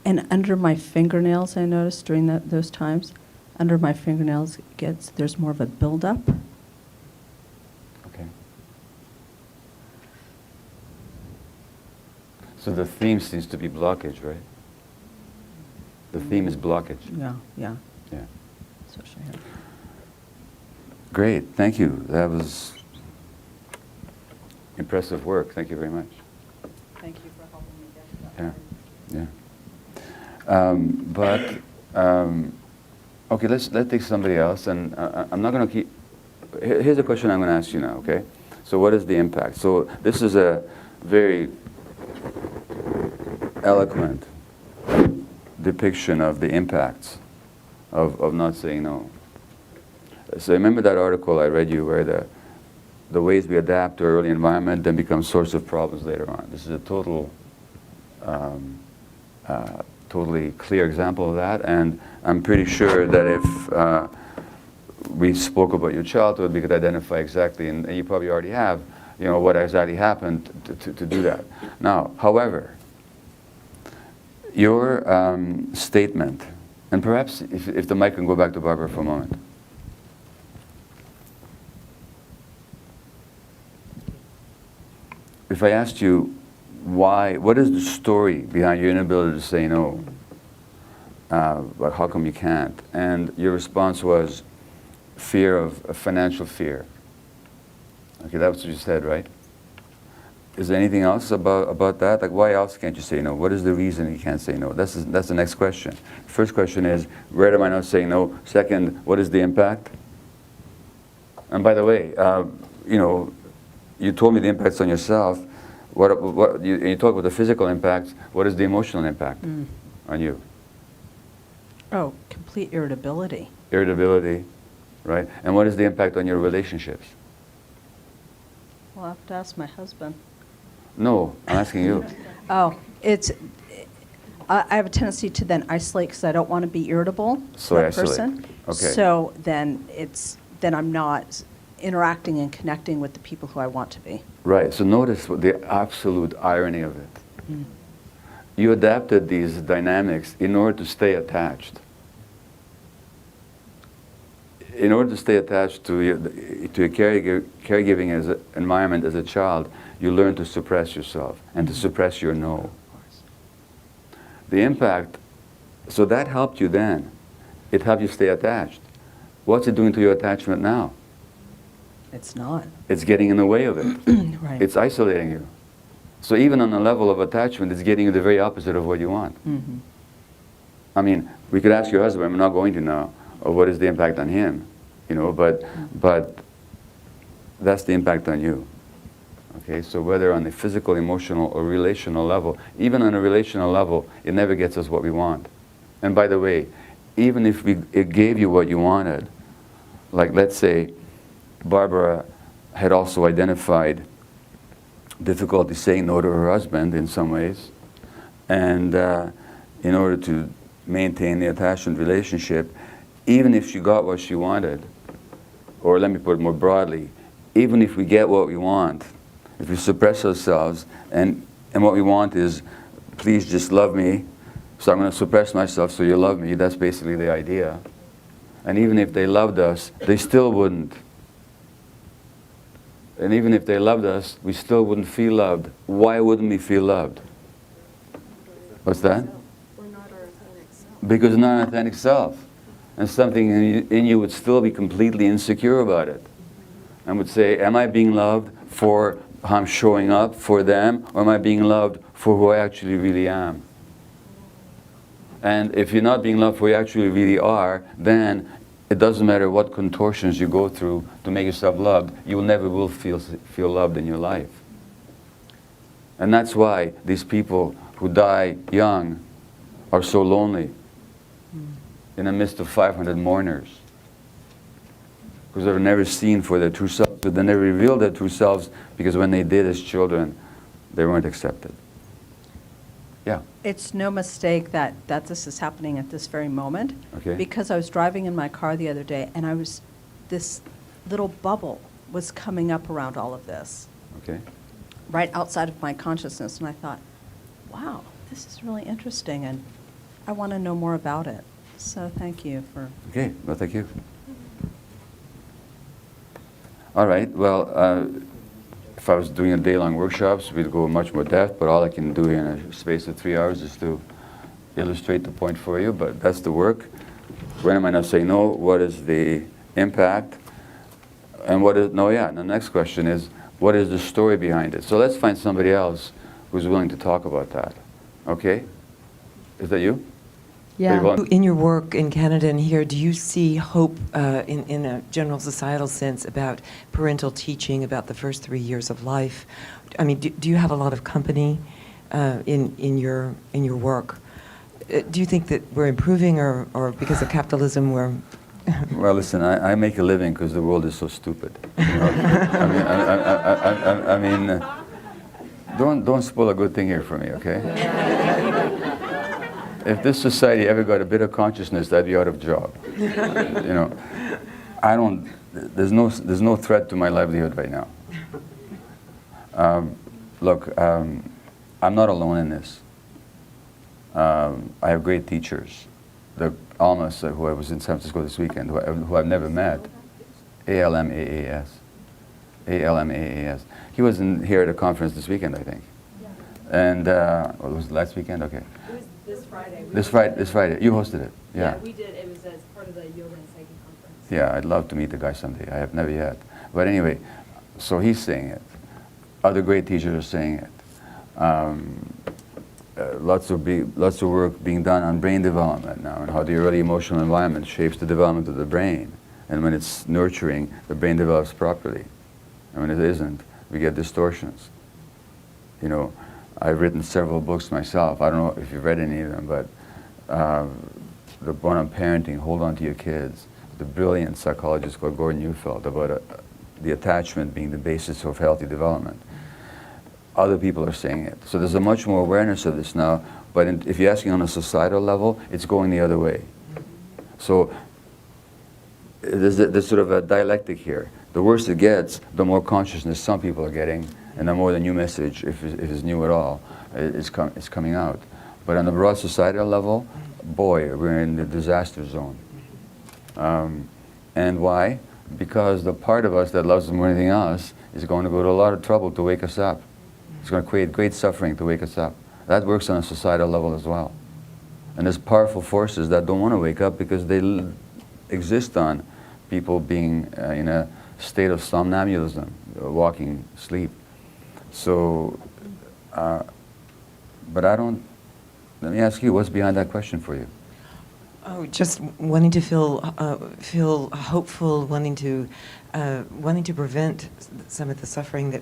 And under my fingernails, I noticed during those times, under my fingernails there's more of a buildup. Okay. So the theme seems to be blockage, right? The theme is blockage. Yeah, yeah. Yeah. Especially here. Great, thank you. That was impressive work. Thank you very much. Thank you for helping me get to that. Yeah, yeah. Okay, let's take somebody else, and I'm not going to keep. Here's a question I'm going to ask you now. Okay, so what is the impact? So this is a very eloquent depiction of the impacts of not saying no. So remember that article I read you where the ways we adapt to our early environment then become source of problems later on. This is a totally clear example of that, and I'm pretty sure that if we spoke about your childhood, we could identify exactly, and you probably already have, what exactly happened to do that. Now, however, your statement, and perhaps if the mic can go back to Barbara for a moment. If I asked you what is the story behind your inability to say no? Like how come you can't? And your response was fear of financial fear. Okay, that's what you said, right? Is there anything else about that? Like, why else can't you say no? What is the reason you can't say no? That's the next question. First question is, where am I not saying no? Second, what is the impact? And by the way, you told me the impacts on yourself. You talk about the physical impacts. What is the emotional impact on you? Oh, complete irritability. Irritability, right? And what is the impact on your relationships? Well, I have to ask my husband. No, I'm asking you. Oh, I have a tendency to then isolate because I don't want to be irritable to that person. Okay. So then I'm not interacting and connecting with the people who I want to be. Right. So notice the absolute irony of it. Mm. You adapted these dynamics in order to stay attached. In order to stay attached to your caregiving as environment as a child, you learn to suppress yourself and to suppress your no. The impact, so that helped you then. It helped you stay attached. What's it doing to your attachment now? It's not. It's getting in the way of it. Right. It's isolating you. So even on the level of attachment, it's getting you the very opposite of what you want. Mm-hmm. I mean, we could ask your husband, I'm not going to now, or what is the impact on him, but that's the impact on you. Okay, so whether on the physical, emotional, or relational level, even on a relational level, it never gets us what we want. And by the way, even if it gave you what you wanted, like let's say Barbara had also identified difficulty saying no to her husband in some ways, and in order to maintain the attachment relationship, even if she got what she wanted, or let me put it more broadly, even if we get what we want, if we suppress ourselves and what we want is, please just love me, so I'm going to suppress myself so you love me, that's basically the idea. And even if they loved us, they still wouldn't. And even if they loved us, we still wouldn't feel loved. Why wouldn't we feel loved? What's that? Because not an authentic self. And something in you would still be completely insecure about it. And would say, am I being loved for how I'm showing up for them, or am I being loved for who I actually really am? And if you're not being loved for who you actually really are, then it doesn't matter what contortions you go through to make yourself loved, you will never will feel loved in your life. And that's why these people who die young are so lonely in the midst of 500 mourners. Because they're never seen for their true selves, but they never revealed their true selves, because when they did as children, they weren't accepted. Yeah. It's no mistake that this is happening at this very moment. Okay. Because I was driving in my car the other day, and this little bubble was coming up around all of this. Okay. Right outside of my consciousness, and I thought, wow, this is really interesting, and I want to know more about it. So thank you for... Okay, well, thank you. All right, well, if I was doing a day-long workshops, we'd go much more depth, but all I can do in a space of 3 hours is to illustrate the point for you, but that's the work. When am I not saying no? What is the impact? And what is, no, yeah, and the next question is, what is the story behind it? So let's find somebody else who's willing to talk about that. Okay? Is that you? Yeah. In your work in Canada and here, do you see hope in a general societal sense about parental teaching about the first 3 years of life? I mean, do you have a lot of company in your work? Do you think that we're improving, or because of capitalism we're... Well, listen, I make a living because the world is so stupid. You know? I mean, don't spoil a good thing here for me, okay? If this society ever got a bit of consciousness, I'd be out of job. You know, there's no threat to my livelihood right now. Look, I'm not alone in this. I have great teachers. The Almas, who I was in San Francisco this weekend, who I've never met. A-L-M-A-A-S. A-L-M-A-A-S. He was here at a conference this weekend, I think. And, well, was it last weekend? Okay. It was this Friday. This Friday. You hosted it. Yeah. We did. It was as part of the Yoga and Psyche conference. Yeah, I'd love to meet the guy someday. I have never yet. But anyway, so he's saying it. Other great teachers are saying it. Lots of work being done on brain development now, and how the early emotional environment shapes the development of the brain. And when it's nurturing, the brain develops properly. And when it isn't, we get distortions. You know, I've written several books myself. I don't know if you've read any of them, but the one on parenting, Hold On to Your Kids, the brilliant psychologist called Gordon Neufeld, about the attachment being the basis of healthy development. Other people are saying it. So there's a much more awareness of this now, but if you're asking on a societal level, it's going the other way. So there's sort of a dialectic here. The worse it gets, the more consciousness some people are getting, and the more the new message, if it's new at all, is coming out. But on the broad societal level, boy, we're in the disaster zone. And why? Because the part of us that loves us more than anything else is going to go to a lot of trouble to wake us up. It's going to create great suffering to wake us up. That works on a societal level as well. And there's powerful forces that don't want to wake up because they exist on people being in a state of somnambulism, walking sleep. So, but I don't, let me ask you, what's behind that question for you? Oh, just wanting to feel hopeful, wanting to prevent some of the suffering that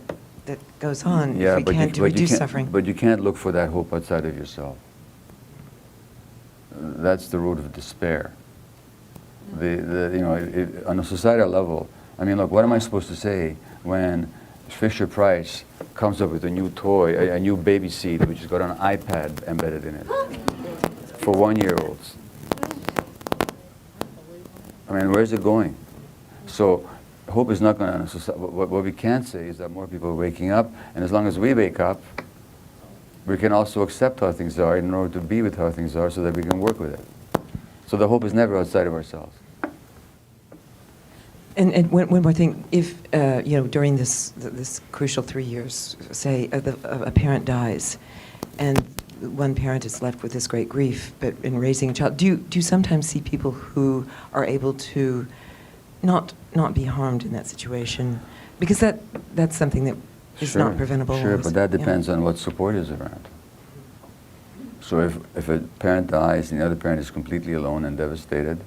goes on. Yeah, if we can to reduce suffering. But you can't look for that hope outside of yourself. That's the road of despair. You know, on a societal level, I mean, look, what am I supposed to say when Fisher-Price comes up with a new toy, a new baby seat, which has got an iPad embedded in it for 1-year-olds? I mean, where's it going? So hope is not going to, what we can say is that more people are waking up, and as long as we wake up, we can also accept how things are in order to be with how things are so that we can work with it. So the hope is never outside of ourselves. And one more thing, if, during this crucial 3 years, say, a parent dies, and one parent is left with this great grief, but in raising a child, do you sometimes see people who are able to not be harmed in that situation? Because that's something that is Sure, not preventable. Sure, always. but that Yeah. depends on what support is around. So if a parent dies and the other parent is completely alone and devastated,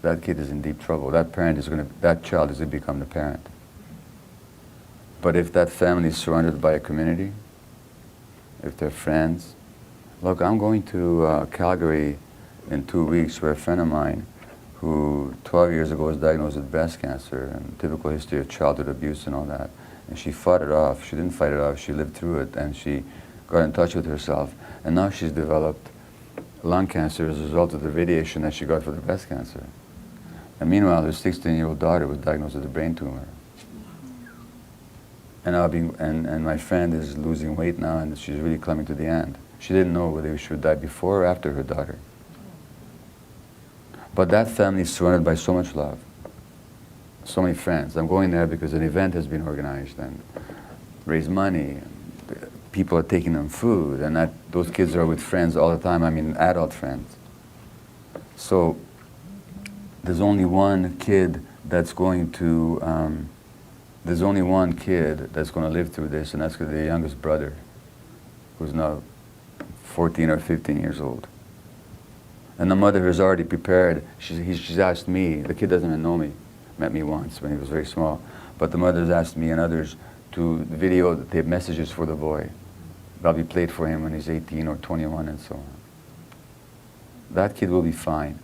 that kid is in deep trouble. That child is going to become the parent. But if that family is surrounded by a community, if they're friends, look, I'm going to Calgary in 2 weeks where a friend of mine who 12 years ago was diagnosed with breast cancer and typical history of childhood abuse and all that. And she fought it off. She didn't fight it off. She lived through it, and she got in touch with herself. And now she's developed lung cancer as a result of the radiation that she got for the breast cancer. And meanwhile, her 16-year-old daughter was diagnosed with a brain tumor. And my friend is losing weight now, and she's really coming to the end. She didn't know whether she would die before or after her daughter. But that family is surrounded by so much love, so many friends. I'm going there because an event has been organized and raise money. And people are taking them food, and those kids are with friends all the time. I mean, adult friends. So there's only one kid that's going to live through this, and that's the youngest brother, who's now 14 or 15 years old. And the mother has already prepared. She's asked me, the kid doesn't even know me, met me once when he was very small, but the mother's asked me and others to videotape messages for the boy. That'll be played for him when he's 18 or 21 and so on. That kid will be fine.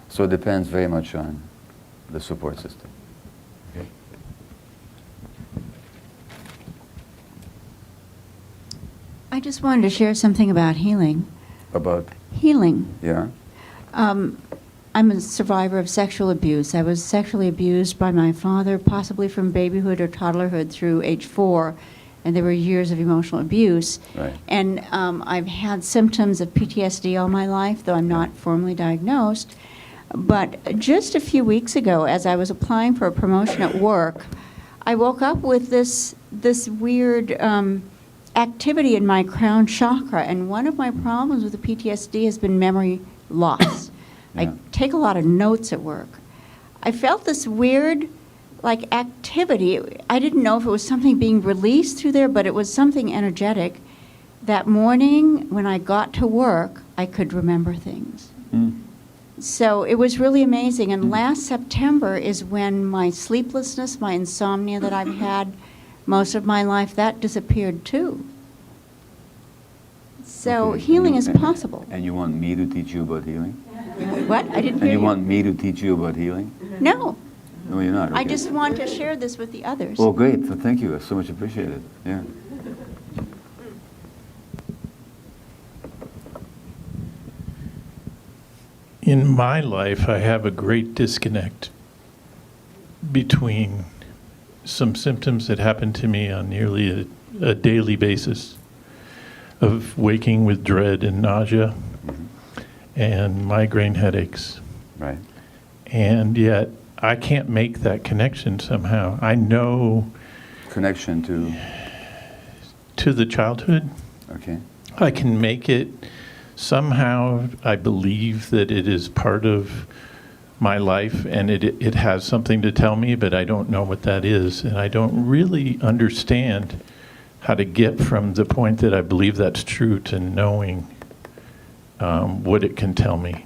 So it depends very much on the support system. Okay. I just wanted to share something about healing. About? Healing. Yeah. I'm a survivor of sexual abuse. I was sexually abused by my father, possibly from babyhood or toddlerhood through age 4, and there were years of emotional abuse. Right. And I've had symptoms of PTSD all my life, though I'm not formally diagnosed. But just a few weeks ago, as I was applying for a promotion at work, I woke up with this weird activity in my crown chakra, and one of my problems with the PTSD has been memory loss. Yeah. I take a lot of notes at work. I felt this weird, activity. I didn't know if it was something being released through there, but it was something energetic. That morning, when I got to work, I could remember things. So it was really amazing. And last September is when my sleeplessness, my insomnia that I've had most of my life, that disappeared too. So healing is possible. And you want me to teach you about healing? What? I didn't And hear you you. want me to teach you about healing? No. No, you're not. I Okay. just want to share this with the others. Oh, great. So thank you. I so much appreciated. Yeah. In my life, I have a great disconnect between some symptoms that happen to me on nearly a daily basis of waking with dread and nausea and migraine headaches. Right. And yet, I can't make that connection somehow. I know... Connection to? To the childhood. Okay. I can make it somehow. I believe that it is part of my life and it has something to tell me, but I don't know what that is. And I don't really understand how to get from the point that I believe that's true to knowing what it can tell me.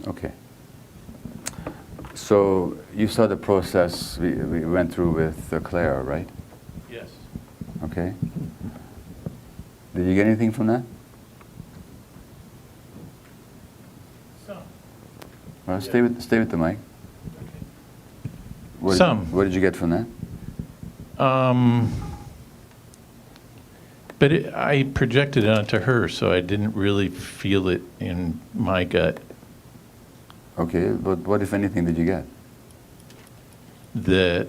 Okay. So you saw the process we went through with Clara, right? Yes. Okay. Did you get anything from that? Some. Well, stay with the mic. Some. What did you get from that? But I projected it onto her, so I didn't really feel it in my gut. Okay, but what, if anything, did you get? The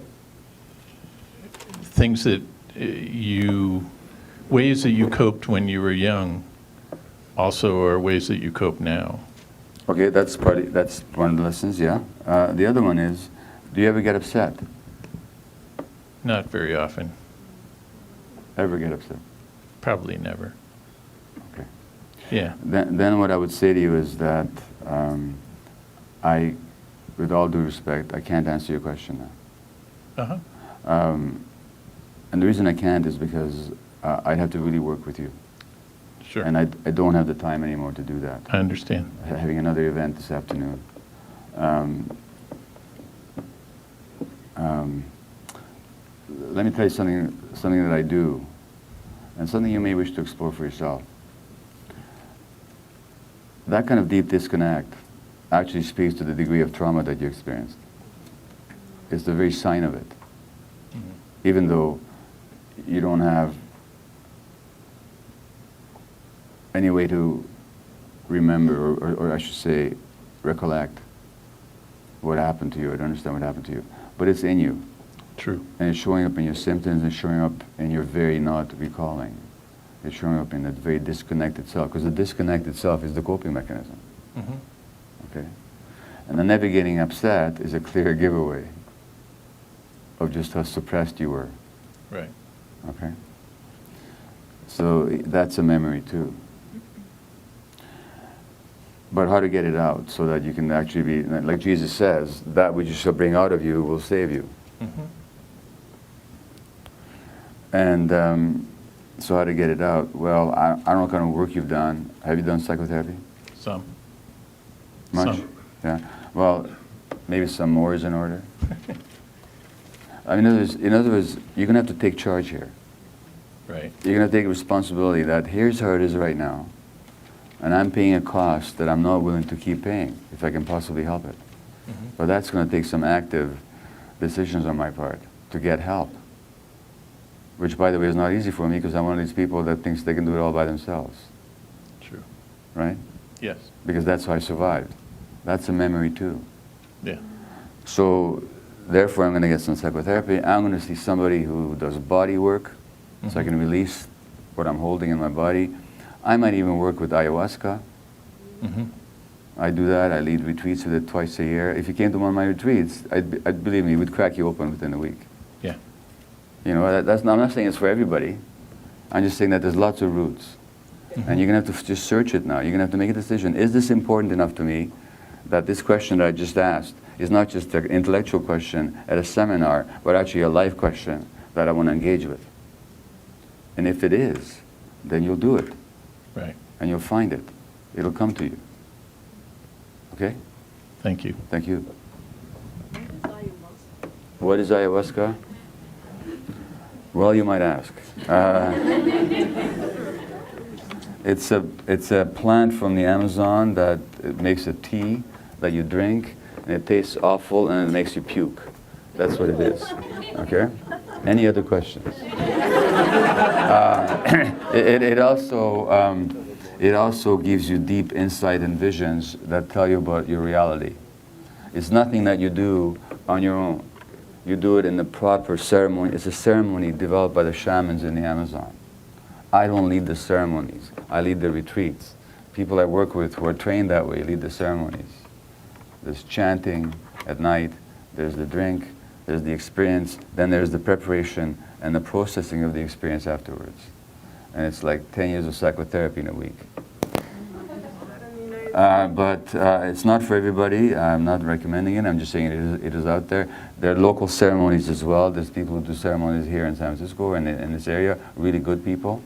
things that ways that you coped when you were young also are ways that you cope now. Okay, that's one of the lessons, yeah. The other one is, do you ever get upset? Not very often. Ever get upset? Probably never. Okay. Yeah. Then what I would say to you is that with all due respect, I can't answer your question now. Uh-huh. And the reason I can't is because I'd have to really work with you. Sure. And I don't have the time anymore to do that. I understand. Having another event this afternoon. Let me tell you something that I do, and something you may wish to explore for yourself. That kind of deep disconnect actually speaks to the degree of trauma that you experienced. It's the very sign of it. Even though you don't have any way to remember, or I should say, recollect what happened to you, or to understand what happened to you. But it's in you. True. And it's showing up in your symptoms, and showing up in your very not recalling. It's showing up in that very disconnected self, because the disconnected self is the coping mechanism. Okay? And the never getting upset is a clear giveaway of just how suppressed you were. Right. Okay? So that's a memory too. But how to get it out so that you can actually be, like Jesus says, that which you shall bring out of you will save you. And so how to get it out? Well, I don't know what kind of work you've done. Have you done psychotherapy? Some. Much? Some. Yeah. Well, maybe some more is in order. I mean, in other words, you're going to have to take charge here. Right. You're going to take responsibility that here's how it is right now. And I'm paying a cost that I'm not willing to keep paying if I can possibly help it. But that's going to take some active decisions on my part to get help. Which, by the way, is not easy for me because I'm one of these people that thinks they can do it all by themselves. True. Right? Yes. Because that's how I survived. That's a memory too. Yeah. So, therefore, I'm going to get some psychotherapy. I'm going to see somebody who does body work so I can release what I'm holding in my body. I might even work with ayahuasca. I do that. I lead retreats with it twice a year. If you came to one of my retreats, I'd believe me, it would crack you open within a week. Yeah. You know, I'm not saying it's for everybody. I'm just saying that there's lots of routes. And you're going to have to just search it now. You're going to have to make a decision. Is this important enough to me that this question that I just asked is not just an intellectual question at a seminar, but actually a life question that I want to engage with? And if it is, then you'll do it. Right. And you'll find it. It'll come to you. Okay? Thank you. Thank you. What is ayahuasca? Well, you might ask. It's a plant from the Amazon that it makes a tea that you drink, and it tastes awful, and it makes you puke. That's what it is. Okay? Any other questions? It also gives you deep insight and visions that tell you about your reality. It's nothing that you do on your own. You do it in the proper ceremony. It's a ceremony developed by the shamans in the Amazon. I don't lead the ceremonies. I lead the retreats. People I work with who are trained that way lead the ceremonies. There's chanting at night. There's the drink. There's the experience. Then there's the preparation and the processing of the experience afterwards. And it's like 10 years of psychotherapy in a week. But it's not for everybody. I'm not recommending it. I'm just saying it is out there. There are local ceremonies as well. There's people who do ceremonies here in San Francisco and in this area, really good people.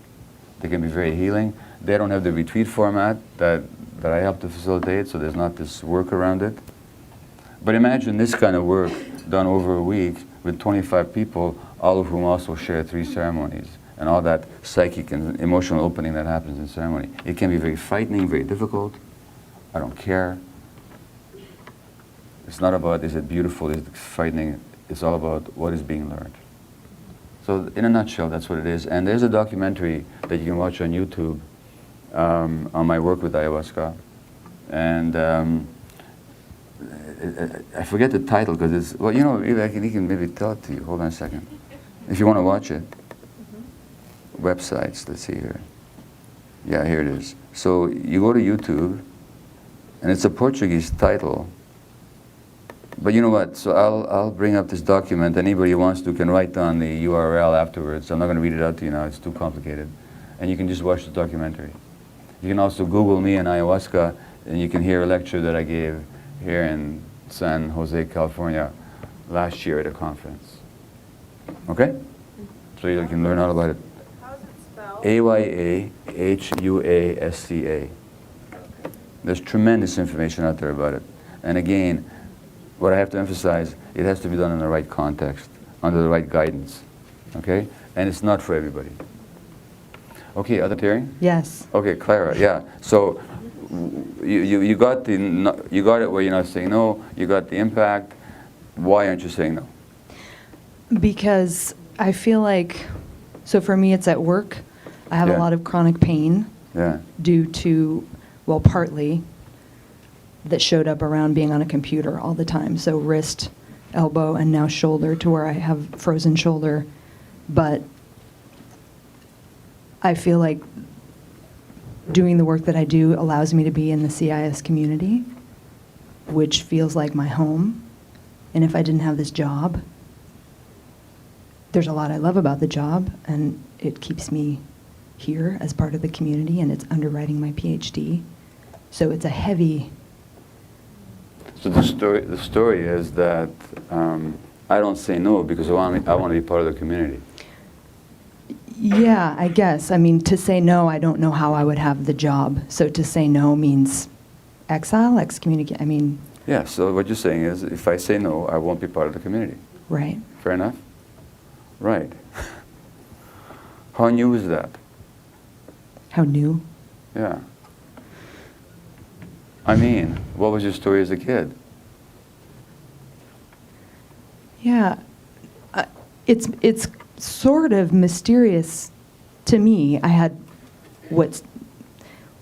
They can be very healing. They don't have the retreat format that I help to facilitate, so there's not this work around it. But imagine this kind of work done over a week with 25 people, all of whom also share 3 ceremonies, and all that psychic and emotional opening that happens in ceremony. It can be very frightening, very difficult. I don't care. It's not about is it beautiful, is it frightening. It's all about what is being learned. So in a nutshell, that's what it is. And there's a documentary that you can watch on YouTube on my work with ayahuasca. And I forget the title because it's, well, you know, he can maybe tell it to you. Hold on a second. If you want to watch it. Websites, let's see here. Yeah, here it is. So you go to YouTube and it's a Portuguese title. But you know what? So I'll bring up this document. Anybody who wants to can write down the URL afterwards. I'm not going to read it out to you now. It's too complicated. And you can just watch the documentary. You can also Google me and ayahuasca, and you can hear a lecture that I gave here in San Jose, California, last year at a conference. Okay? So you can learn all about it. How's it spelled? Ayahuasca. There's tremendous information out there about it. And again, what I have to emphasize, it has to be done in the right context, under the right guidance. Okay? And it's not for everybody. Okay, other Terry? Yes. Okay, Clara, yeah. So you got you got it where you're not saying no, you got the impact. Why aren't you saying no? Because I feel like, so for me it's at work. I have a lot of chronic pain due to, well, partly, that showed up around being on a computer all the time. So wrist, elbow, and now shoulder, to where I have frozen shoulder. But I feel like doing the work that I do allows me to be in the CIS community, which feels like my home. And if I didn't have this job, there's a lot I love about the job, and it keeps me here as part of the community, and it's underwriting my PhD. So it's a heavy... So the story is that I don't say no because I want to be part of the community. Yeah, I guess. I mean, to say no, I don't know how I would have the job. So to say no means exile, excommunicate. I mean... Yeah, so what you're saying is, if I say no, I won't be part of the community. Right. Fair enough? Right. How new is that? How new? Yeah. I mean, what was your story as a kid? Yeah. It's sort of mysterious to me. I had what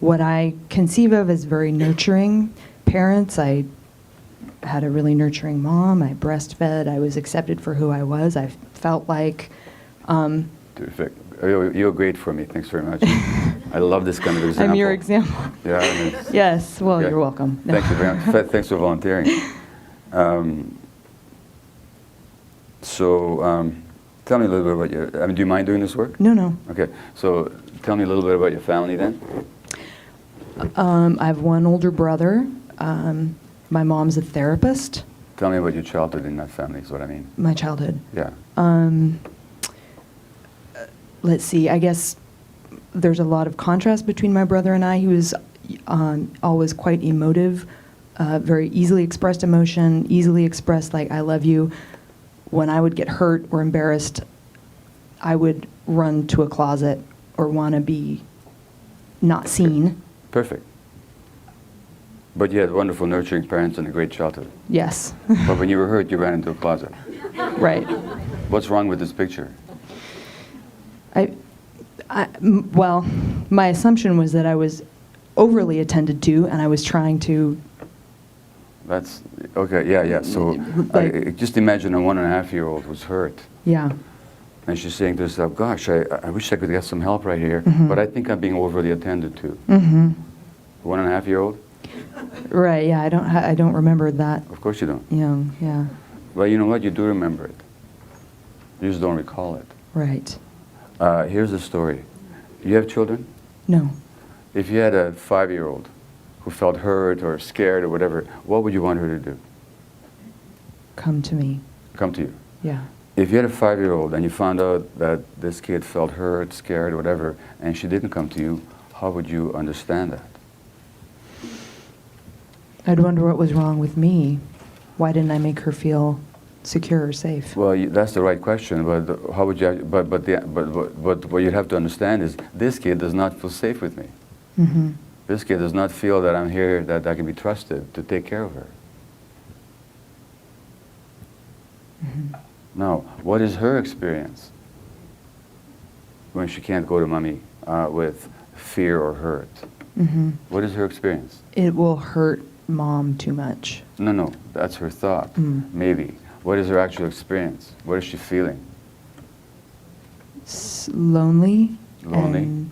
I conceive of as very nurturing parents. I had a really nurturing mom. I breastfed. I was accepted for who I was. I felt like... Terrific. You're great for me. Thanks very much. I love this kind of example. I'm your example. Yeah. Yes. Well, you're welcome. No. Thank you very much. Thanks for volunteering. Tell me a little bit about your... I mean, do you mind doing this work? No, no. Okay. So tell me a little bit about your family then. I have one older brother. My mom's a therapist. Tell me about your childhood in that family is what I mean. My childhood. Yeah. Let's see. I guess there's a lot of contrast between my brother and I. He was always quite emotive, very easily expressed emotion, easily expressed like, I love you. When I would get hurt or embarrassed, I would run to a closet or want to be not seen. Perfect. But you had wonderful nurturing parents and a great childhood. Yes. But when you were hurt, you ran into a closet. Right. What's wrong with this picture? Well, my assumption was that I was overly attended to, and I was trying to... That's, okay, yeah. So just imagine a 1.5-year-old who's hurt. Yeah. And she's saying to herself, gosh, I wish I could get some help right here, but I think I'm being overly attended to. 1.5-year-old? Right, yeah, I don't remember that. Of course you don't. Yeah. Well, you know what? You do remember it. You just don't recall it. Right. Here's the story. You have children? No. If you had a 5-year-old who felt hurt or scared or whatever, what would you want her to do? Come to me. Come to you. Yeah. If you had a 5-year-old and you found out that this kid felt hurt, scared, whatever, and she didn't come to you, how would you understand that? I'd wonder what was wrong with me. Why didn't I make her feel secure or safe? Well, that's the right question, but how would you? But what you have to understand is this kid does not feel safe with me. Mm-hmm. This kid does not feel that I'm here, that I can be trusted to take care of her. Mm-hmm. Now, what is her experience when she can't go to mommy with fear or hurt? Mm-hmm. What is her experience? It will hurt mom too much. No, that's her thought, maybe. What is her actual experience? What is she feeling? Lonely. Lonely. And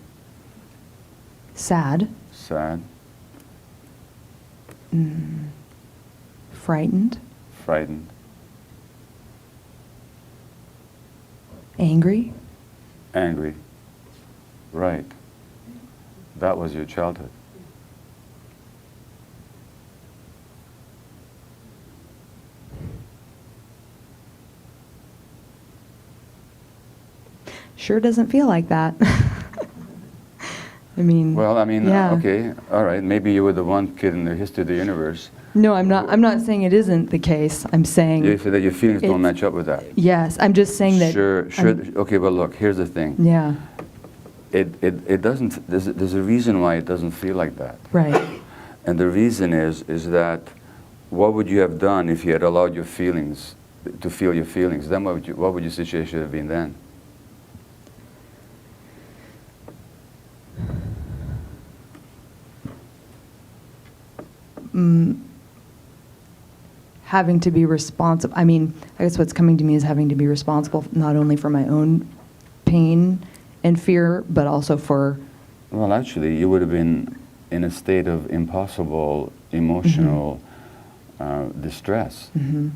sad. Sad. Frightened. Frightened. Angry. Angry. Right. That was your childhood. Sure doesn't feel like that. I mean. Well, I mean, yeah. okay, all right. Maybe you were the one kid in the history of the universe. No, I'm not. I'm not saying it isn't the case. I'm saying. You say that your feelings don't it's- match up with that. Yes, I'm just saying that. Sure. Okay, well, look. Here's the thing. Yeah. It doesn't. There's a reason why it doesn't feel like that. Right. And the reason is that what would you have done if you had allowed your feelings to feel your feelings? Then what would your situation have been then? Having to be responsible. I mean, I guess what's coming to me is having to be responsible not only for my own pain and fear, but also for. Well, actually, you would have been in a state of impossible emotional distress. Mm-hmm.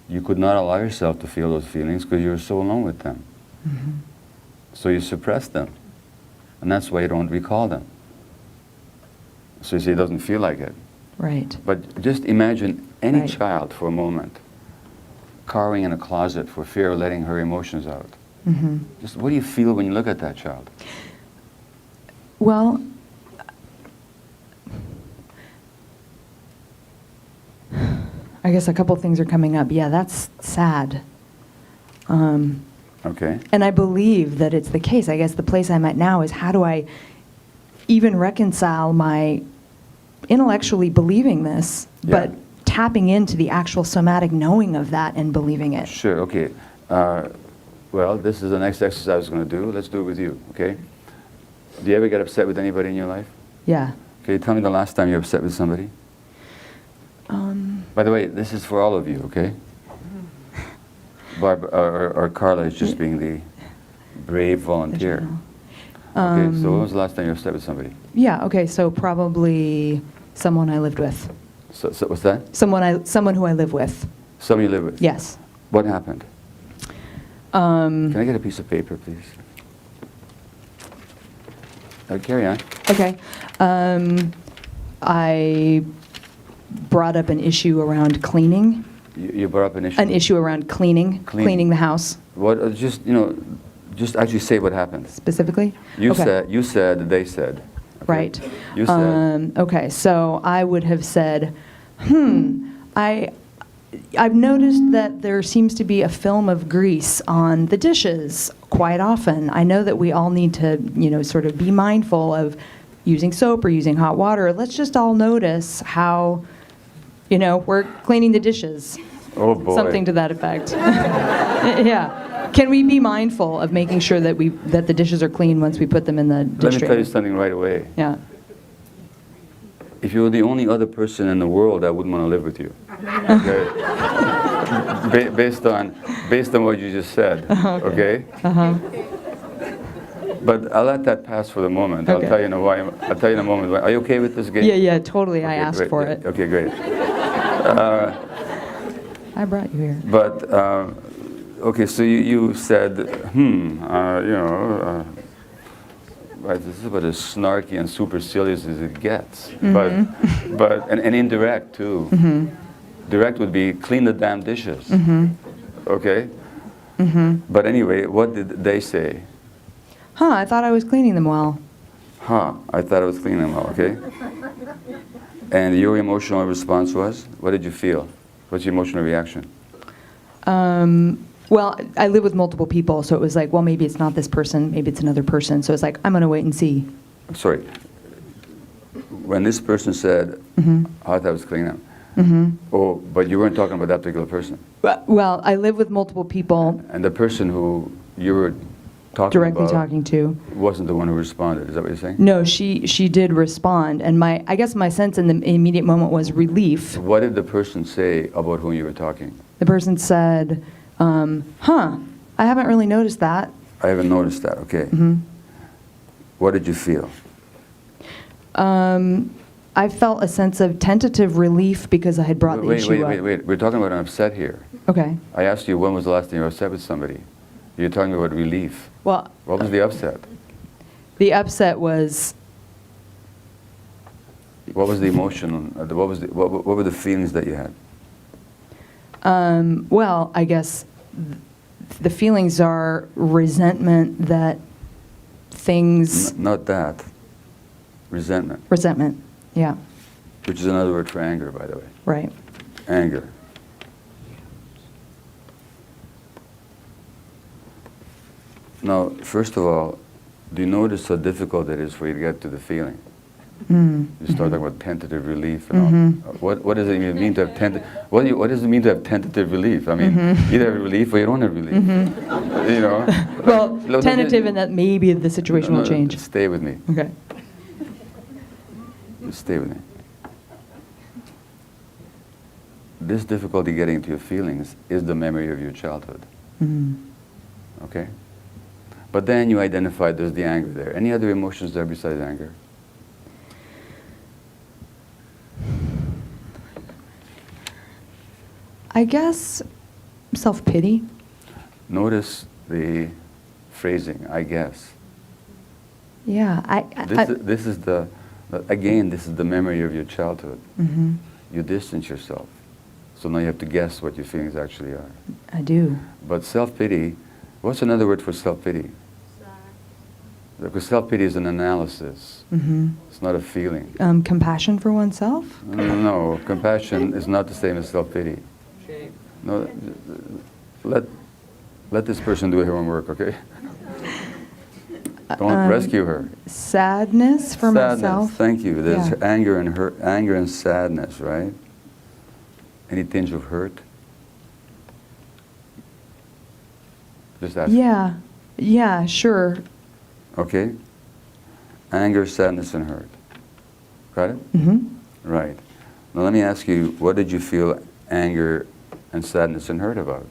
You could not allow yourself to feel those feelings because you were so alone with them. Mm-hmm. So you suppress them. And that's why you don't recall them. So you say it doesn't feel like it. Right. But just imagine any Right. child for a moment cowering in a closet for fear of letting her emotions out. Mm-hmm. Just what do you feel when you look at that child? Well, I guess a couple things are coming up. Yeah, that's sad. Okay. And I believe that it's the case. I guess the place I'm at now is how do I even reconcile my intellectually believing this, Yeah. but tapping into the actual somatic knowing of that and believing it. Sure, okay. Well, this is the next exercise I was going to do. Let's do it with you, okay? Do you ever get upset with anybody in your life? Yeah. Okay, tell me the last time you were upset with somebody. By the way, this is for all of you, okay? Or Carla is just being the brave volunteer. Okay, so when was the last time you were upset with somebody? Yeah, okay, so probably someone I lived with. So what's that? Someone who I live with. Someone you live with? Yes. What happened? Can I get a piece of paper, please? Carry on. Okay. I brought up an issue around cleaning. You brought up an issue? An issue around cleaning the house. What? Just actually say what happened. Specifically? You Okay. said, they said. Okay. Right. You said. Okay, so I would have said, I've noticed that there seems to be a film of grease on the dishes quite often. I know that we all need to, sort of be mindful of using soap or using hot water. Let's just all notice how, we're cleaning the dishes. Oh boy. Something to that effect. Yeah. Can we be mindful of making sure that the dishes are clean once we put them in the dish Let me tray? tell you something right away. Yeah. If you were the only other person in the world, I wouldn't want to live with you. Okay? Based on what you just said. Okay? Uh-huh. But I'll let that pass for the moment. Okay. I'll tell you in a moment why. Are you okay with this game? Yeah, totally. I asked great, for yeah. it. Okay, great. I brought you here. But okay, so you said, right, this is about as snarky and supercilious as it gets. Mm-hmm. But and indirect too. Mm-hmm. Direct would be clean the damn dishes. Mm-hmm. Okay. Mm-hmm. But anyway, what did they say? I thought I was cleaning them well. I thought I was cleaning them well. Okay. And your emotional response was, what did you feel? What's your emotional reaction? Well, I live with multiple people, so it was like, well, maybe it's not this person, maybe it's another person. So it's like, I'm going to wait and see. I'm sorry. When this person said, Mm-hmm. I thought I was cleaning them. Mm-hmm. Oh, but you weren't talking about that particular person. Well, I live with multiple people. And the person who you were Directly talking to wasn't the one who responded. Is that what you're saying? No, she did respond, and I guess my sense in the immediate moment was relief. What did the person say about whom you were talking? The person said, I haven't really noticed that. I haven't noticed that. Okay. Mm-hmm. What did you feel? I felt a sense of tentative relief because I had brought the issue up. Wait. We're talking about an upset here. Okay. I asked you when was the last time you were upset with somebody. You're talking about relief. Well, What was the upset? the upset was, What was the emotion? What were the feelings that you had? well, I guess the feelings are resentment that things. Not that. Resentment. Resentment, yeah, Which is another word for anger, by the way. right. Anger. Now, first of all, do you notice how difficult it is for you to get to the feeling? Mm. You start talking about tentative relief and all. What does it even mean to have what does it mean to have tentative relief? I mean, either have relief or you don't have relief. You know. Well, Look, tentative in that maybe the situation will change. Stay with me. Okay. Stay with me. This difficulty getting to your feelings is the memory of your childhood. Mm. Okay? But then you identify there's the anger there. Any other emotions there besides anger? I guess self-pity. Notice the phrasing, I guess. Yeah, This is the memory of your childhood. Mhm. You distance yourself. So now you have to guess what your feelings actually are. I do. But self-pity, what's another word for self-pity? Because self-pity is an analysis. Mhm. It's not a feeling. Compassion for oneself? No, compassion is not the same as self-pity. No, let this person do her own work, okay? Don't rescue her. Sadness for Sadness, myself. thank you. There's Yeah. anger and sadness, right? Any tinge of hurt? Just ask. Yeah, sure. Okay? Anger, sadness, and hurt. Got it? Mm-hmm. Right. Now let me ask you, what did you feel anger and sadness and hurt about?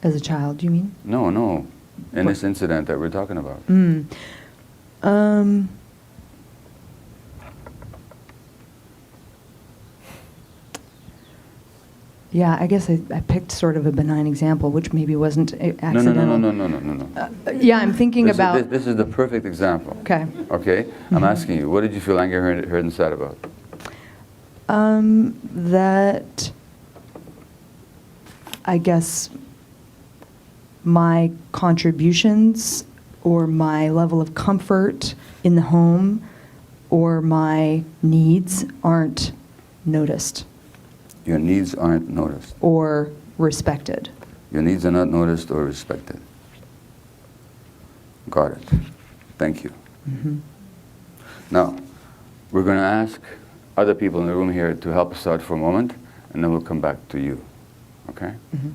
As a child, you mean? No. In this incident that we're talking about. Mm. Yeah, I guess I picked sort of a benign example, which maybe wasn't accidental. No. Yeah, I'm thinking about. This is the perfect example. Okay. Okay? I'm asking you, what did you feel anger, hurt, and sad about? That I guess my contributions or my level of comfort in the home or my needs aren't noticed. Your needs aren't noticed. Or respected. Your needs are not noticed or respected. Got it. Thank you. Mm-hmm. Now, we're going to ask other people in the room here to help us out for a moment, and then we'll come back to you. Okay? Mm-hmm.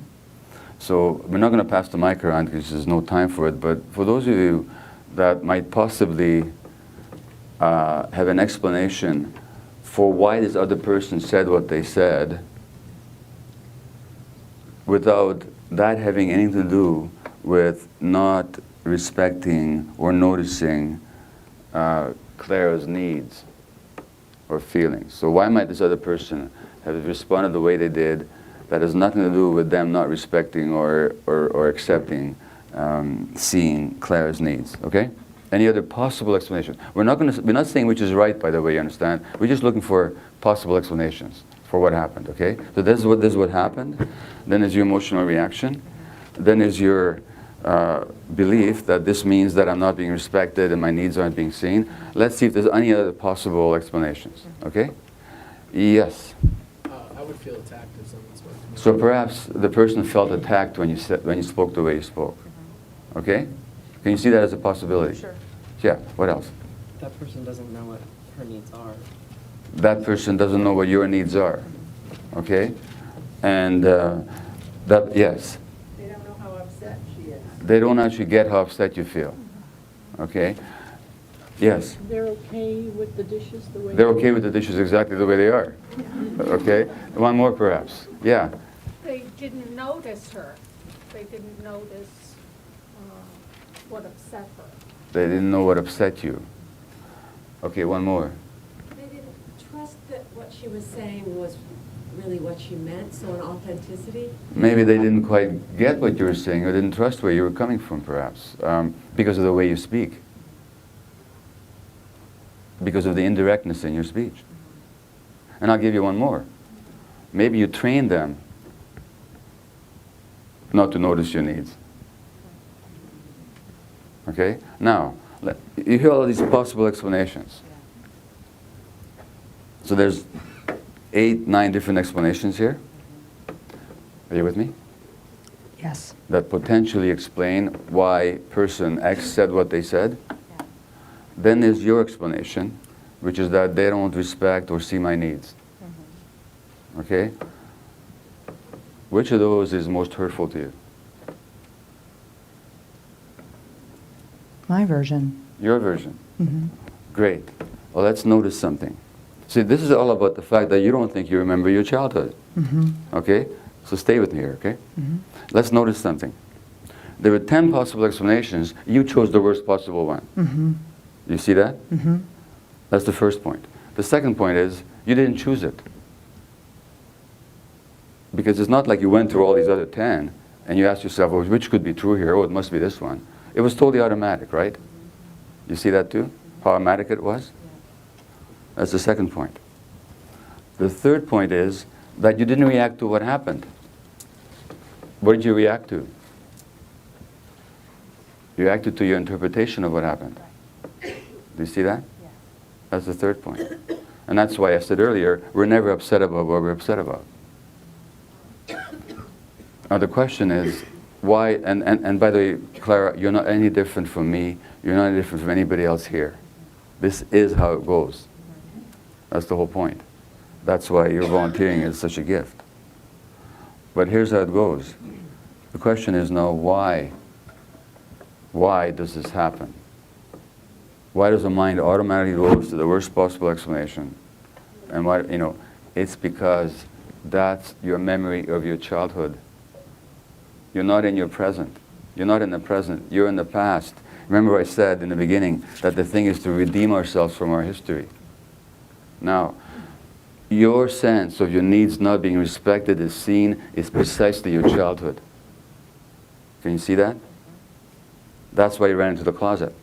So we're not going to pass the mic around because there's no time for it, but for those of you that might possibly have an explanation for why this other person said what they said, without that having anything to do with not respecting or noticing Clara's needs or feelings. So why might this other person have responded the way they did that has nothing to do with them not respecting or accepting seeing Clara's needs, okay? Any other possible explanation? We're not saying which is right, by the way, you understand? We're just looking for possible explanations for what happened, okay? So this is what happened. Then is your emotional reaction. Then is your belief that this means that I'm not being respected and my needs aren't being seen. Let's see if there's any other possible explanations, okay? Yes? I would feel attacked if someone spoke to me. So perhaps the person felt attacked when you spoke the way you spoke, okay? Can you see that as a possibility? Sure. Yeah, what else? That person doesn't know what her needs are. That person doesn't know what your needs are, okay? And yes. They don't know how upset she is. They don't actually get how upset you feel, okay? Yes. They're okay with the dishes the way They're okay with the dishes exactly the way they are, okay? One more perhaps, yeah. They didn't notice her. They didn't notice what upset her. They didn't know what upset you. Okay, one more. she was saying was really what she meant, so an authenticity? Maybe they didn't quite get what you were saying or didn't trust where you were coming from, perhaps, because of the way you speak, because of the indirectness in your speech. And I'll give you one more. Maybe you train them not to notice your needs. Okay? Now, you hear all these possible explanations. So there's 8, 9 different explanations here. Are you with me? Yes. That potentially explain why person X said what they said. Then there's your explanation, which is that they don't respect or see my needs. Okay? Which of those is most hurtful to you? My version. Your version. Mm-hmm. Great. Well, let's notice something. See, this is all about the fact that you don't think you remember your childhood. Mm-hmm. Okay? So stay with me here, okay? Mm-hmm. Let's notice something. There were 10 possible explanations. You chose the worst possible one. Mm-hmm. You see that? Mm-hmm. That's the first point. The second point is, you didn't choose it. Because it's not like you went through all these other 10 and you asked yourself, well, which could be true here? Oh, it must be this one. It was totally automatic, right? You see that too? How automatic it was? That's the second point. The third point is that you didn't react to what happened. What did you react to? You reacted to your interpretation of what happened. Do you see that? That's the third point. And that's why I said earlier, we're never upset about what we're upset about. Now the question is, why, and by the way, Clara, you're not any different from me, you're not any different from anybody else here. This is how it goes. That's the whole point. That's why your volunteering is such a gift. But here's how it goes. The question is now, why? Why does this happen? Why does the mind automatically go to the worst possible explanation? And why, it's because that's your memory of your childhood. You're not in your present. You're not in the present. You're in the past. Remember I said in the beginning that the thing is to redeem ourselves from our history. Now, your sense of your needs not being respected as seen is precisely your childhood. Can you see that? That's why you ran into the closet.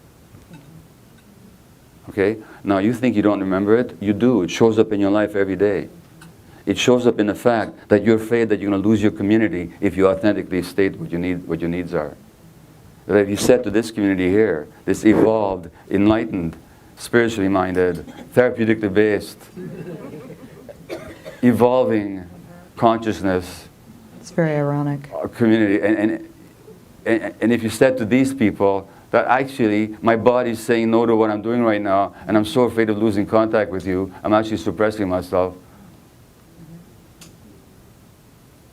Okay? Now you think you don't remember it? You do. It shows up in your life every day. It shows up in the fact that you're afraid that you're going to lose your community if you authentically state what your needs are. That if you said to this community here, this evolved, enlightened, spiritually minded, therapeutically based, evolving consciousness. It's very ironic. Community, and if you said to these people that actually my body's saying no to what I'm doing right now, and I'm so afraid of losing contact with you, I'm actually suppressing myself.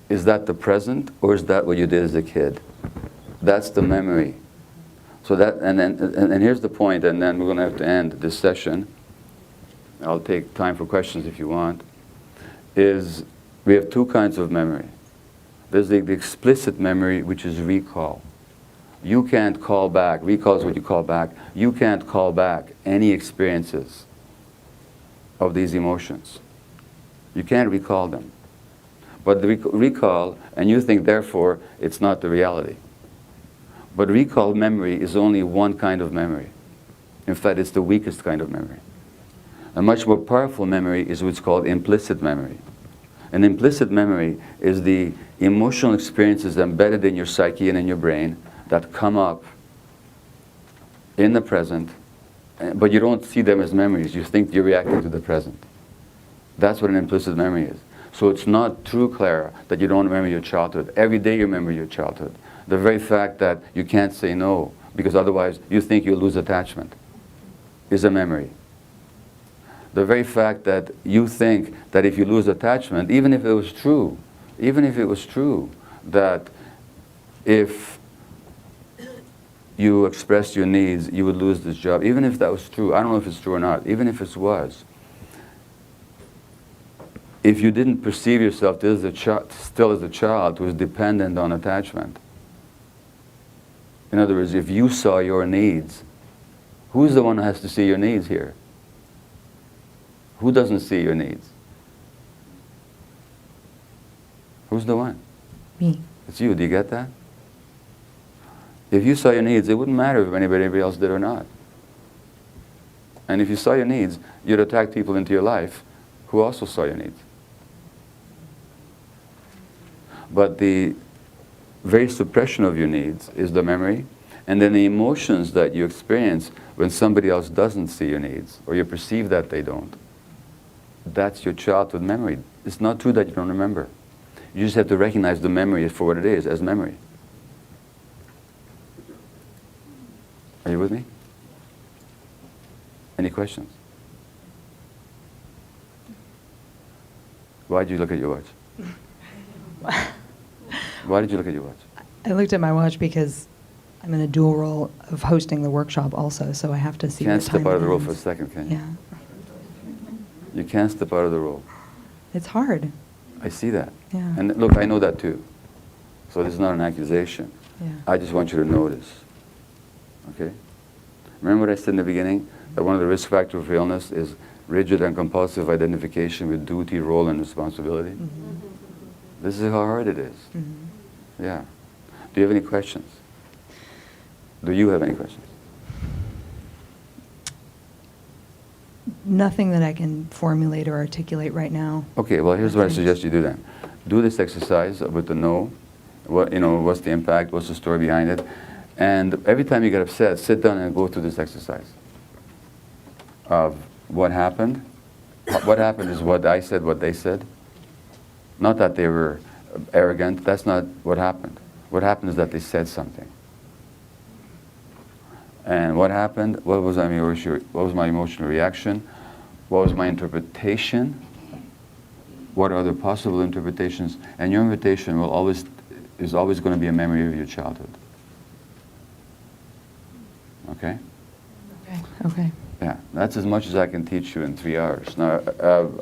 Is that the present, or is that what you did as a kid? That's the memory. So that, and here's the point, and then we're going to have to end this session. I'll take time for questions if you want. Is we have two kinds of memory. There's the explicit memory, which is recall. You can't call back. Recall is what you call back. You can't call back any experiences of these emotions. You can't recall them. But the recall, and you think therefore it's not the reality. But recall memory is only one kind of memory. In fact, it's the weakest kind of memory. A much more powerful memory is what's called implicit memory. And implicit memory is the emotional experiences embedded in your psyche and in your brain that come up in the present, but you don't see them as memories. You think you're reacting to the present. That's what an implicit memory is. So it's not true, Clara, that you don't remember your childhood. Every day you remember your childhood. The very fact that you can't say no, because otherwise you think you'll lose attachment, is a memory. The very fact that you think that if you lose attachment, even if it was true, that if you expressed your needs, you would lose this job, even if that was true, I don't know if it's true or not, even if it was, if you didn't perceive yourself still as a child who is dependent on attachment. In other words, if you saw your needs, who's the one who has to see your needs here? Who doesn't see your needs? Who's the one? Me. It's you. Do you get that? If you saw your needs, it wouldn't matter if anybody else did or not. And if you saw your needs, you'd attract people into your life who also saw your needs. But the very suppression of your needs is the memory, and then the emotions that you experience when somebody else doesn't see your needs, or you perceive that they don't. That's your childhood memory. It's not true that you don't remember. You just have to recognize the memory for what it is, as memory. Are you with me? Any questions? Why did you look at your watch? Why did you look at your watch? I looked at my watch because I'm in a dual role of hosting the workshop also, so I have to see You can't the step time out of the it role is. for a second, can you? Yeah. You can't step out of the role. It's hard. I see that. Yeah. And look, I know that too. So this is not an accusation. Yeah. I just want you to notice. Okay? Remember what I said in the beginning? That one of the risk factors for illness is rigid and compulsive identification with duty, role, and responsibility? Mm-hmm. This is how hard it is. Mm-hmm. Yeah. Do you have any questions? Do you have any questions? Nothing that I can formulate or articulate right now. Okay, well, here's what I suggest you do then. Do this exercise with the know. What, what's the impact? What's the story behind it? And every time you get upset, sit down and go through this exercise of what happened. What happened is what I said, what they said. Not that they were arrogant. That's not what happened. What happened is that they said something. And what happened? What was my emotional reaction? What was my interpretation? What are the possible interpretations? And your interpretation is always going to be a memory of your childhood. Okay? Okay. Yeah, that's as much as I can teach you in 3 hours. Now,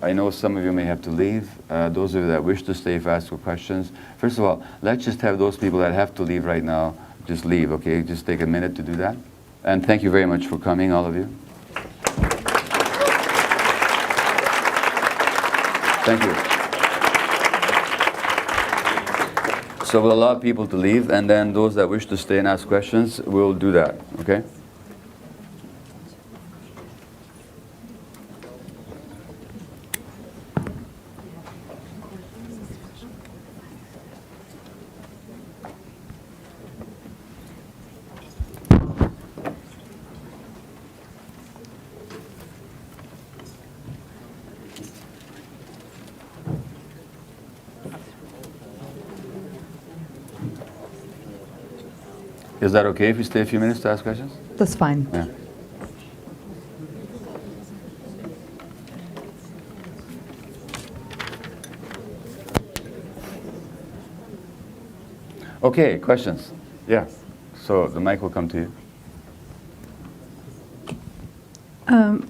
I know some of you may have to leave. Those of you that wish to stay, if asked for questions. First of all, let's just have those people that have to leave right now just leave, okay? Just take a minute to do that. And thank you very much for coming, all of you. Thank you. So we'll allow people to leave, and then those that wish to stay and ask questions, we'll do that, okay? Is that okay if you stay a few minutes to ask questions? That's fine. Yeah. Okay, questions? Yeah. So the mic will come to you.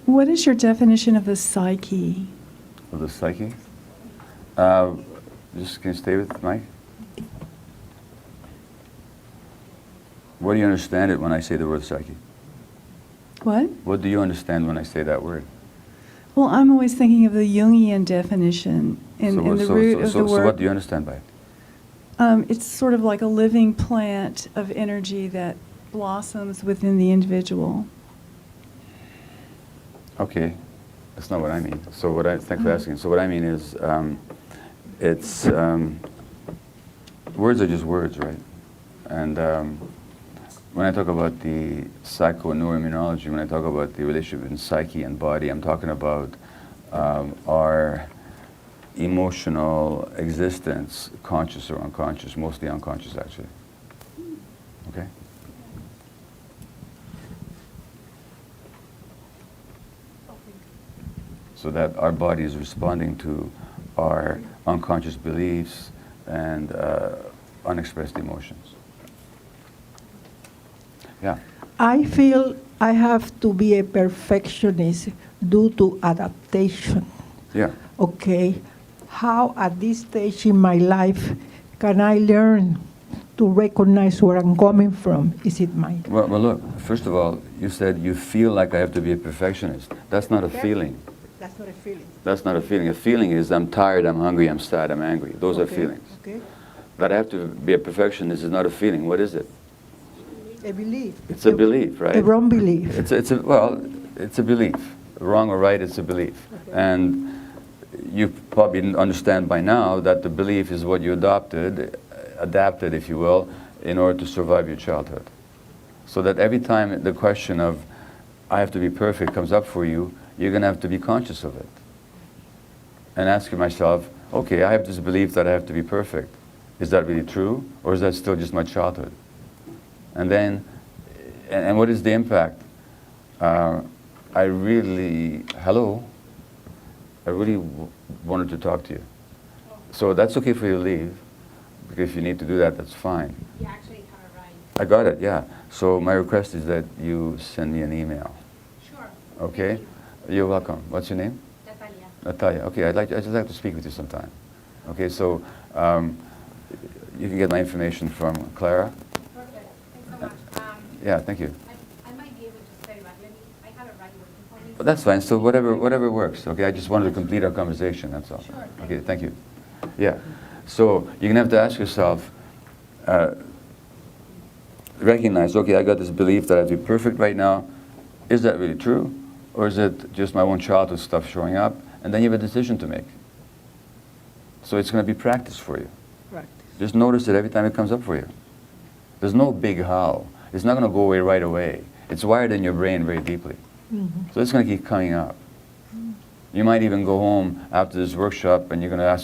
What is your definition of the psyche? Of the psyche? Just can you stay with the mic? What do you understand it when I say the word psyche? What? What do you understand when I say that word? Well, I'm always thinking of the Jungian definition in the root of the word. So what do you understand by it? It's sort of like a living plant of energy that blossoms within the individual. Okay, that's not what I mean. So thanks for asking. So what I mean is, words are just words, right? And when I talk about the psychoneuroimmunology, when I talk about the relationship between psyche and body, I'm talking about our emotional existence, conscious or unconscious, mostly unconscious actually. Okay? So that our body is responding to our unconscious beliefs and unexpressed emotions. Yeah. I feel I have to be a perfectionist due to adaptation. Yeah. Okay. How at this stage in my life can I learn to recognize where I'm coming from? Is it my... Well, look, first of all, you said you feel like I have to be a perfectionist. That's not a feeling. That's not a feeling. That's not a feeling. A feeling is I'm tired, I'm hungry, I'm sad, I'm angry. Those are feelings. Okay. That I have to be a perfectionist is not a feeling. What is it? A belief. It's a belief, right? A wrong belief. It's a belief. Wrong or right, it's a belief. And you probably understand by now that the belief is what you adapted, if you will, in order to survive your childhood. So that every time the question of I have to be perfect comes up for you, you're going to have to be conscious of it. And asking myself, okay, I have this belief that I have to be perfect. Is that really true? Or is that still just my childhood? And then, and what is the impact? I really wanted to talk to you. So that's okay for you to leave, because if you need to do that, that's fine. You actually have it right. I got it, yeah. So my request is that you send me an email. Sure. Okay? You're welcome. What's your name? Natalia. Natalia. Okay, I'd just like to speak with you sometime. Okay, so you can get my information from Clara. Perfect. Thanks so much. Yeah, thank you. I might be able to stay back. I have it right working for me. But that's fine. So whatever works. Okay, I just wanted to complete our conversation. That's all. Sure. Okay, thank you. Yeah. So you're gonna have to ask yourself, recognize. Okay, I got this belief that I have to be perfect right now. Is that really true, or is it just my own childhood stuff showing up? And then you have a decision to make. So it's going to be practice for you. Right. Just notice it every time it comes up for you. There's no big how. It's not going to go away right away. It's wired in your brain very deeply. Mm-hmm. So it's going to keep coming up. You might even go home after this workshop and you're going to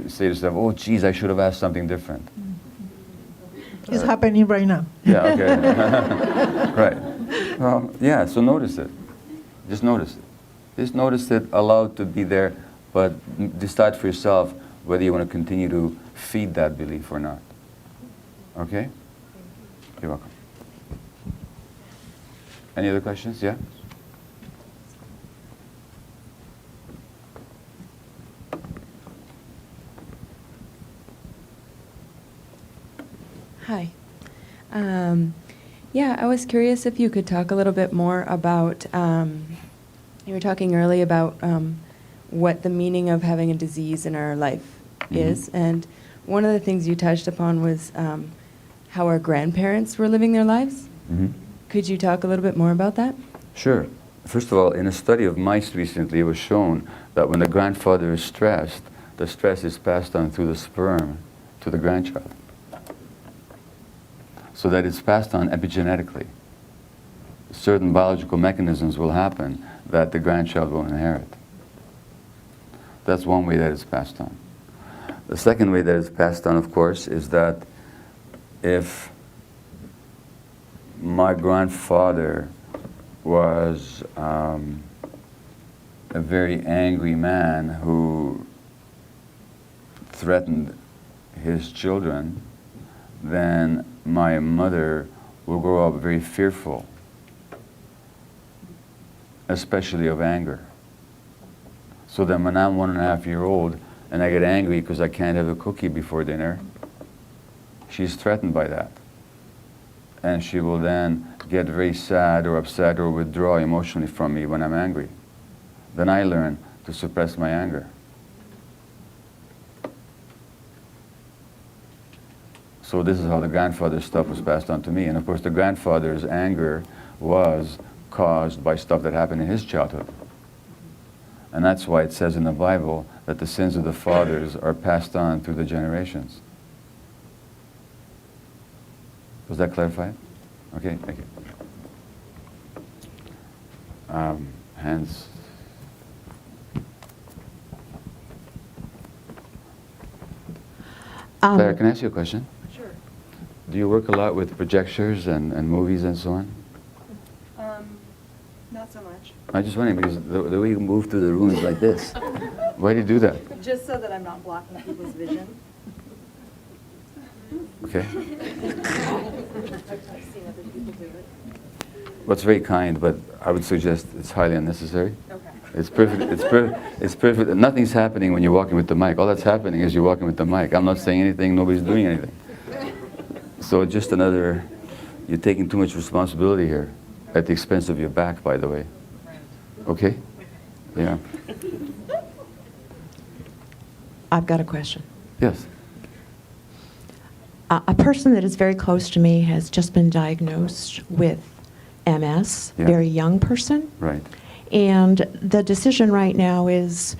say to yourself, oh, geez, I should have asked something different. It's happening right now. Yeah, okay. Right. Well, yeah, so notice it. Just notice it. Just notice it, allow it to be there, but decide for yourself whether you want to continue to feed that belief or not. Okay? You're welcome. Any other questions? Yeah? Hi. Yeah, I was curious if you could talk a little bit more about, you were talking earlier about what the meaning of having a disease in our life is. And one of the things you touched upon was how our grandparents were living their lives. Could you talk a little bit more about that? Sure. First of all, in a study of mice recently, it was shown that when the grandfather is stressed, the stress is passed on through the sperm to the grandchild. So that it's passed on epigenetically. Certain biological mechanisms will happen that the grandchild will inherit. That's one way that it's passed on. The second way that it's passed on, of course, is that if my grandfather was a very angry man who threatened his children, then my mother will grow up very fearful, especially of anger. So then when I'm 1.5-year-old and I get angry because I can't have a cookie before dinner, she's threatened by that. And she will then get very sad or upset or withdraw emotionally from me when I'm angry. Then I learn to suppress my anger. So this is how the grandfather's stuff was passed on to me. And of course the grandfather's anger was caused by stuff that happened in his childhood. And that's why it says in the Bible that the sins of the fathers are passed on through the generations. Was that clarified? Okay, thank you. Hands. Claire, can I ask you a question? Sure. Do you work a lot with projectors and movies and so on? Not so much. I'm just wondering because the way you move through the room is like this. Why do you do that? Just so that I'm not blocking people's vision. Okay. I've seen other people do it. Well, it's very kind, but I would suggest it's highly unnecessary. Okay. It's perfect. It's perfect. Nothing's happening when you're walking with the mic. All that's happening is you're walking with the mic. I'm not saying anything. Nobody's doing anything. So just another. You're taking too much responsibility here, at the expense of your back, by the way. Okay. Yeah. I've got a question. Yes. A person that is very close to me has just been diagnosed with MS, Yeah. very young person. Right. And the decision right now is,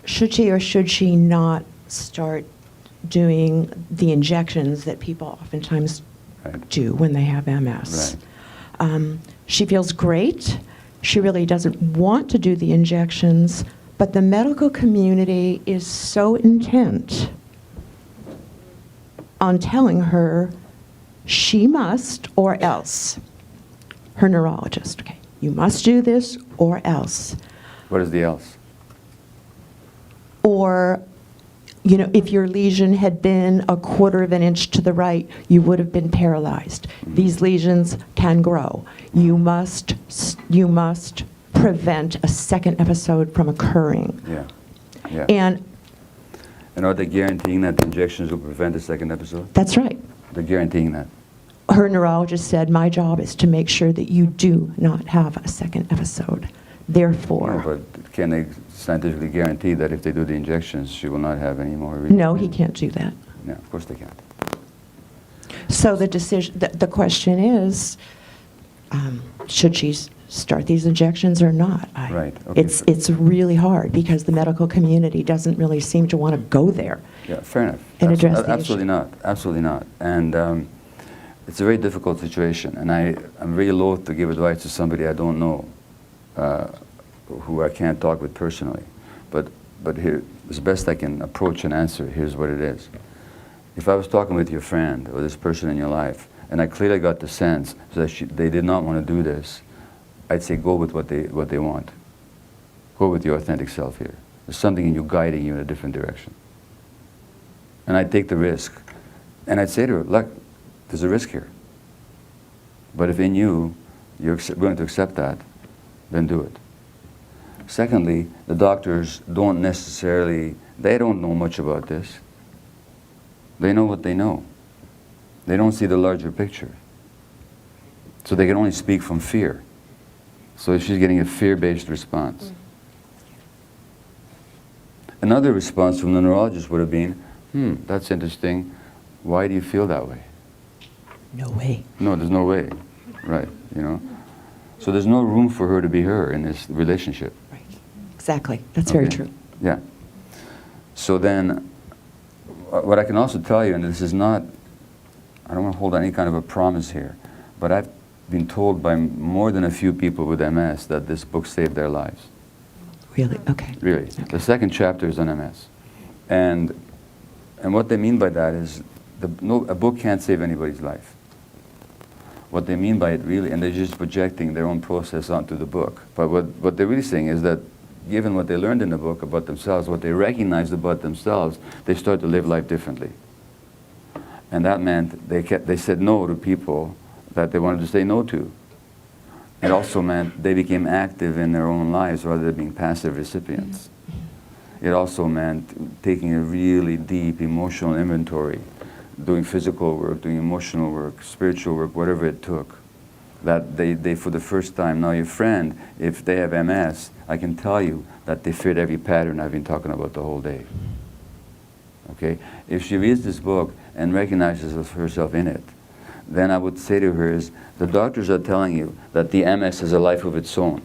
should she or should she not start doing the injections that people oftentimes do when they have MS? She feels great. She really doesn't want to do the injections, but the medical community is so intent on telling her she must or else. Her neurologist, okay, you must do this or else. What is the else? Or, you know, if your lesion had been a quarter of an inch to the right, you would have been paralyzed. These lesions can grow. You must prevent a second episode from occurring. Yeah. Yeah. And are they guaranteeing that the injections will prevent a second episode? that's right. They're guaranteeing that. Her neurologist said, my job is to make sure that you do not have a second episode. Therefore, No, but can they scientifically guarantee that if they do the injections, she will not have any more? no, he can't do that. No, of course they can't. So the decision, the question is, should she start these injections or not? Right. Okay. It's really hard because the medical community doesn't really seem to want to go there. Yeah, fair enough. And address the absolutely not. Absolutely not. And it's a very difficult situation. And I'm very loath to give advice to somebody I don't know, who I can't talk with personally. But here, as best I can approach an answer, here's what it is. If I was talking with your friend or this person in your life, and I clearly got the sense that they did not want to do this, I'd say go with what they want. Go with your authentic self here. There's something in you guiding you in a different direction. And I'd take the risk. And I'd say to her, look, there's a risk here. But if in you, you're willing to accept that, then do it. Secondly, the doctors don't necessarily, they don't know much about this. They know what they know. They don't see the larger picture. So they can only speak from fear. So she's getting a fear-based response. Another response from the neurologist would have been, that's interesting. Why do you feel that way? No way. No, there's no way. Right, you know. So there's no room for her to be her in this relationship. Right. Exactly. That's very true. Yeah. So then, what I can also tell you, and this is not, I don't want to hold any kind of a promise here, but I've been told by more than a few people with MS that this book saved their lives. Really? Okay. Really. Okay. The second chapter is on MS. And what they mean by that is, a book can't save anybody's life. What they mean by it really, and they're just projecting their own process onto the book. But what they're really saying is that given what they learned in the book about themselves, what they recognized about themselves, they start to live life differently. And that meant they said no to people that they wanted to say no to. It also meant they became active in their own lives rather than being passive recipients. It also meant taking a really deep emotional inventory, doing physical work, doing emotional work, spiritual work, whatever it took. That they for the first time, now your friend, if they have MS, I can tell you that they fit every pattern I've been talking about the whole day. Okay? If she reads this book and recognizes herself in it, then I would say to her is, the doctors are telling you that the MS has a life of its own.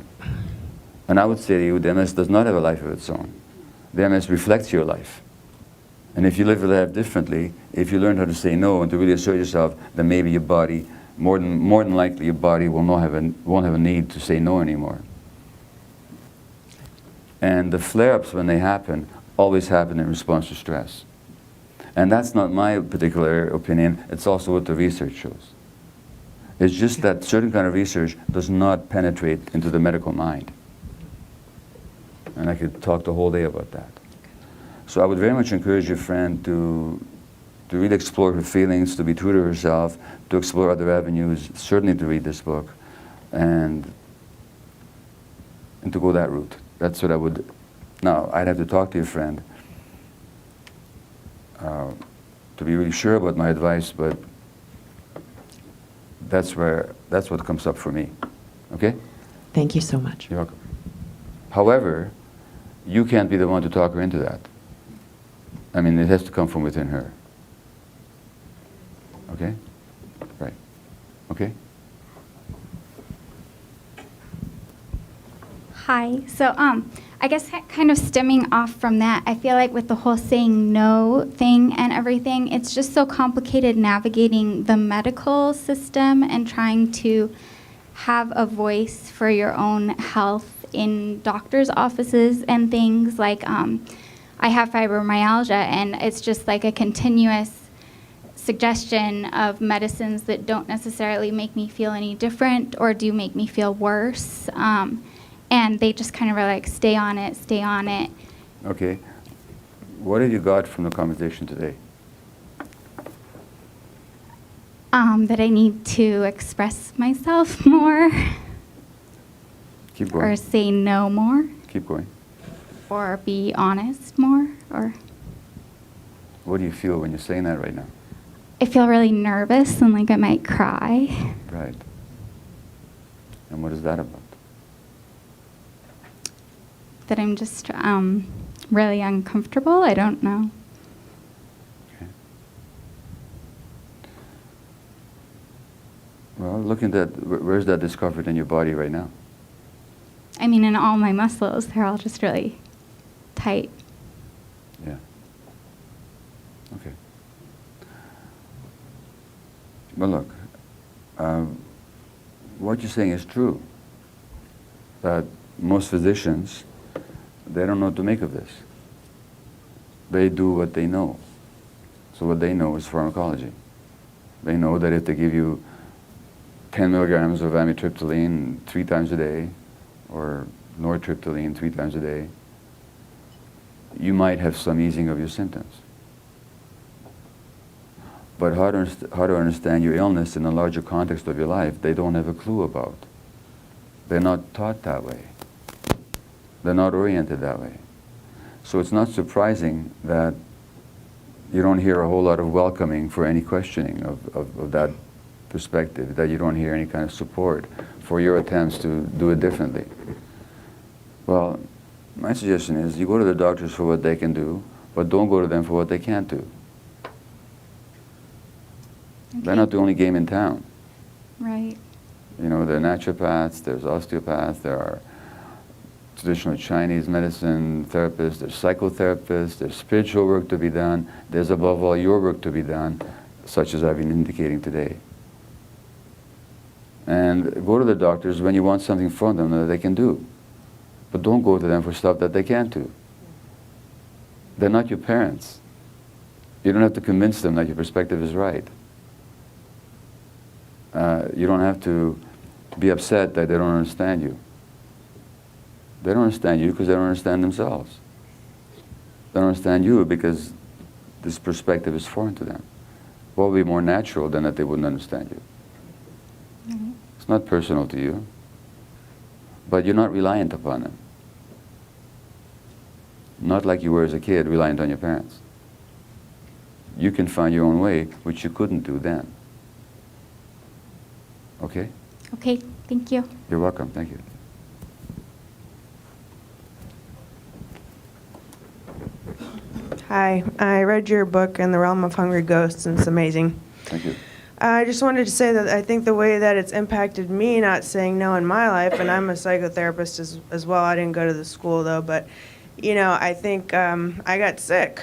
And I would say to you, the MS does not have a life of its own. The MS reflects your life. And if you live your life differently, if you learn how to say no and to really assert yourself, then maybe your body, more than likely your body won't have a need to say no anymore. And the flare-ups, when they happen, always happen in response to stress. And that's not my particular opinion, it's also what the research shows. It's just that certain kind of research does not penetrate into the medical mind. And I could talk the whole day about that. So I would very much encourage your friend to really explore her feelings, to be true to herself, to explore other avenues, certainly to read this book, and to go that route. That's what I would. Now, I'd have to talk to your friend to be really sure about my advice, but that's what comes up for me. Okay? Thank you so much. You're welcome. However, you can't be the one to talk her into that. I mean, it has to come from within her. Okay? Right. Okay? Hi. So, I guess kind of stemming off from that, I feel like with the whole saying no thing and everything, it's just so complicated navigating the medical system and trying to have a voice for your own health in doctors' offices and things. Like, I have fibromyalgia, and it's just like a continuous suggestion of medicines that don't necessarily make me feel any different or do make me feel worse. And they just kind of are like, stay on it, stay on it. Okay. What have you got from the conversation today? That I need to express myself more. Keep going. Or say no more. Keep going. Or be honest more. Or What do you feel when you're saying that right now? I feel really nervous and like I might cry. Right. And what is that about? That I'm just really uncomfortable. I don't know. Okay. Well, looking at where's that discomfort in your body right now? I mean, in all my muscles, they're all just really tight. Yeah. Okay. Well, look, what you're saying is true. That most physicians, they don't know what to make of this. They do what they know. So what they know is pharmacology. They know that if they give you 10 milligrams of amitriptyline 3 times a day, or nortriptyline 3 times a day, you might have some easing of your symptoms. But how to understand your illness in the larger context of your life, they don't have a clue about. They're not taught that way. They're not oriented that way. So it's not surprising that you don't hear a whole lot of welcoming for any questioning of that perspective, that you don't hear any kind of support for your attempts to do it differently. Well, my suggestion is you go to the doctors for what they can do, but don't go to them for what they can't do. Okay. They're not the only game in town. Right. You know, there are naturopaths, there's osteopaths, there are traditional Chinese medicine therapists, there's psychotherapists, there's spiritual work to be done, there's above all your work to be done, such as I've been indicating today. And go to the doctors when you want something from them that they can do. But don't go to them for stuff that they can't do. They're not your parents. You don't have to convince them that your perspective is right. You don't have to be upset that they don't understand you. They don't understand you because they don't understand themselves. They don't understand you because this perspective is foreign to them. What would be more natural than that they wouldn't understand you? Mm-hmm. It's not personal to you, but you're not reliant upon them. Not like you were as a kid, reliant on your parents. You can find your own way, which you couldn't do then. Okay? Okay, thank you. You're welcome, thank you. Hi, I read your book, In the Realm of Hungry Ghosts, and it's amazing. Thank you. I just wanted to say that I think the way that it's impacted me not saying no in my life, and I'm a psychotherapist as well, I didn't go to the school though, but you know, I think I got sick.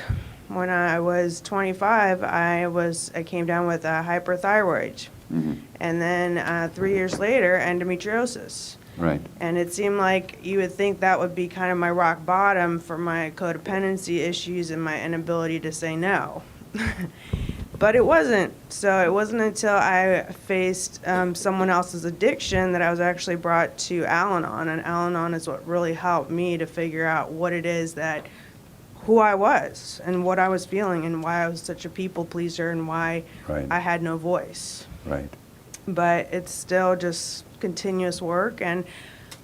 When I was 25, I came down with a hyperthyroid. Mm-hmm. And then 3 years later, endometriosis. Right. And it seemed like you would think that would be kind of my rock bottom for my codependency issues and my inability to say no. But it wasn't. So it wasn't until I faced someone else's addiction that I was actually brought to Al-Anon. And Al-Anon is what really helped me to figure out what it is that, who I was and what I was feeling and why I was such a people pleaser and why I had no voice. Right. But it's still just continuous work, and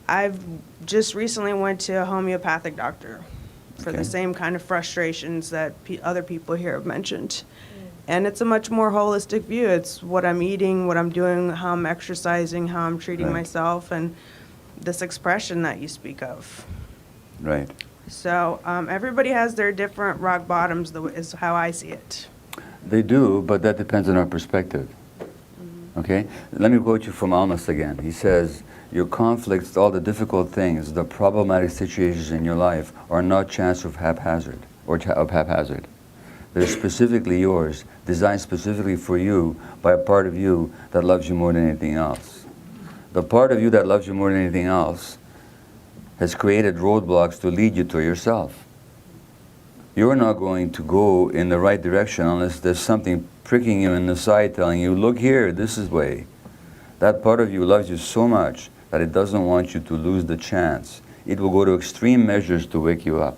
I've just recently went to a homeopathic doctor for the same kind of frustrations that other people here have mentioned. And it's a much more holistic view. It's what I'm eating, what I'm doing, how I'm exercising, how I'm treating myself, and this expression that you speak of. Right. So everybody has their different rock bottoms, is how I see it. They do, but that depends on our perspective. Okay? Let me quote you from Almas again. He says, your conflicts, all the difficult things, the problematic situations in your life are not chance of haphazard, They're specifically yours, designed specifically for you by a part of you that loves you more than anything else. The part of you that loves you more than anything else has created roadblocks to lead you to yourself. You're not going to go in the right direction unless there's something pricking you in the side telling you, look here, this is the way. That part of you loves you so much that it doesn't want you to lose the chance. It will go to extreme measures to wake you up.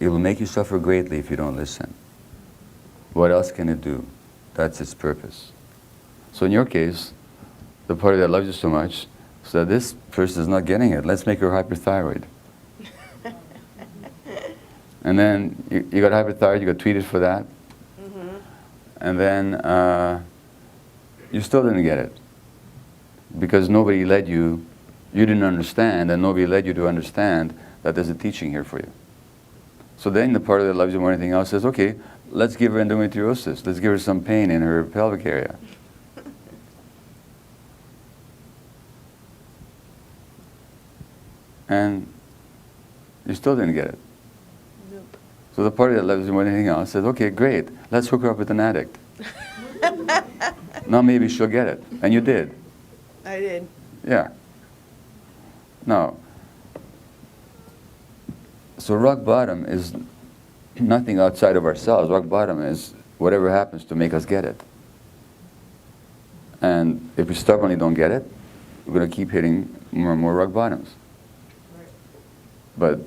It will make you suffer greatly if you don't listen. What else can it do? That's its purpose. So in your case, the party that loves you so much, so this person is not getting it. Let's make her hyperthyroid. And then you got hyperthyroid, you got treated for that. And then you still didn't get it. Because nobody led you, you didn't understand, and nobody led you to understand that there's a teaching here for you. So then the party that loves you more than anything else says, okay, let's give her endometriosis. Let's give her some pain in her pelvic area. And you still didn't get it. Nope. So the party that loves you more than anything else says, okay, great, let's hook her up with an addict. Now maybe she'll get it. And you did. I did. Yeah. Now, so rock bottom is nothing outside of ourselves. Rock bottom is whatever happens to make us get it. And if we stubbornly don't get it, we're going to keep hitting more and more rock bottoms. But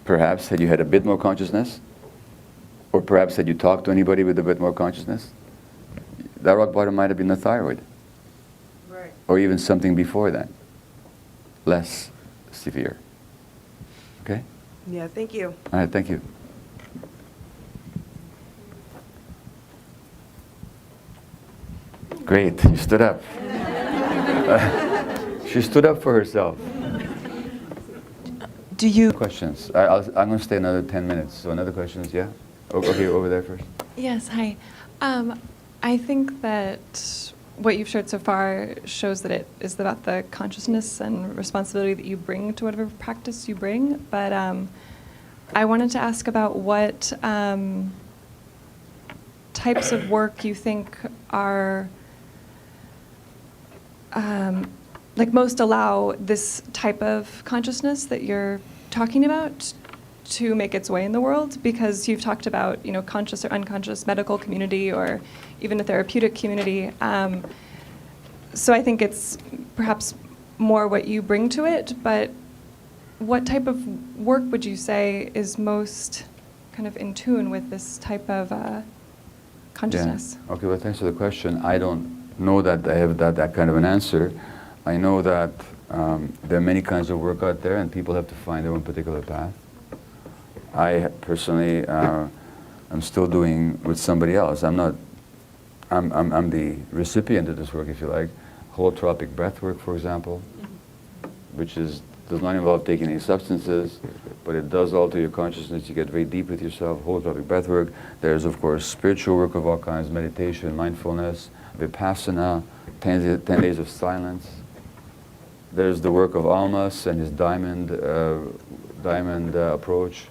perhaps had you had a bit more consciousness, or perhaps had you talked to anybody with a bit more consciousness, that rock bottom might have been the thyroid. Right. Or even something before that, less severe. Okay? Yeah, thank you. All right, thank you. Great, you stood up. She stood up for herself. Do you... Questions? I'm going to stay another 10 minutes. So another questions, yeah? Okay, over there first. Yes, hi. I think that what you've shared so far shows that it is about the consciousness and responsibility that you bring to whatever practice you bring. But I wanted to ask about what types of work you think are like most allow this type of consciousness that you're talking about to make its way in the world, because you've talked about, you know, conscious or unconscious medical community or even a therapeutic community. So I think it's perhaps more what you bring to it, but what type of work would you say is most kind of in tune with this type of consciousness? Yeah. Okay, well, thanks for the question. I don't know that I have that kind of an answer. I know that there are many kinds of work out there, and people have to find their own particular path. I personally am still doing with somebody else. I'm the recipient of this work, if you like. Holotropic breath work, for example, which does not involve taking any substances, but it does alter your consciousness. You get very deep with yourself. Holotropic breath work. There's, of course, spiritual work of all kinds: meditation, mindfulness, vipassana, 10 days of silence. There's the work of Almas and his diamond approach.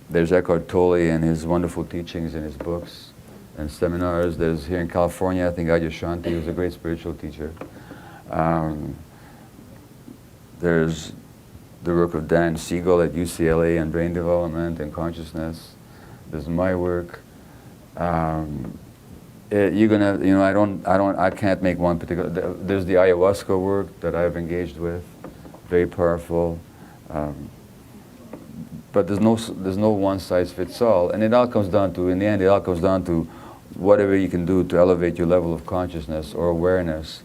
There's Eckhart Tolle and his wonderful teachings in his books and seminars. There's here in California, I think Adyashanti, who's a great spiritual teacher. There's the work of Dan Siegel at UCLA and brain development and consciousness. There's my work. You're gonna, you know, I can't make one particular. There's the ayahuasca work that I've engaged with, very powerful. But there's no one size fits all, and it all comes down to, in the end, it all comes down to whatever you can do to elevate your level of consciousness or awareness,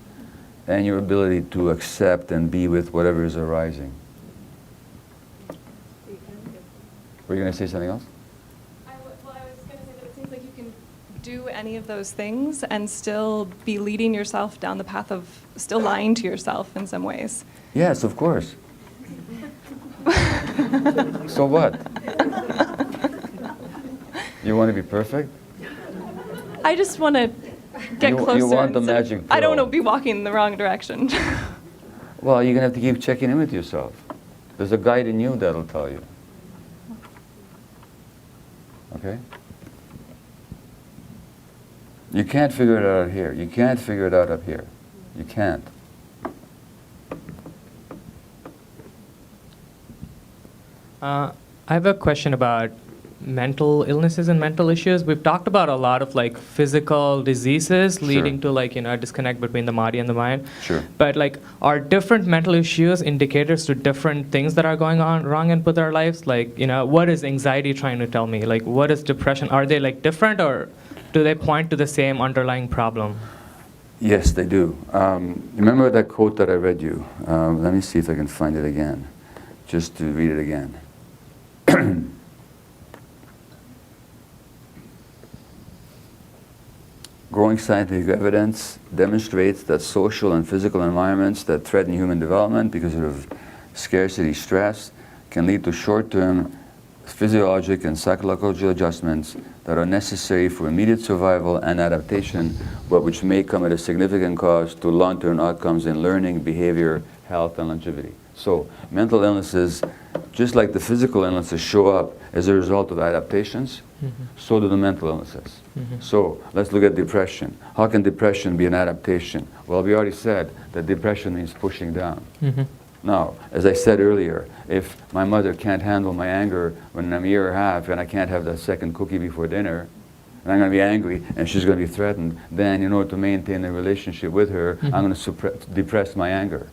and your ability to accept and be with whatever is arising. Were you going to say something else? Well, I was going to say that it seems like you can do any of those things and still be leading yourself down the path of still lying to yourself in some ways. Yes, of course. So what? You want to be perfect? I just want to get closer. You want the instead- magic I don't pill. want to be walking in the wrong direction. Well, you're going to have to keep checking in with yourself. There's a guide in you that'll tell you. Okay? You can't figure it out here. You can't figure it out up here. You can't. I have a question about mental illnesses and mental issues. We've talked about a lot of like physical diseases leading to like, a disconnect between the body and the mind. Sure. But like, are different mental issues indicators to different things that are going on wrong in with our lives? Like, what is anxiety trying to tell me? Like, what is depression? Are they like different, or do they point to the same underlying problem? Yes, they do. Remember that quote that I read you? Let me see if I can find it again, just to read it again. Growing scientific evidence demonstrates that social and physical environments that threaten human development because of scarcity stress can lead to short-term physiologic and psychological adjustments that are necessary for immediate survival and adaptation, but which may come at a significant cost to long-term outcomes in learning, behavior, health, and longevity. So mental illnesses, just like the physical illnesses show up as a result of adaptations, so do the mental illnesses. So let's look at depression. How can depression be an adaptation? Well, we already said that depression means pushing down. Now, as I said earlier, if my mother can't handle my anger when I'm a year and a half and I can't have that second cookie before dinner, and I'm going to be angry and she's going to be threatened, then in order to maintain a relationship with her, I'm going to depress my anger.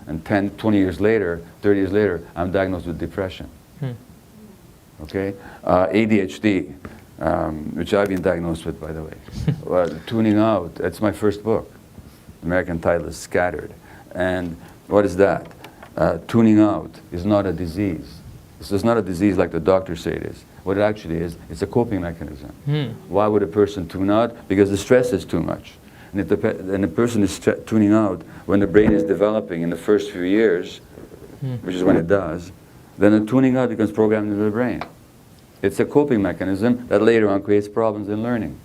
And 10, 20 years later, 30 years later, I'm diagnosed with depression. Okay? ADHD, which I've been diagnosed with, by the way. Tuning out, that's my first book. The American title is Scattered. And what is that? Tuning out is not a disease. This is not a disease like the doctors say it is. What it actually is, it's a coping mechanism. Why would a person tune out? Because the stress is too much. And if the person is tuning out when the brain is developing in the first few years, which is when it does, then the tuning out becomes programmed into the brain. It's a coping mechanism that later on creates problems in learning.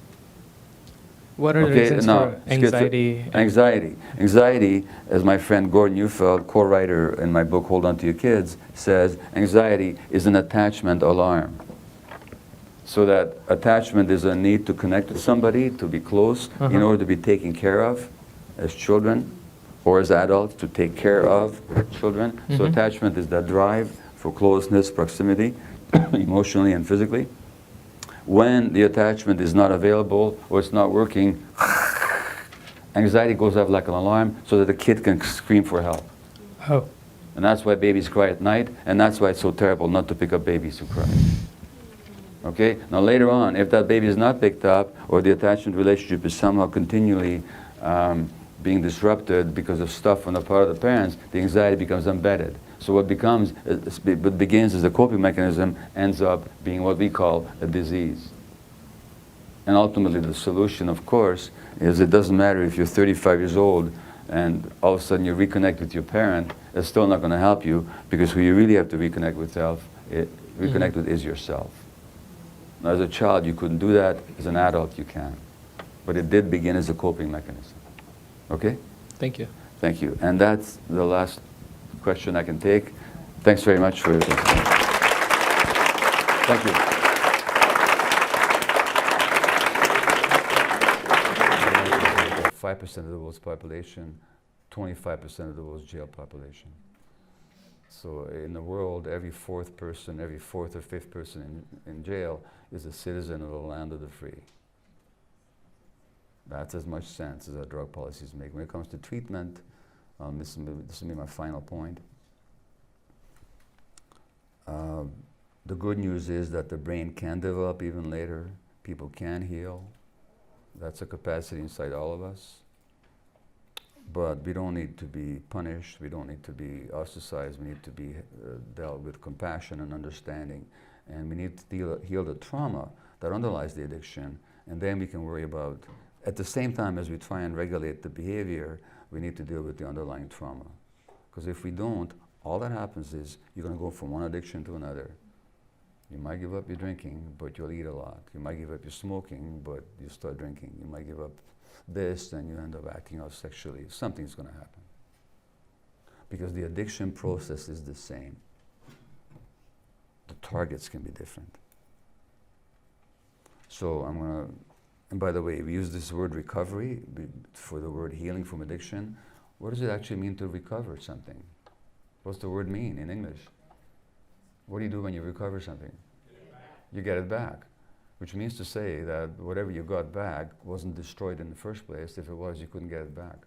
What are the reasons for anxiety? Anxiety, as my friend Gordon Neufeld, co-writer in my book Hold On to Your Kids, says, anxiety is an attachment alarm. So that attachment is a need to connect with somebody, to be close, in order to be taken care of as children, or as adults, to take care of children. So attachment is that drive for closeness, proximity, emotionally and physically. When the attachment is not available or it's not working, anxiety goes off like an alarm so that the kid can scream for help. Oh. And that's why babies cry at night, and that's why it's so terrible not to pick up babies who cry. Okay? Now later on, if that baby is not picked up, or the attachment relationship is somehow continually being disrupted because of stuff on the part of the parents, the anxiety becomes embedded. So what begins as a coping mechanism ends up being what we call a disease. And ultimately the solution, of course, is it doesn't matter if you're 35 years old and all of a sudden you reconnect with your parent, it's still not going to help you, because who you really have to reconnect with is yourself. Now, as a child, you couldn't do that. As an adult, you can. But it did begin as a coping mechanism. Okay? Thank you. Thank you. And that's the last question I can take. Thanks very much for your attention. Thank you. 5% of the world's population, 25% of the world's jail population. So in the world, every fourth or fifth person in jail is a citizen of the land of the free. That's as much sense as our drug policies make. When it comes to treatment, this will be my final point. The good news is that the brain can develop even later. People can heal. That's a capacity inside all of us. But we don't need to be punished. We don't need to be ostracized. We need to be dealt with compassion and understanding. And we need to heal the trauma that underlies the addiction And then we can worry about, at the same time as we try and regulate the behavior, we need to deal with the underlying trauma. Because if we don't, all that happens is you're going to go from one addiction to another. You might give up your drinking, but you'll eat a lot. You might give up your smoking, but you start drinking. You might give up this, and you end up acting out sexually. Something's going to happen. Because the addiction process is the same. The targets can be different. So I'm going to, and by the way, we use this word recovery for the word healing from addiction. What does it actually mean to recover something? What's the word mean in English? What do you do when you recover something? You get it back, which means to say that whatever you got back wasn't destroyed in the first place. If it was, you couldn't get it back.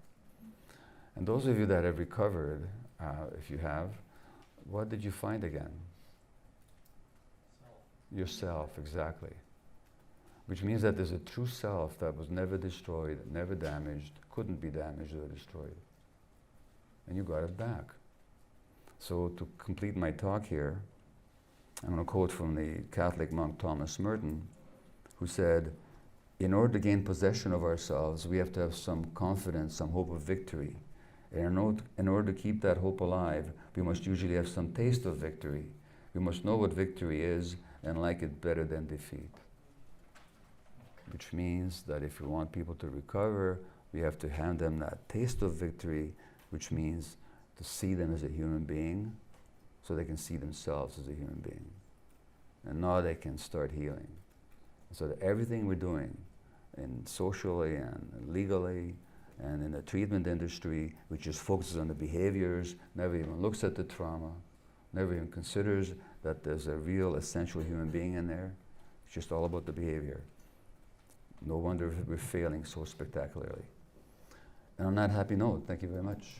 And those of you that have recovered, if you have, what did you find again? Yourself, exactly. Which means that there's a true self that was never destroyed, never damaged, couldn't be damaged or destroyed. And you got it back. So to complete my talk here, I'm going to quote from the Catholic monk Thomas Merton, who said, "In order to gain possession of ourselves, we have to have some confidence, some hope of victory. And in order to keep that hope alive, we must usually have some taste of victory. We must know what victory is and like it better than defeat." Which means that if we want people to recover, we have to hand them that taste of victory, which means to see them as a human being so they can see themselves as a human being. And now they can start healing. So that everything we're doing, in socially and legally, and in the treatment industry, which just focuses on the behaviors, never even looks at the trauma, never even considers that there's a real essential human being in there. It's just all about the behavior. No wonder we're failing so spectacularly. And on that happy note, thank you very much.